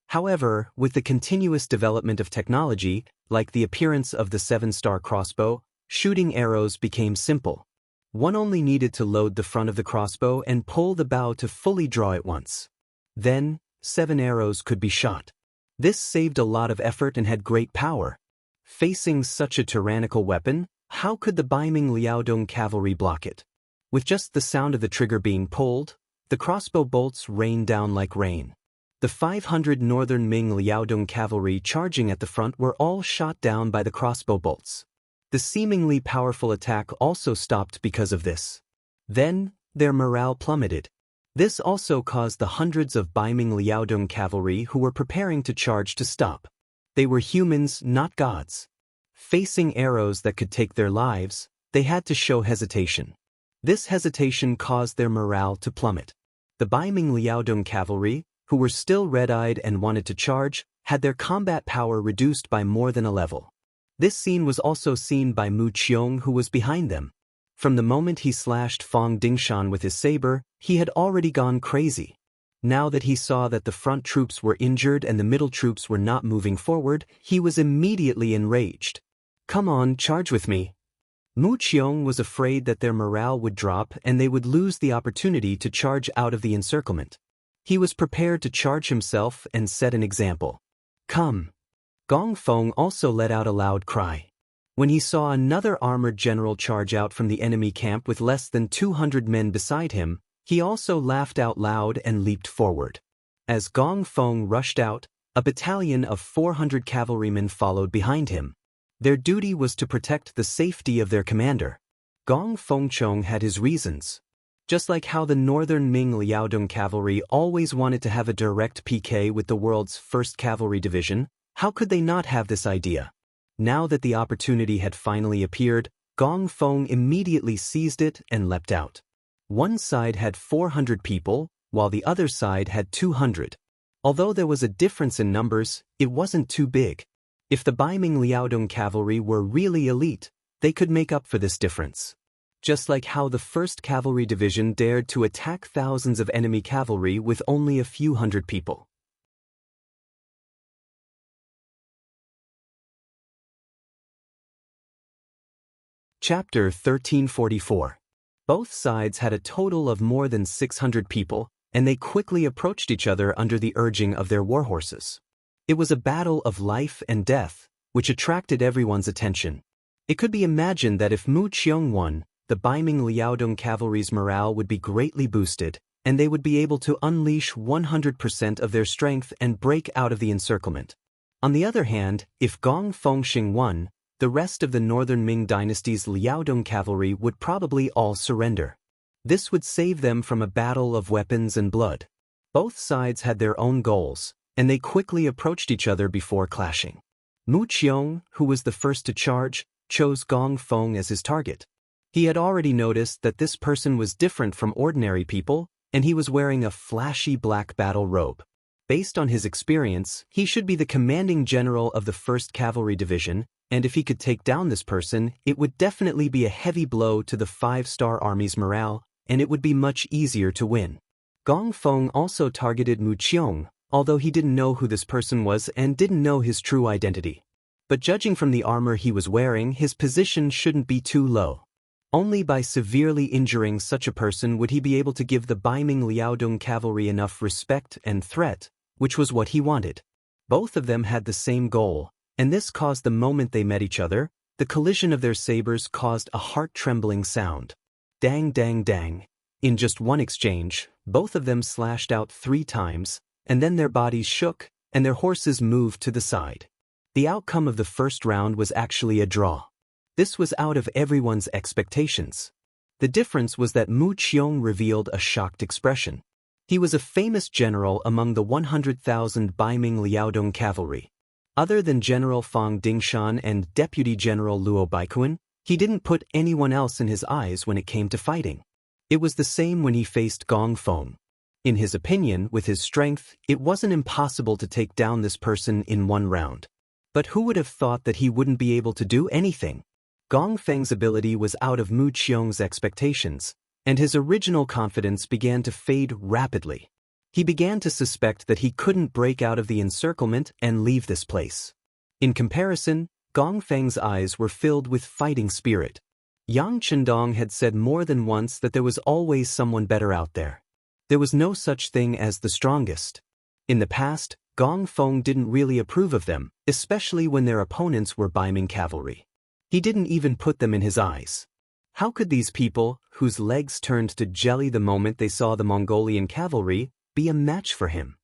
However, with the continuous development of technology, like the appearance of the 7-star crossbow, shooting arrows became simple. One only needed to load the front of the crossbow and pull the bow to fully draw it once. Then, 7 arrows could be shot. This saved a lot of effort and had great power. Facing such a tyrannical weapon, how could the Baiming Liaodong cavalry block it? With just the sound of the trigger being pulled, the crossbow bolts rained down like rain. The 500 northern Ming Liaodong cavalry charging at the front were all shot down by the crossbow bolts. The seemingly powerful attack also stopped because of this. Then, their morale plummeted. This also caused the hundreds of Baiming Liaodong cavalry who were preparing to charge to stop. They were humans, not gods. Facing arrows that could take their lives, they had to show hesitation. This hesitation caused their morale to plummet. The Baiming Liaodong cavalry, who were still red-eyed and wanted to charge, had their combat power reduced by more than a level. This scene was also seen by Mu Qiong, who was behind them. From the moment he slashed Fang Dingshan with his saber, he had already gone crazy. Now that he saw that the front troops were injured and the middle troops were not moving forward, he was immediately enraged. "Come on, charge with me." Mu Qiong was afraid that their morale would drop and they would lose the opportunity to charge out of the encirclement. He was prepared to charge himself and set an example. "Come." Gong Feng also let out a loud cry. When he saw another armored general charge out from the enemy camp with less than 200 men beside him, he also laughed out loud and leaped forward. As Gong Feng rushed out, a battalion of 400 cavalrymen followed behind him. Their duty was to protect the safety of their commander. Gong Fengchong had his reasons. Just like how the northern Ming Liaodong cavalry always wanted to have a direct PK with the world's first cavalry division, how could they not have this idea? Now that the opportunity had finally appeared, Gong Feng immediately seized it and leapt out. One side had 400 people, while the other side had 200. Although there was a difference in numbers, it wasn't too big. If the Baiming Liaodong cavalry were really elite, they could make up for this difference. Just like how the 1st Cavalry Division dared to attack thousands of enemy cavalry with only a few hundred people. Chapter 1344. Both sides had a total of more than 600 people, and they quickly approached each other under the urging of their warhorses. It was a battle of life and death, which attracted everyone's attention. It could be imagined that if Mu Qiong won, the Baiming Liaodong cavalry's morale would be greatly boosted, and they would be able to unleash 100% of their strength and break out of the encirclement. On the other hand, if Gong Fengxing won, the rest of the northern Ming dynasty's Liaodong cavalry would probably all surrender. This would save them from a battle of weapons and blood. Both sides had their own goals, and they quickly approached each other before clashing. Mu Qiong, who was the first to charge, chose Gong Feng as his target. He had already noticed that this person was different from ordinary people, and he was wearing a flashy black battle robe. Based on his experience, he should be the commanding general of the 1st Cavalry Division, and if he could take down this person, it would definitely be a heavy blow to the 5-star army's morale, and it would be much easier to win. Gong Feng also targeted Mu Qiong, although he didn't know who this person was and didn't know his true identity. But judging from the armor he was wearing, his position shouldn't be too low. Only by severely injuring such a person would he be able to give the Baiming Liaodong cavalry enough respect and threat, which was what he wanted. Both of them had the same goal, and this caused the moment they met each other, the collision of their sabers caused a heart-trembling sound. Dang dang dang. In just one exchange, both of them slashed out 3 times, and then their bodies shook, and their horses moved to the side. The outcome of the first round was actually a draw. This was out of everyone's expectations. The difference was that Mu Qiong revealed a shocked expression. He was a famous general among the 100,000 Baiming Liaodong cavalry. Other than General Fang Dingshan and Deputy General Luo Baikuan, he didn't put anyone else in his eyes when it came to fighting. It was the same when he faced Gong Feng. In his opinion, with his strength, it wasn't impossible to take down this person in one round. But who would have thought that he wouldn't be able to do anything? Gong Feng's ability was out of Mu Qiong's expectations, and his original confidence began to fade rapidly. He began to suspect that he couldn't break out of the encirclement and leave this place. In comparison, Gong Feng's eyes were filled with fighting spirit. Yang Chendong had said more than once that there was always someone better out there. There was no such thing as the strongest. In the past, Gong Feng didn't really approve of them, especially when their opponents were Baiming cavalry. He didn't even put them in his eyes. How could these people, whose legs turned to jelly the moment they saw the Mongolian cavalry, be a match for him?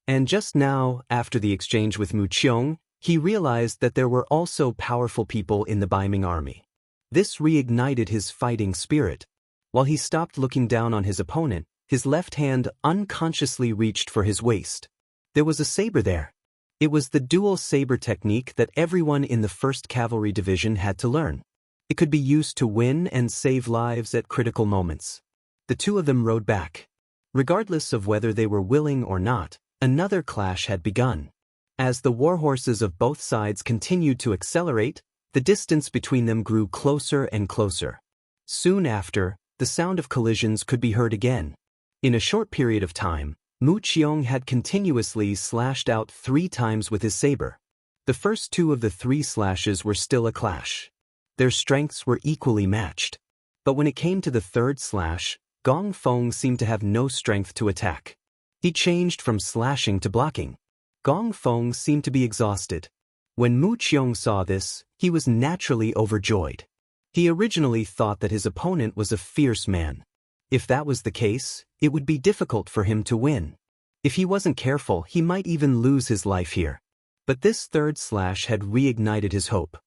And just now, after the exchange with Mu Qiong, he realized that there were also powerful people in the Baiming army. This reignited his fighting spirit. While he stopped looking down on his opponent, his left hand unconsciously reached for his waist. There was a saber there. It was the dual saber technique that everyone in the 1st Cavalry Division had to learn. It could be used to win and save lives at critical moments. The two of them rode back. Regardless of whether they were willing or not, another clash had begun. As the warhorses of both sides continued to accelerate, the distance between them grew closer and closer. Soon after, the sound of collisions could be heard again. In a short period of time, Mu Qiong had continuously slashed out 3 times with his saber. The first 2 of the 3 slashes were still a clash. Their strengths were equally matched. But when it came to the 3rd slash, Gong Feng seemed to have no strength to attack. He changed from slashing to blocking. Gong Feng seemed to be exhausted. When Mu Qiong saw this, he was naturally overjoyed. He originally thought that his opponent was a fierce man. If that was the case, it would be difficult for him to win. If he wasn't careful, he might even lose his life here. But this 3rd slash had reignited his hope.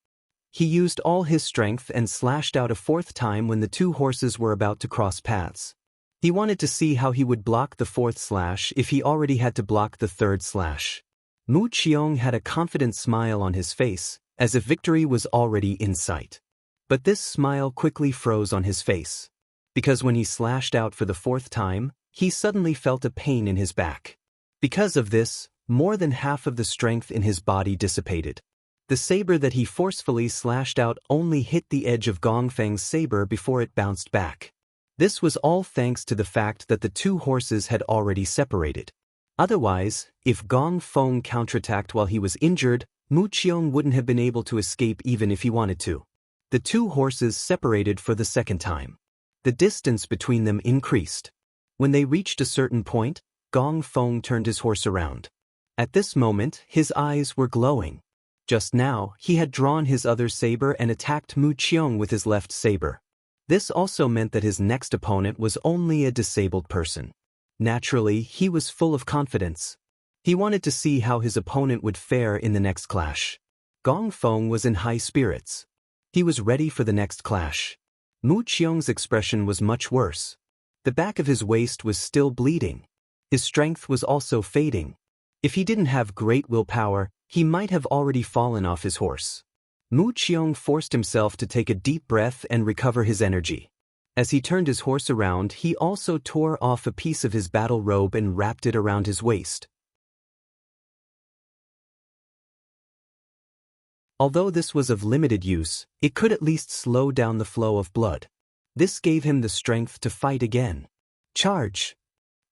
He used all his strength and slashed out a 4th time when the 2 horses were about to cross paths. He wanted to see how he would block the 4th slash if he already had to block the 3rd slash. Mu Qiong had a confident smile on his face, as if victory was already in sight. But this smile quickly froze on his face. Because when he slashed out for the 4th time, he suddenly felt a pain in his back. Because of this, more than half of the strength in his body dissipated. The saber that he forcefully slashed out only hit the edge of Gong Feng's saber before it bounced back. This was all thanks to the fact that the 2 horses had already separated. Otherwise, if Gong Feng counterattacked while he was injured, Mu Qiong wouldn't have been able to escape even if he wanted to. The 2 horses separated for the 2nd time. The distance between them increased. When they reached a certain point, Gong Feng turned his horse around. At this moment, his eyes were glowing. Just now, he had drawn his other saber and attacked Mu Qiong with his left saber. This also meant that his next opponent was only a disabled person. Naturally, he was full of confidence. He wanted to see how his opponent would fare in the next clash. Gong Feng was in high spirits. He was ready for the next clash. Mu Qiong's expression was much worse. The back of his waist was still bleeding. His strength was also fading. If he didn't have great willpower, he might have already fallen off his horse. Mu Qiong forced himself to take a deep breath and recover his energy. As he turned his horse around, he also tore off a piece of his battle robe and wrapped it around his waist. Although this was of limited use, it could at least slow down the flow of blood. This gave him the strength to fight again. Charge!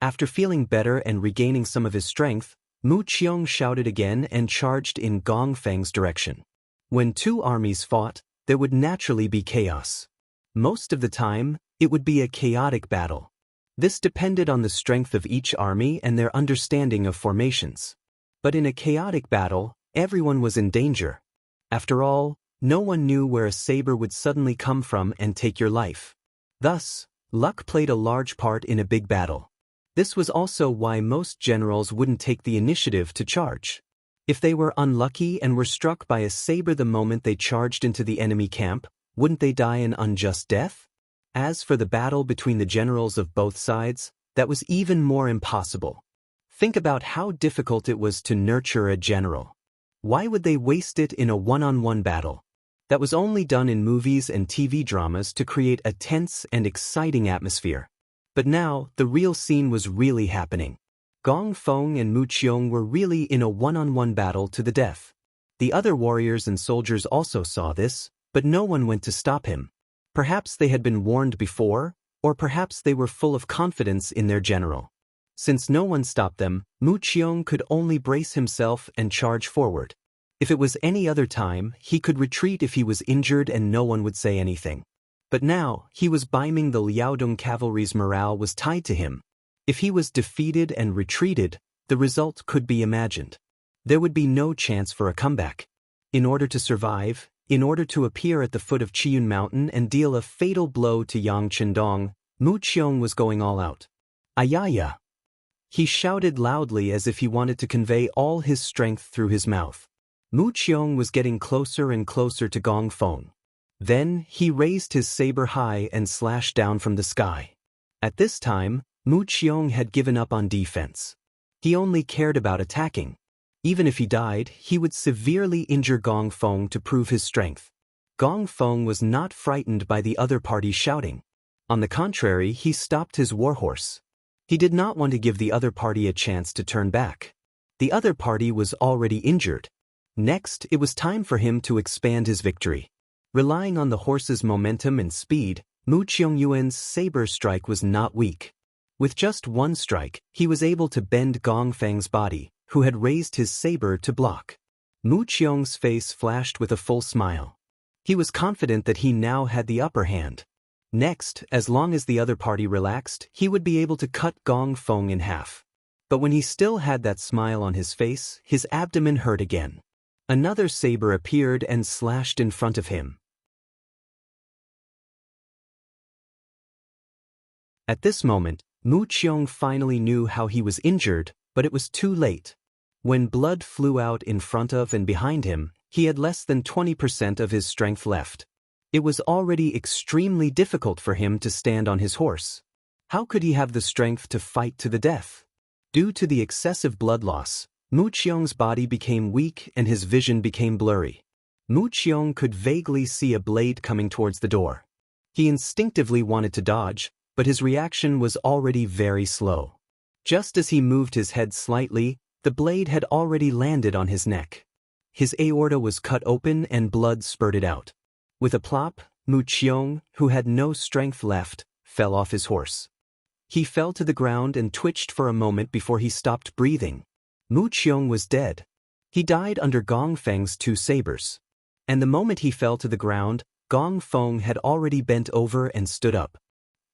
After feeling better and regaining some of his strength, Mu Qiong shouted again and charged in Gong Feng's direction. When 2 armies fought, there would naturally be chaos. Most of the time, it would be a chaotic battle. This depended on the strength of each army and their understanding of formations. But in a chaotic battle, everyone was in danger. After all, No one knew where a saber would suddenly come from and take your life. Thus, luck played a large part in a big battle. This was also why most generals wouldn't take the initiative to charge. If they were unlucky and were struck by a saber the moment they charged into the enemy camp, wouldn't they die an unjust death? As for the battle between the generals of both sides, that was even more impossible. Think about how difficult it was to nurture a general. Why would they waste it in a one-on-one battle? That was only done in movies and TV dramas to create a tense and exciting atmosphere. But now, the real scene was really happening. Gong Feng and Mu Qiong were really in a one-on-one battle to the death. The other warriors and soldiers also saw this, but no one went to stop him. Perhaps they had been warned before, or perhaps they were full of confidence in their general. Since no one stopped them, Mu Qiong could only brace himself and charge forward. If it was any other time, he could retreat if he was injured and no one would say anything. But now, he was Baiming the Liaodong cavalry's morale was tied to him. If he was defeated and retreated, the result could be imagined. There would be no chance for a comeback. In order to survive, in order to appear at the foot of Qiyun Mountain and deal a fatal blow to Yang Qindong, Mu Qiong was going all out. Ayaya! He shouted loudly as if he wanted to convey all his strength through his mouth. Mu Qiong was getting closer and closer to Gong Feng. Then, he raised his saber high and slashed down from the sky. At this time, Mu Qiong had given up on defense. He only cared about attacking. Even if he died, he would severely injure Gong Feng to prove his strength. Gong Feng was not frightened by the other party shouting. On the contrary, he stopped his warhorse. He did not want to give the other party a chance to turn back. The other party was already injured. Next, it was time for him to expand his victory. Relying on the horse's momentum and speed, Mu Qiong-yuan's saber strike was not weak. With just one strike, he was able to bend Gong Feng's body, who had raised his saber to block. Mu Qiong's face flashed with a full smile. He was confident that he now had the upper hand. Next, as long as the other party relaxed, he would be able to cut Gong Feng in half. But when he still had that smile on his face, his abdomen hurt again. Another saber appeared and slashed in front of him. At this moment, Mu Qiong finally knew how he was injured, but it was too late. When blood flew out in front of and behind him, he had less than 20% of his strength left. It was already extremely difficult for him to stand on his horse. How could he have the strength to fight to the death? Due to the excessive blood loss, Mu Qiong's body became weak and his vision became blurry. Mu Qiong could vaguely see a blade coming towards the door. He instinctively wanted to dodge, but his reaction was already very slow. Just as he moved his head slightly, the blade had already landed on his neck. His aorta was cut open and blood spurted out. With a plop, Mu Qiong, who had no strength left, fell off his horse. He fell to the ground and twitched for a moment before he stopped breathing. Mu Qiong was dead. He died under Gong Feng's two sabers. And the moment he fell to the ground, Gong Feng had already bent over and stood up.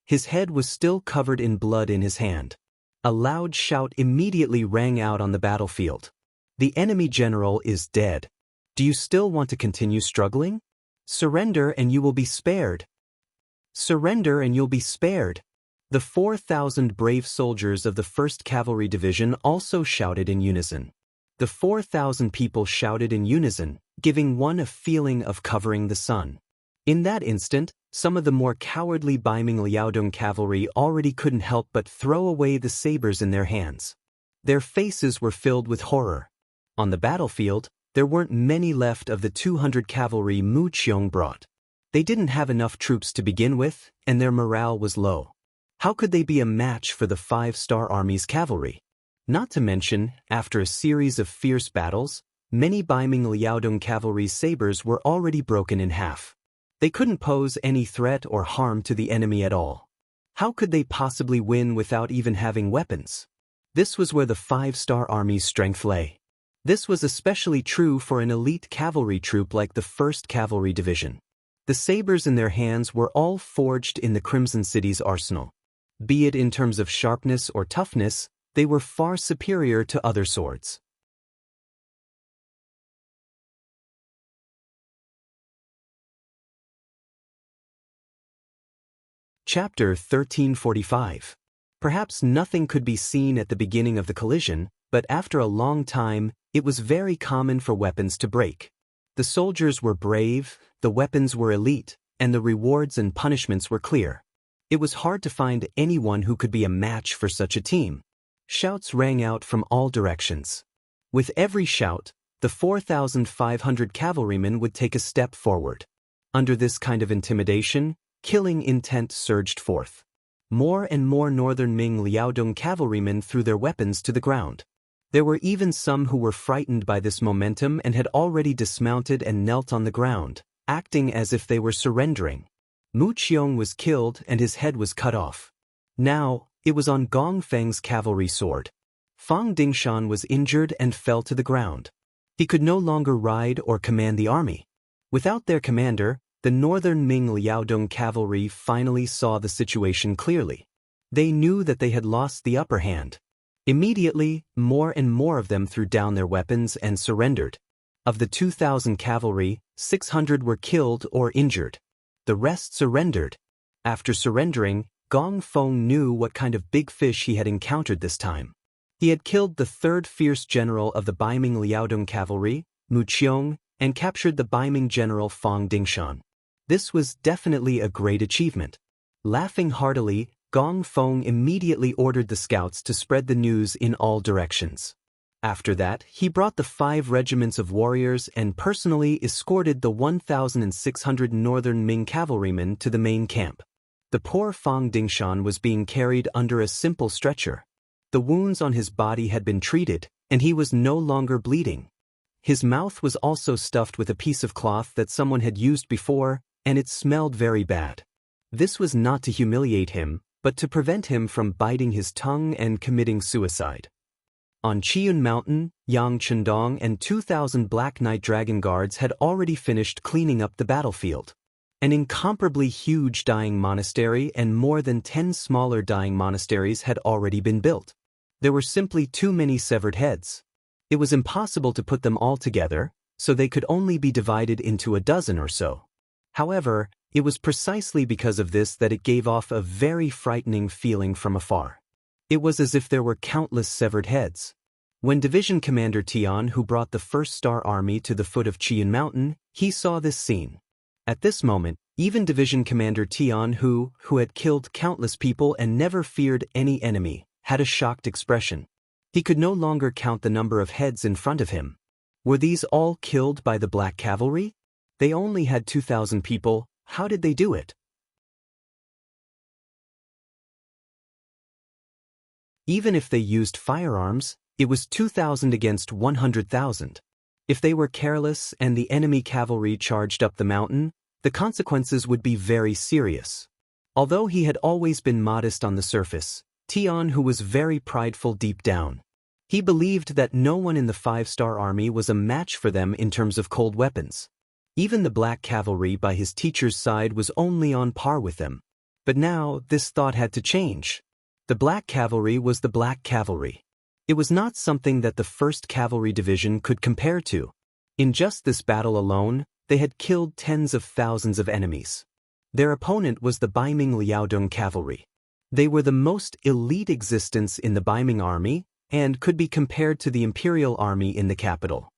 His head was still covered in blood in his hand. A loud shout immediately rang out on the battlefield. The enemy general is dead. Do you still want to continue struggling? Surrender and you will be spared. Surrender and you'll be spared. The 4,000 brave soldiers of the 1st Cavalry Division also shouted in unison. The 4,000 people shouted in unison, giving one a feeling of covering the sun. In that instant, some of the more cowardly Baiming Liaodong cavalry already couldn't help but throw away the sabers in their hands. Their faces were filled with horror. On the battlefield, there weren't many left of the 200 cavalry Mu Qiong brought. They didn't have enough troops to begin with, and their morale was low. How could they be a match for the 5-star army's cavalry? Not to mention, after a series of fierce battles, many Baiming Liaodong cavalry's sabers were already broken in half. They couldn't pose any threat or harm to the enemy at all. How could they possibly win without even having weapons? This was where the 5-star army's strength lay. This was especially true for an elite cavalry troop like the 1st Cavalry Division. The sabers in their hands were all forged in the Crimson City's arsenal. Be it in terms of sharpness or toughness, they were far superior to other swords. Chapter 1345. Perhaps nothing could be seen at the beginning of the collision, but after a long time, it was very common for weapons to break. The soldiers were brave, the weapons were elite, and the rewards and punishments were clear. It was hard to find anyone who could be a match for such a team. Shouts rang out from all directions. With every shout, the 4,500 cavalrymen would take a step forward. Under this kind of intimidation, killing intent surged forth. More and more northern Ming Liaodong cavalrymen threw their weapons to the ground. There were even some who were frightened by this momentum and had already dismounted and knelt on the ground, acting as if they were surrendering. Mu Qiong was killed and his head was cut off. Now, it was on Gong Feng's cavalry sword. Fang Dingshan was injured and fell to the ground. He could no longer ride or command the army. Without their commander, the northern Ming Liaodong cavalry finally saw the situation clearly. They knew that they had lost the upper hand. Immediately, more and more of them threw down their weapons and surrendered. Of the 2,000 cavalry, 600 were killed or injured. The rest surrendered. After surrendering, Gong Feng knew what kind of big fish he had encountered this time. He had killed the third fierce general of the Baiming Liaodong cavalry, Mu Qiong, and captured the Baiming general Fang Dingshan. This was definitely a great achievement. Laughing heartily, Gong Feng immediately ordered the scouts to spread the news in all directions. After that, he brought the 5 regiments of warriors and personally escorted the 1,600 northern Ming cavalrymen to the main camp. The poor Fang Dingshan was being carried under a simple stretcher. The wounds on his body had been treated, and he was no longer bleeding. His mouth was also stuffed with a piece of cloth that someone had used before, and it smelled very bad. This was not to humiliate him, but to prevent him from biting his tongue and committing suicide. On Qiyun Mountain, Yang Chendong and 2,000 Black Knight Dragon Guards had already finished cleaning up the battlefield. An incomparably huge dying monastery and more than 10 smaller dying monasteries had already been built. There were simply too many severed heads. It was impossible to put them all together, so they could only be divided into a dozen or so. However, it was precisely because of this that it gave off a very frightening feeling from afar. It was as if there were countless severed heads. When Division Commander Tian, who brought the First Star Army to the foot of Qiyun Mountain, he saw this scene. At this moment, even Division Commander Tian, who had killed countless people and never feared any enemy, had a shocked expression. He could no longer count the number of heads in front of him. Were these all killed by the Black Cavalry? They only had 2,000 people. How did they do it? Even if they used firearms, it was 2,000 against 100,000. If they were careless and the enemy cavalry charged up the mountain, the consequences would be very serious. Although he had always been modest on the surface, Tian, who was very prideful deep down, he believed that no one in the 5-star army was a match for them in terms of cold weapons. Even the Black Cavalry by his teacher's side was only on par with them. But now, this thought had to change. The Black Cavalry was the Black Cavalry. It was not something that the 1st Cavalry Division could compare to. In just this battle alone, they had killed tens of thousands of enemies. Their opponent was the Baiming Liaodong Cavalry. They were the most elite existence in the Baiming army, and could be compared to the Imperial Army in the capital.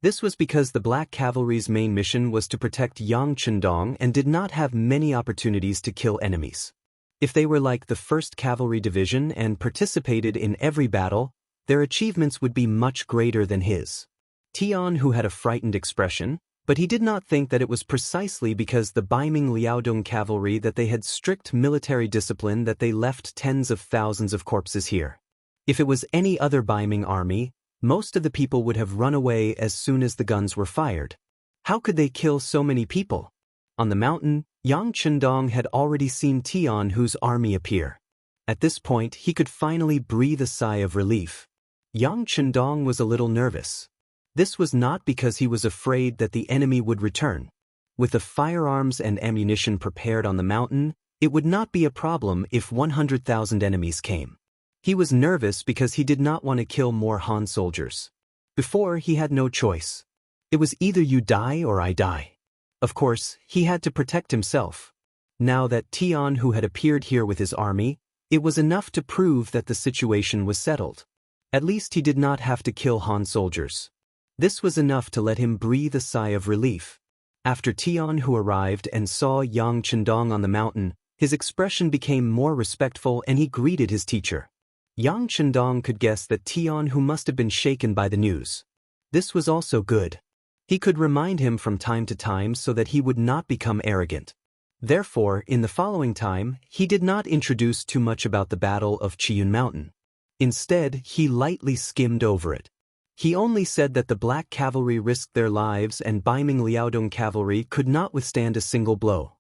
This was because the Black Cavalry's main mission was to protect Yang Chendong and did not have many opportunities to kill enemies. If they were like the 1st Cavalry Division and participated in every battle, their achievements would be much greater than his. Tian, who had a frightened expression, but he did not think that it was precisely because the Baiming Liaodong Cavalry that they had strict military discipline that they left tens of thousands of corpses here. If it was any other Baiming army, most of the people would have run away as soon as the guns were fired. How could they kill so many people? On the mountain, Yang Chendong had already seen Tian, whose army appear. At this point, he could finally breathe a sigh of relief. Yang Chendong was a little nervous. This was not because he was afraid that the enemy would return. With the firearms and ammunition prepared on the mountain, it would not be a problem if 100,000 enemies came. He was nervous because he did not want to kill more Han soldiers. Before, he had no choice. It was either you die or I die. Of course, he had to protect himself. Now that Tian Hu had appeared here with his army, it was enough to prove that the situation was settled. At least he did not have to kill Han soldiers. This was enough to let him breathe a sigh of relief. After Tian Hu arrived and saw Yang Chendong on the mountain, his expression became more respectful and he greeted his teacher. Yang Chendong could guess that Tian Hu must have been shaken by the news. This was also good. He could remind him from time to time so that he would not become arrogant. Therefore, in the following time, he did not introduce too much about the Battle of Chiyun Mountain. Instead, he lightly skimmed over it. He only said that the Black Cavalry risked their lives and Baiming Liaodong Cavalry could not withstand a single blow.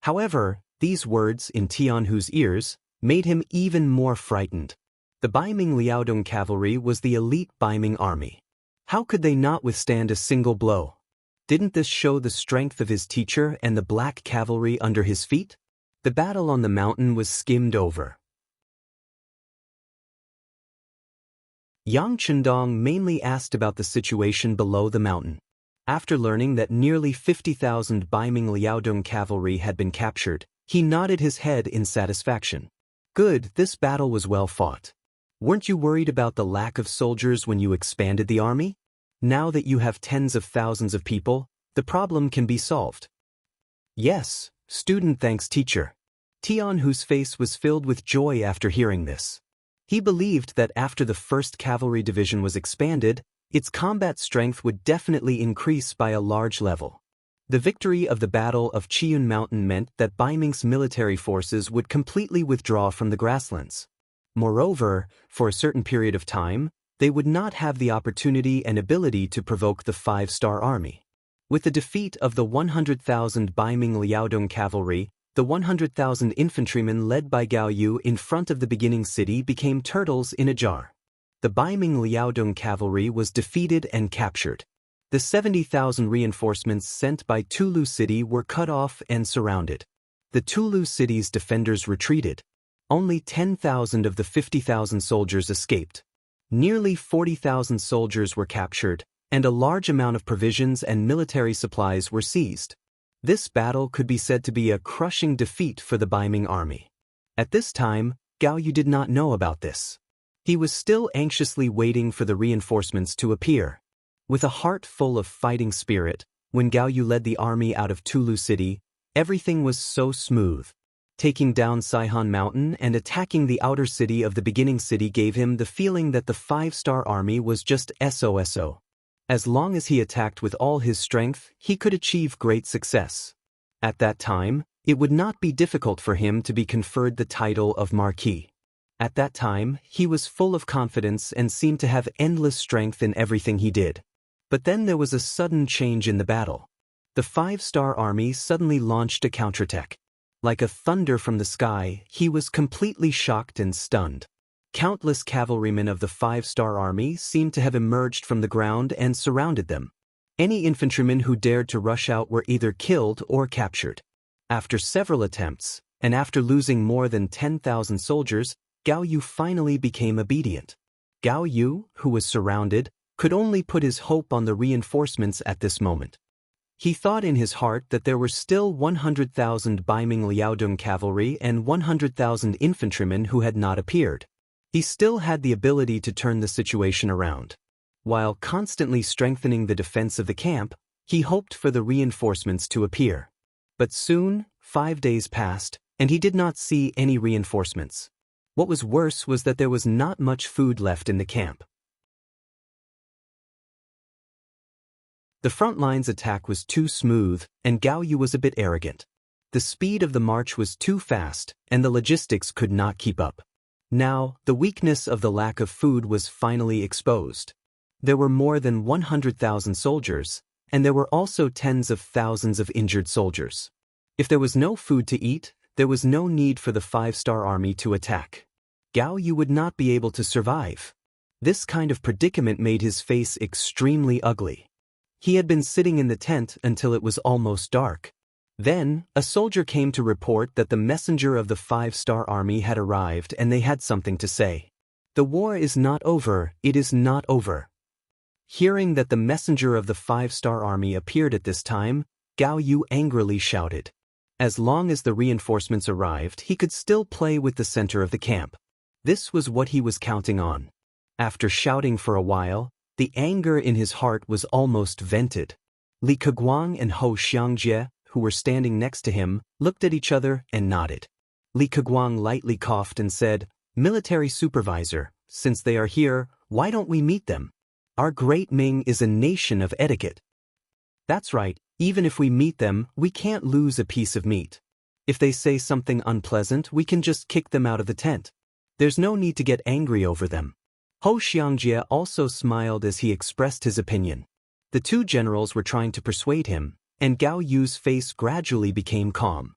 However, these words, in Tian Hu's ears, made him even more frightened. The Baiming Liaodong Cavalry was the elite Baiming army. How could they not withstand a single blow? Didn't this show the strength of his teacher and the Black Cavalry under his feet? The battle on the mountain was skimmed over. Yang Chendong mainly asked about the situation below the mountain. After learning that nearly 50,000 Baiming Liaodong cavalry had been captured, he nodded his head in satisfaction. Good, this battle was well fought. Weren't you worried about the lack of soldiers when you expanded the army? Now that you have tens of thousands of people, the problem can be solved. Yes, student thanks teacher. Tian Hu's face was filled with joy after hearing this. He believed that after the 1st Cavalry Division was expanded, its combat strength would definitely increase by a large level. The victory of the Battle of Chiyun Mountain meant that Baiming's military forces would completely withdraw from the grasslands. Moreover, for a certain period of time, they would not have the opportunity and ability to provoke the 5-star army. With the defeat of the 100,000 Baiming Liaodong cavalry, the 100,000 infantrymen led by Gao Yu in front of the beginning city became turtles in a jar. The Baiming Liaodong cavalry was defeated and captured. The 70,000 reinforcements sent by Tulu City were cut off and surrounded. The Tulu City's defenders retreated. Only 10,000 of the 50,000 soldiers escaped. Nearly 40,000 soldiers were captured, and a large amount of provisions and military supplies were seized. This battle could be said to be a crushing defeat for the Baiming army. At this time, Gao Yu did not know about this. He was still anxiously waiting for the reinforcements to appear. With a heart full of fighting spirit, when Gao Yu led the army out of Tulu City, everything was so smooth. Taking down Saihan Mountain and attacking the outer city of the beginning city gave him the feeling that the 5-star army was just SOSO. As long as he attacked with all his strength, he could achieve great success. At that time, it would not be difficult for him to be conferred the title of Marquis. At that time, he was full of confidence and seemed to have endless strength in everything he did. But then there was a sudden change in the battle. The 5-star army suddenly launched a counterattack. Like a thunder from the sky, he was completely shocked and stunned. Countless cavalrymen of the 5-star army seemed to have emerged from the ground and surrounded them. Any infantrymen who dared to rush out were either killed or captured. After several attempts, and after losing more than 10,000 soldiers, Gao Yu finally became obedient. Gao Yu, who was surrounded, could only put his hope on the reinforcements at this moment. He thought in his heart that there were still 100,000 Baiming Liaodong cavalry and 100,000 infantrymen who had not appeared. He still had the ability to turn the situation around. While constantly strengthening the defense of the camp, he hoped for the reinforcements to appear. But soon, 5 days passed, and he did not see any reinforcements. What was worse was that there was not much food left in the camp. The front line's attack was too smooth, and Gao Yu was a bit arrogant. The speed of the march was too fast, and the logistics could not keep up. Now, the weakness of the lack of food was finally exposed. There were more than 100,000 soldiers, and there were also tens of thousands of injured soldiers. If there was no food to eat, there was no need for the 5-star army to attack. Gao Yu would not be able to survive. This kind of predicament made his face extremely ugly. He had been sitting in the tent until it was almost dark. Then, a soldier came to report that the messenger of the 5-star army had arrived and they had something to say. The war is not over, it is not over. Hearing that the messenger of the 5-star army appeared at this time, Gao Yu angrily shouted. As long as the reinforcements arrived, he could still play with the center of the camp. This was what he was counting on. After shouting for a while, the anger in his heart was almost vented. Li Keguang and Hou Xiangjie, who were standing next to him, looked at each other and nodded. Li Keguang lightly coughed and said, "Military supervisor, since they are here, why don't we meet them? Our great Ming is a nation of etiquette." "That's right, even if we meet them, we can't lose a piece of meat. If they say something unpleasant, we can just kick them out of the tent. There's no need to get angry over them." Hou Xiangjie also smiled as he expressed his opinion. The two generals were trying to persuade him, and Gao Yu's face gradually became calm.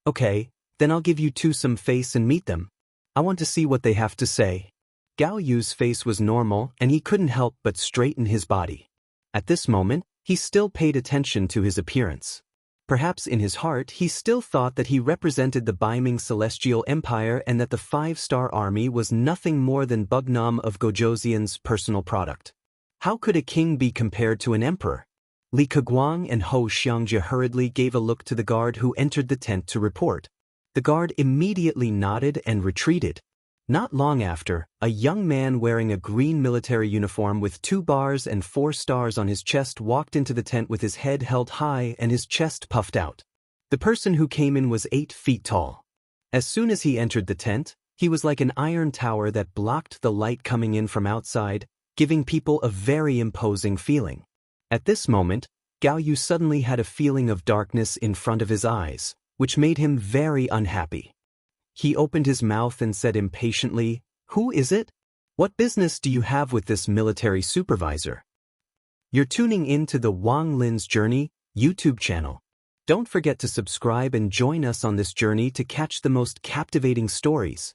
"Okay, then I'll give you two some face and meet them. I want to see what they have to say." Gao Yu's face was normal and he couldn't help but straighten his body. At this moment, he still paid attention to his appearance. Perhaps in his heart he still thought that he represented the Baiming Celestial Empire and that the 5-star army was nothing more than Bugnam of Gojoseon's personal product. How could a king be compared to an emperor? Li Keguang and Hou Xiangjie hurriedly gave a look to the guard who entered the tent to report. The guard immediately nodded and retreated. Not long after, a young man wearing a green military uniform with 2 bars and 4 stars on his chest walked into the tent with his head held high and his chest puffed out. The person who came in was 8 feet tall. As soon as he entered the tent, he was like an iron tower that blocked the light coming in from outside, giving people a very imposing feeling. At this moment, Gao Yu suddenly had a feeling of darkness in front of his eyes, which made him very unhappy. He opened his mouth and said impatiently, "Who is it? What business do you have with this military supervisor?" You're tuning in to the Wang Lin's Journey YouTube channel. Don't forget to subscribe and join us on this journey to catch the most captivating stories.